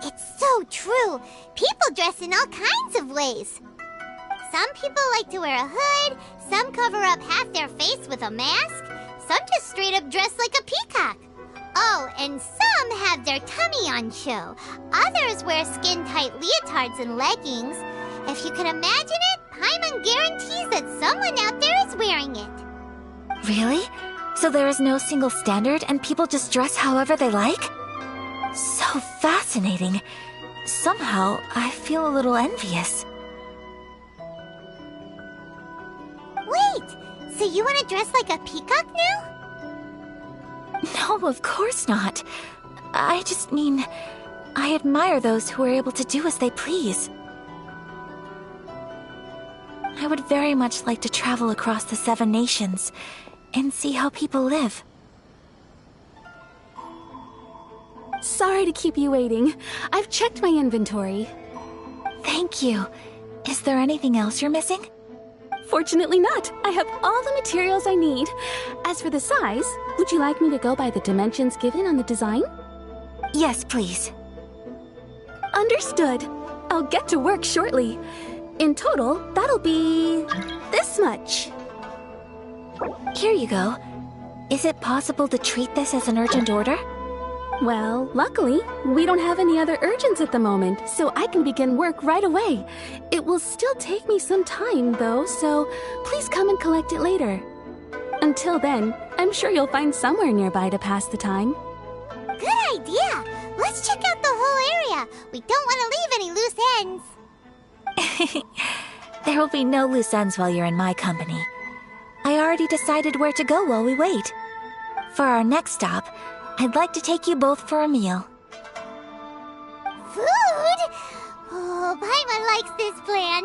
It's so true. People dress in all kinds of ways. Some people like to wear a hood, some cover up half their face with a mask, some just straight up dress like a peacock. Oh, and some have their tummy on show. Others wear skin-tight leotards and leggings. If you can imagine it, Paimon guarantees that someone out there is wearing it. Really? So there is no single standard and people just dress however they like? So fascinating. Somehow, I feel a little envious. Wait, so you want to dress like a peacock now? No, of course not. I just mean, I admire those who are able to do as they please. I would very much like to travel across the 7 nations and see how people live. Sorry to keep you waiting. I've checked my inventory. Thank you. Is there anything else you're missing? Fortunately not. I have all the materials I need. As for the size, would you like me to go by the dimensions given on the design? Yes, please. Understood. I'll get to work shortly. In total, that'll be this much. Here you go. Is it possible to treat this as an urgent order? Well, luckily, we don't have any other urgents at the moment, so I can begin work right away. It will still take me some time, though, so please come and collect it later. Until then, I'm sure you'll find somewhere nearby to pass the time. Good idea! Let's check out the whole area. We don't want to leave any loose ends. There will be no loose ends while you're in my company. I already decided where to go while we wait. For our next stop, I'd like to take you both for a meal. Food? Oh, Paimon likes this plan.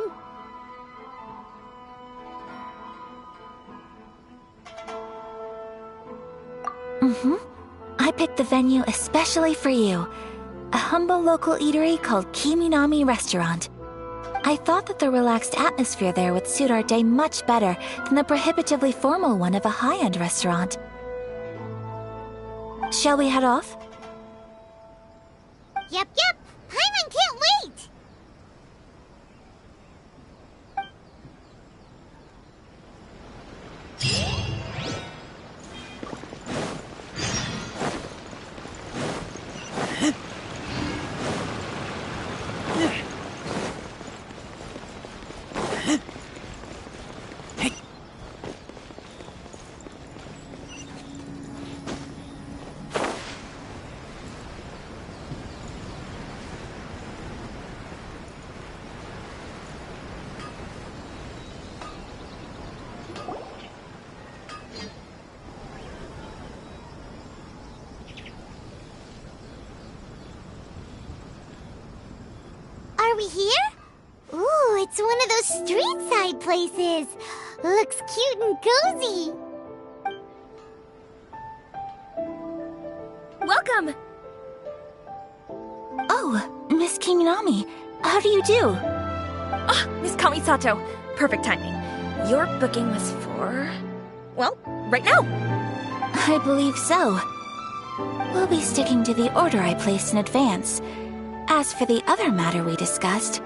I picked the venue especially for you. A humble local eatery called Kiminami Restaurant. I thought that the relaxed atmosphere there would suit our day much better than the prohibitively formal one of a high-end restaurant. Shall we head off? Yep. Paimon can't wait! Are we here? Ooh, it's one of those street-side places. Looks cute and cozy. Welcome! Oh, Miss Kiminami, how do you do? Miss Kamisato. Perfect timing. Your booking was for... well, right now. I believe so. We'll be sticking to the order I placed in advance. As for the other matter we discussed,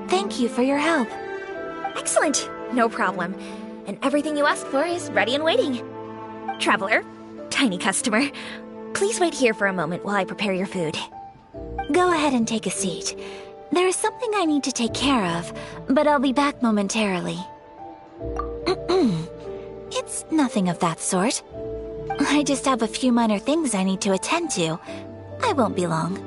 thank you for your help. Excellent. No problem. And everything you asked for is ready and waiting. Traveler, tiny customer, please wait here for a moment while I prepare your food. Go ahead and take a seat. There is something I need to take care of, but I'll be back momentarily. It's nothing of that sort. I just have a few minor things I need to attend to. I won't be long.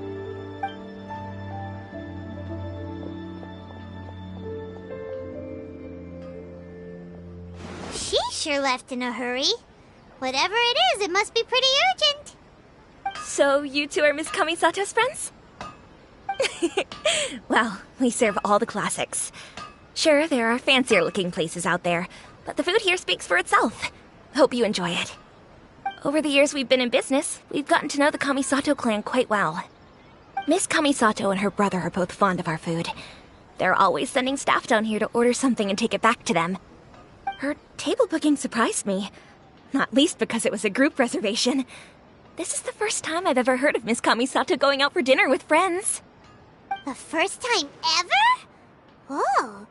She sure left in a hurry. Whatever it is, it must be pretty urgent. So you two are Miss Kamisato's friends? Well, we serve all the classics. Sure, there are fancier looking places out there, but the food here speaks for itself. Hope you enjoy it. Over the years we've been in business, we've gotten to know the Kamisato clan quite well. Miss Kamisato and her brother are both fond of our food. They're always sending staff down here to order something and take it back to them. Her table booking surprised me, not least because it was a group reservation. This is the first time I've ever heard of Miss Kamisato going out for dinner with friends. The first time ever? Oh,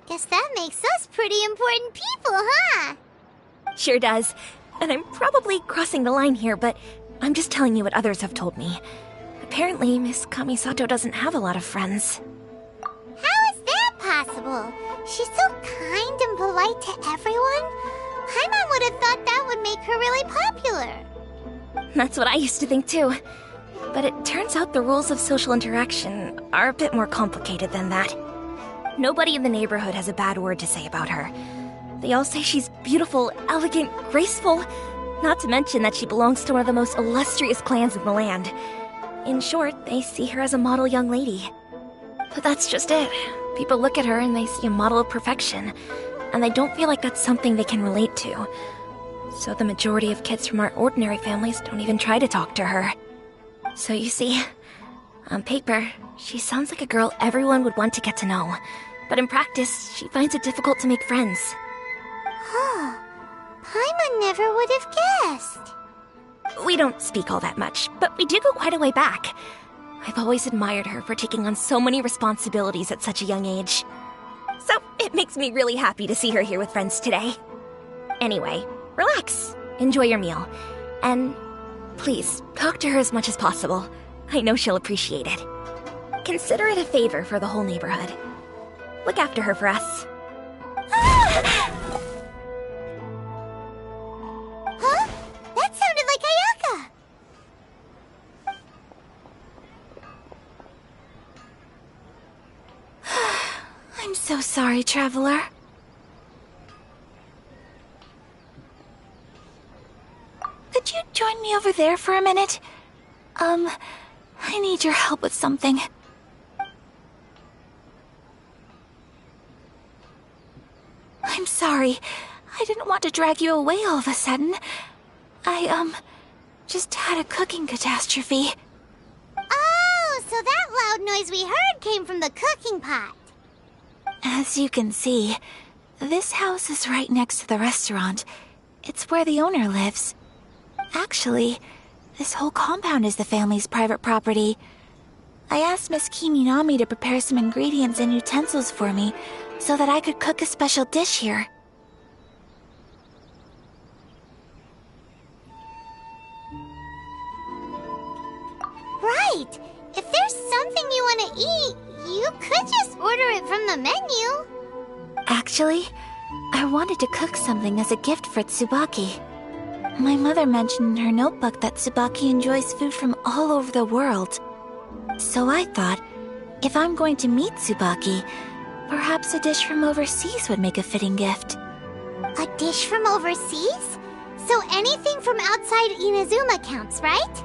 guess that makes us pretty important people, huh? Sure does. And I'm probably crossing the line here, but I'm just telling you what others have told me. Apparently, Miss Kamisato doesn't have a lot of friends. How is that possible? She's so kind and polite to everyone. Paimon would have thought that would make her really popular. That's what I used to think too. But it turns out the rules of social interaction are a bit more complicated than that. Nobody in the neighborhood has a bad word to say about her. They all say she's beautiful, elegant, graceful, not to mention that she belongs to one of the most illustrious clans in the land. In short, they see her as a model young lady. But that's just it. People look at her and they see a model of perfection, and they don't feel like that's something they can relate to. So the majority of kids from our ordinary families don't even try to talk to her. So you see, on paper, she sounds like a girl everyone would want to get to know. But in practice, she finds it difficult to make friends. Huh. Paimon never would have guessed. We don't speak all that much, but we do go quite a way back. I've always admired her for taking on so many responsibilities at such a young age. So it makes me really happy to see her here with friends today. Anyway, relax, enjoy your meal, and please, talk to her as much as possible. I know she'll appreciate it. Consider it a favor for the whole neighborhood. Look after her for us. Huh? That sounded like Ayaka! I'm so sorry, Traveler. Could you join me over there for a minute? I need your help with something. I'm sorry. I didn't want to drag you away all of a sudden. I, just had a cooking catastrophe. Oh, so that loud noise we heard came from the cooking pot. As you can see, this house is right next to the restaurant. It's where the owner lives. Actually, this whole compound is the family's private property. I asked Miss Kiminami to prepare some ingredients and utensils for me so that I could cook a special dish here. Right! If there's something you want to eat, you could just order it from the menu. Actually, I wanted to cook something as a gift for Tsubaki. My mother mentioned in her notebook that Tsubaki enjoys food from all over the world. So I thought, if I'm going to meet Tsubaki, perhaps a dish from overseas would make a fitting gift. A dish from overseas? So anything from outside Inazuma counts, right?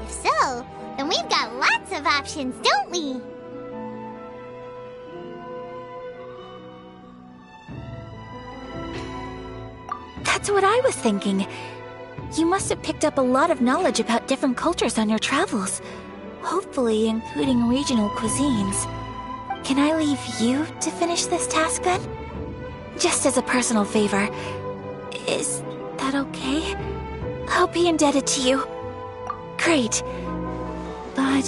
If so, then we've got lots of options, don't we? That's what I was thinking. You must have picked up a lot of knowledge about different cultures on your travels, hopefully including regional cuisines. Can I leave you to finish this task then? just as a personal favor. Is that okay? I'll be indebted to you. Great. But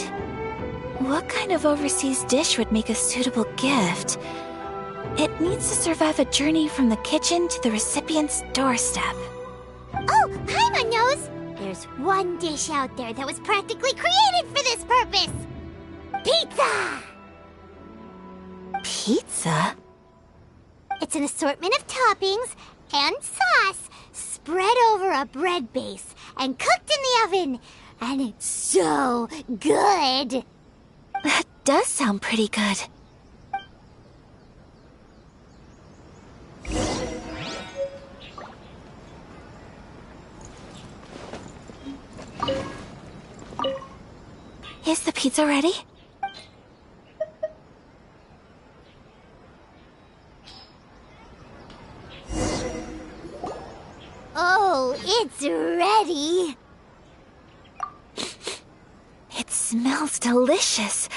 what kind of overseas dish would make a suitable gift? It needs to survive a journey from the kitchen to the recipient's doorstep. Oh, Paimon knows! There's one dish out there that was practically created for this purpose! Pizza! Pizza? It's an assortment of toppings and sauce spread over a bread base and cooked in the oven. And it's so good! That does sound pretty good. Is the pizza ready? Oh, it's ready! It smells delicious.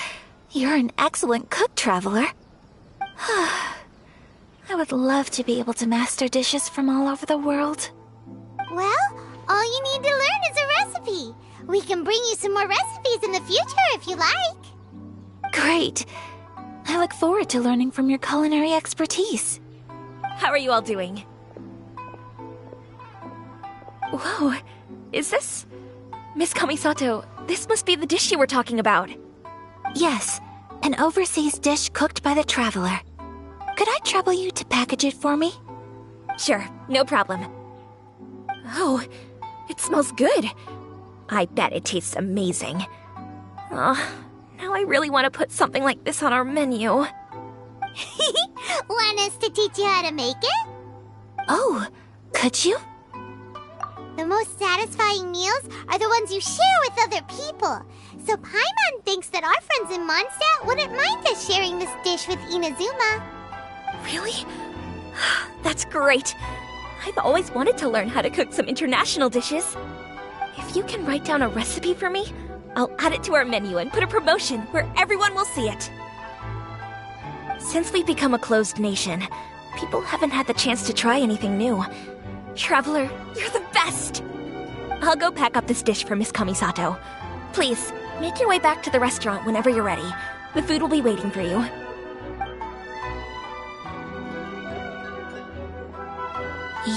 You're an excellent cook, Traveler. I would love to be able to master dishes from all over the world. Well, all you need to learn is a recipe. We can bring you some more recipes in the future if you like. Great. I look forward to learning from your culinary expertise. How are you all doing? Whoa, is this... Miss Kamisato, this must be the dish you were talking about. Yes, an overseas dish cooked by the Traveler. Could I trouble you to package it for me? Sure, no problem. Oh, it smells good. I bet it tastes amazing. Oh, now I really want to put something like this on our menu. Want us to teach you how to make it? Oh, could you? The most satisfying meals are the ones you share with other people. So Paimon thinks that our friends in Mondstadt wouldn't mind us sharing this dish with Inazuma. Really? That's great. I've always wanted to learn how to cook some international dishes. If you can write down a recipe for me, I'll add it to our menu and put a promotion where everyone will see it. Since we've become a closed nation, people haven't had the chance to try anything new. Traveler, you're the best! I'll go pack up this dish for Miss Kamisato. Please, make your way back to the restaurant whenever you're ready. The food will be waiting for you.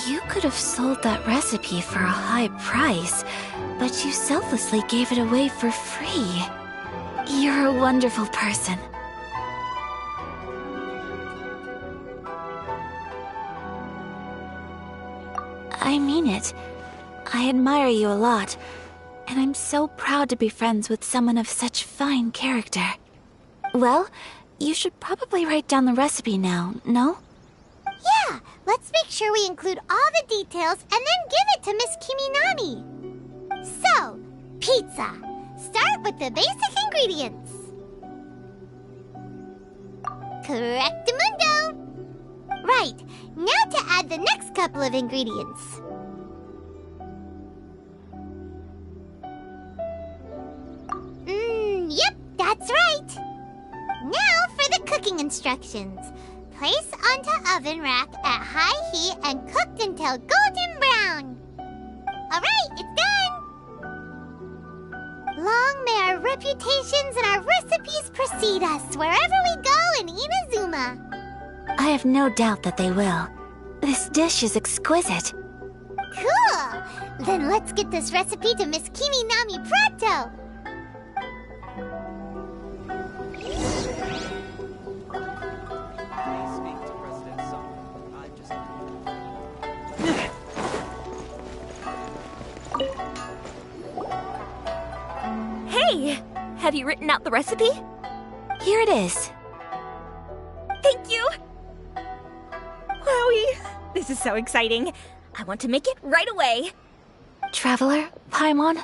You could have sold that recipe for a high price, but you selflessly gave it away for free. You're a wonderful person. I mean it. I admire you a lot, and I'm so proud to be friends with someone of such fine character. Well, you should probably write down the recipe now, no? Yeah, let's make sure we include all the details and then give it to Miss Kiminami. So, pizza. Start with the basic ingredients. Correctamundo. Right, now to add the next couple of ingredients. Yep, that's right. Now for the cooking instructions. Place onto oven rack at high heat and cooked until golden brown. Alright, it's done! Long may our reputations and our recipes precede us wherever we go in Inazuma. I have no doubt that they will. This dish is exquisite. Cool! Then let's get this recipe to Miss Kiminami pronto! Hey! Have you written out the recipe? Here it is. Thank you! Wowie! This is so exciting. I want to make it right away. Traveler, Paimon,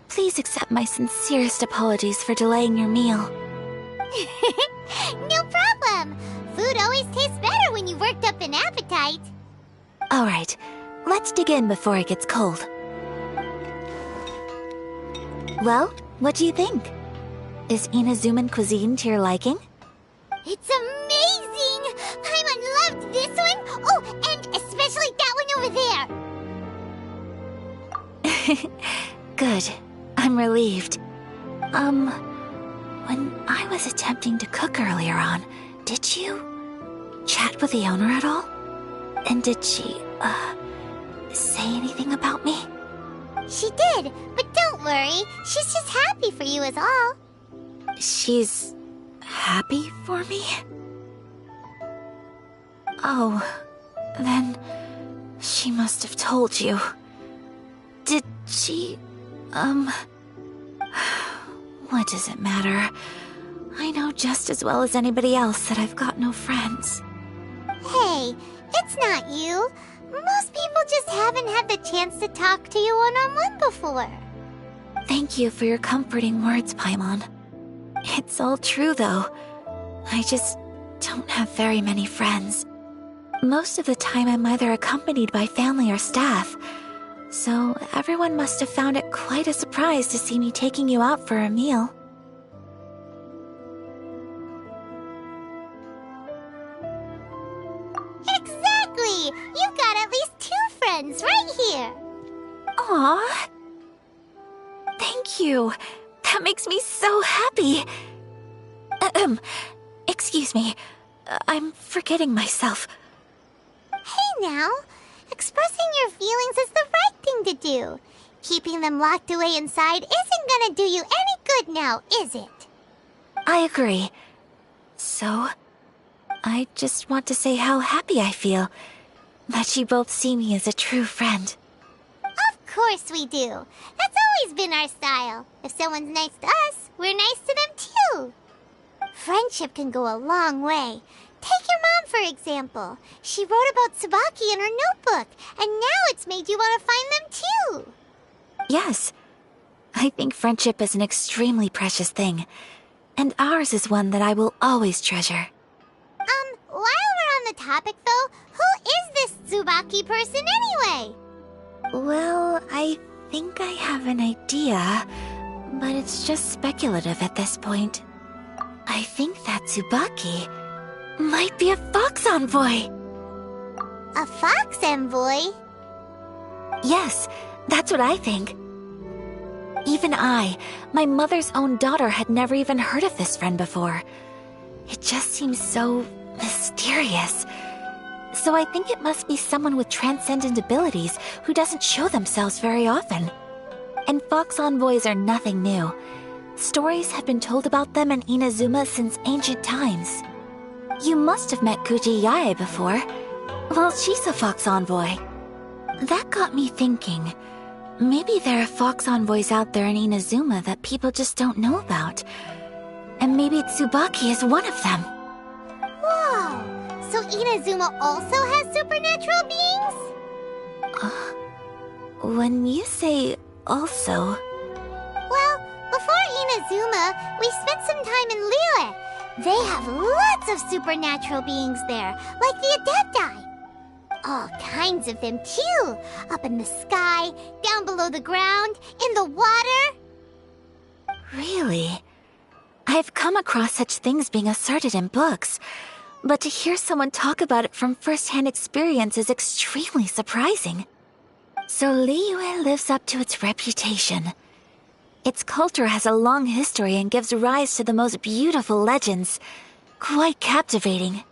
please accept my sincerest apologies for delaying your meal. No problem! Food always tastes better when you've worked up an appetite. All right, let's dig in before it gets cold. Well, what do you think? Is Inazuman cuisine to your liking? It's amazing! Paimon loved this one Especially that one over there! Good. I'm relieved. When I was attempting to cook earlier on, did you chat with the owner at all? And did she, say anything about me? She did, but don't worry. She's just happy for you is all. She's happy for me? Oh, then she must have told you. Did she, what does it matter? I know just as well as anybody else that I've got no friends. Hey, it's not you. Most people just haven't had the chance to talk to you one-on-one before. Thank you for your comforting words, Paimon. It's all true, though. I just don't have very many friends. Most of the time I'm either accompanied by family or staff, so everyone must have found it quite a surprise to see me taking you out for a meal. Exactly! You've got at least 2 friends right here. Aww. Thank you. That makes me so happy. Excuse me. I'm forgetting myself. Hey now, expressing your feelings is the right thing to do. Keeping them locked away inside isn't gonna do you any good now, is it? I agree. So, I just want to say how happy I feel that you both see me as a true friend. Of course we do. That's always been our style. If someone's nice to us, we're nice to them too. Friendship can go a long way. Take your mom, for example. She wrote about Tsubaki in her notebook, and now it's made you want to find them too. Yes. I think friendship is an extremely precious thing, and ours is one that I will always treasure. While we're on the topic though, who is this Tsubaki person anyway? Well, I think I have an idea, but it's just speculative at this point. I think that Tsubaki might be a fox envoy. A fox envoy? Yes, that's what I think. Even I, my mother's own daughter, had never even heard of this friend before. It just seems so mysterious. So I think it must be someone with transcendent abilities who doesn't show themselves very often. And fox envoys are nothing new. Stories have been told about them in Inazuma since ancient times. You must have met Kuji Yae before. Well, she's a fox envoy. That got me thinking. Maybe there are fox envoys out there in Inazuma that people just don't know about. And maybe Tsubaki is one of them. Whoa! So Inazuma also has supernatural beings? When you say also... Well, before Inazuma, we spent some time in Liyue. They have lots of supernatural beings there, like the Adepti. All kinds of them, too. Up in the sky, down below the ground, in the water. Really? I've come across such things being asserted in books, but to hear someone talk about it from first-hand experience is extremely surprising. So Liyue lives up to its reputation. Its culture has a long history and gives rise to the most beautiful legends. Quite captivating.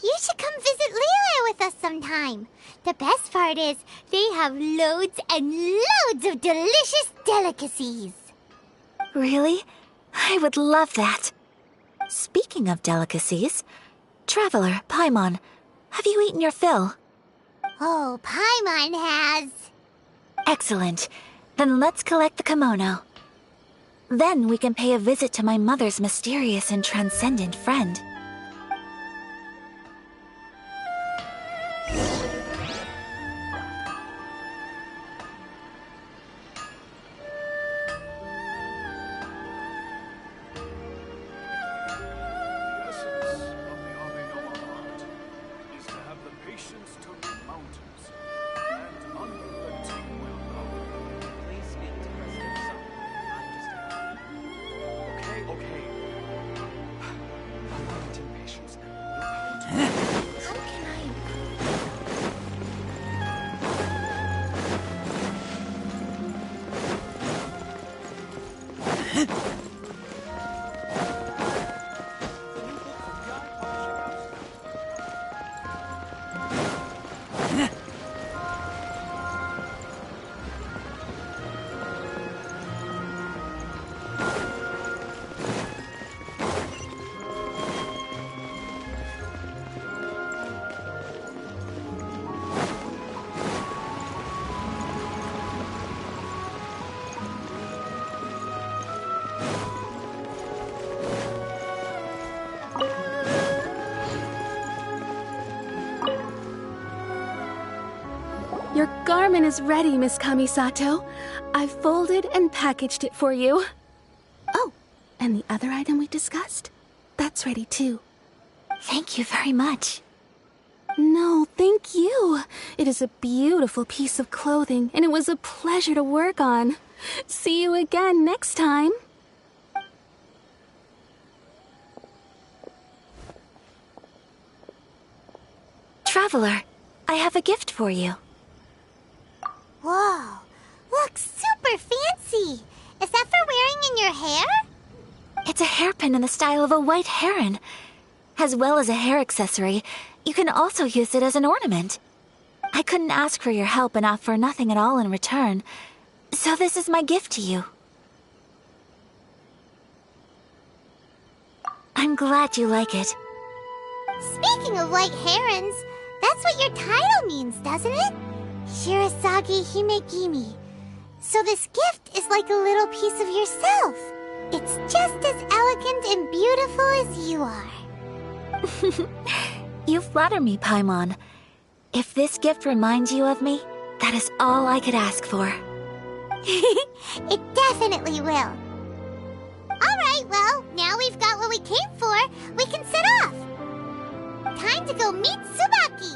You should come visit Liyue with us sometime. The best part is, they have loads and loads of delicious delicacies. Really? I would love that. Speaking of delicacies, Traveler, Paimon, have you eaten your fill? Oh, Paimon has. Excellent. Then let's collect the kimono. Then we can pay a visit to my mother's mysterious and transcendent friend. Your garment is ready, Miss Kamisato. I've folded and packaged it for you. Oh, and the other item we discussed? That's ready too. Thank you very much. No, thank you. It is a beautiful piece of clothing, and it was a pleasure to work on. See you again next time. Traveler, I have a gift for you. Whoa, looks super fancy. Is that for wearing in your hair? It's a hairpin in the style of a white heron. As well as a hair accessory, you can also use it as an ornament. I couldn't ask for your help and offer nothing at all in return, so this is my gift to you. I'm glad you like it. Speaking of white herons, that's what your title means, doesn't it? Shirasagi Himegimi. So this gift is like a little piece of yourself. It's just as elegant and beautiful as you are. You flatter me, Paimon. If this gift reminds you of me, that is all I could ask for. It definitely will. Alright, well, now we've got what we came for, we can set off. Time to go meet Tsubaki.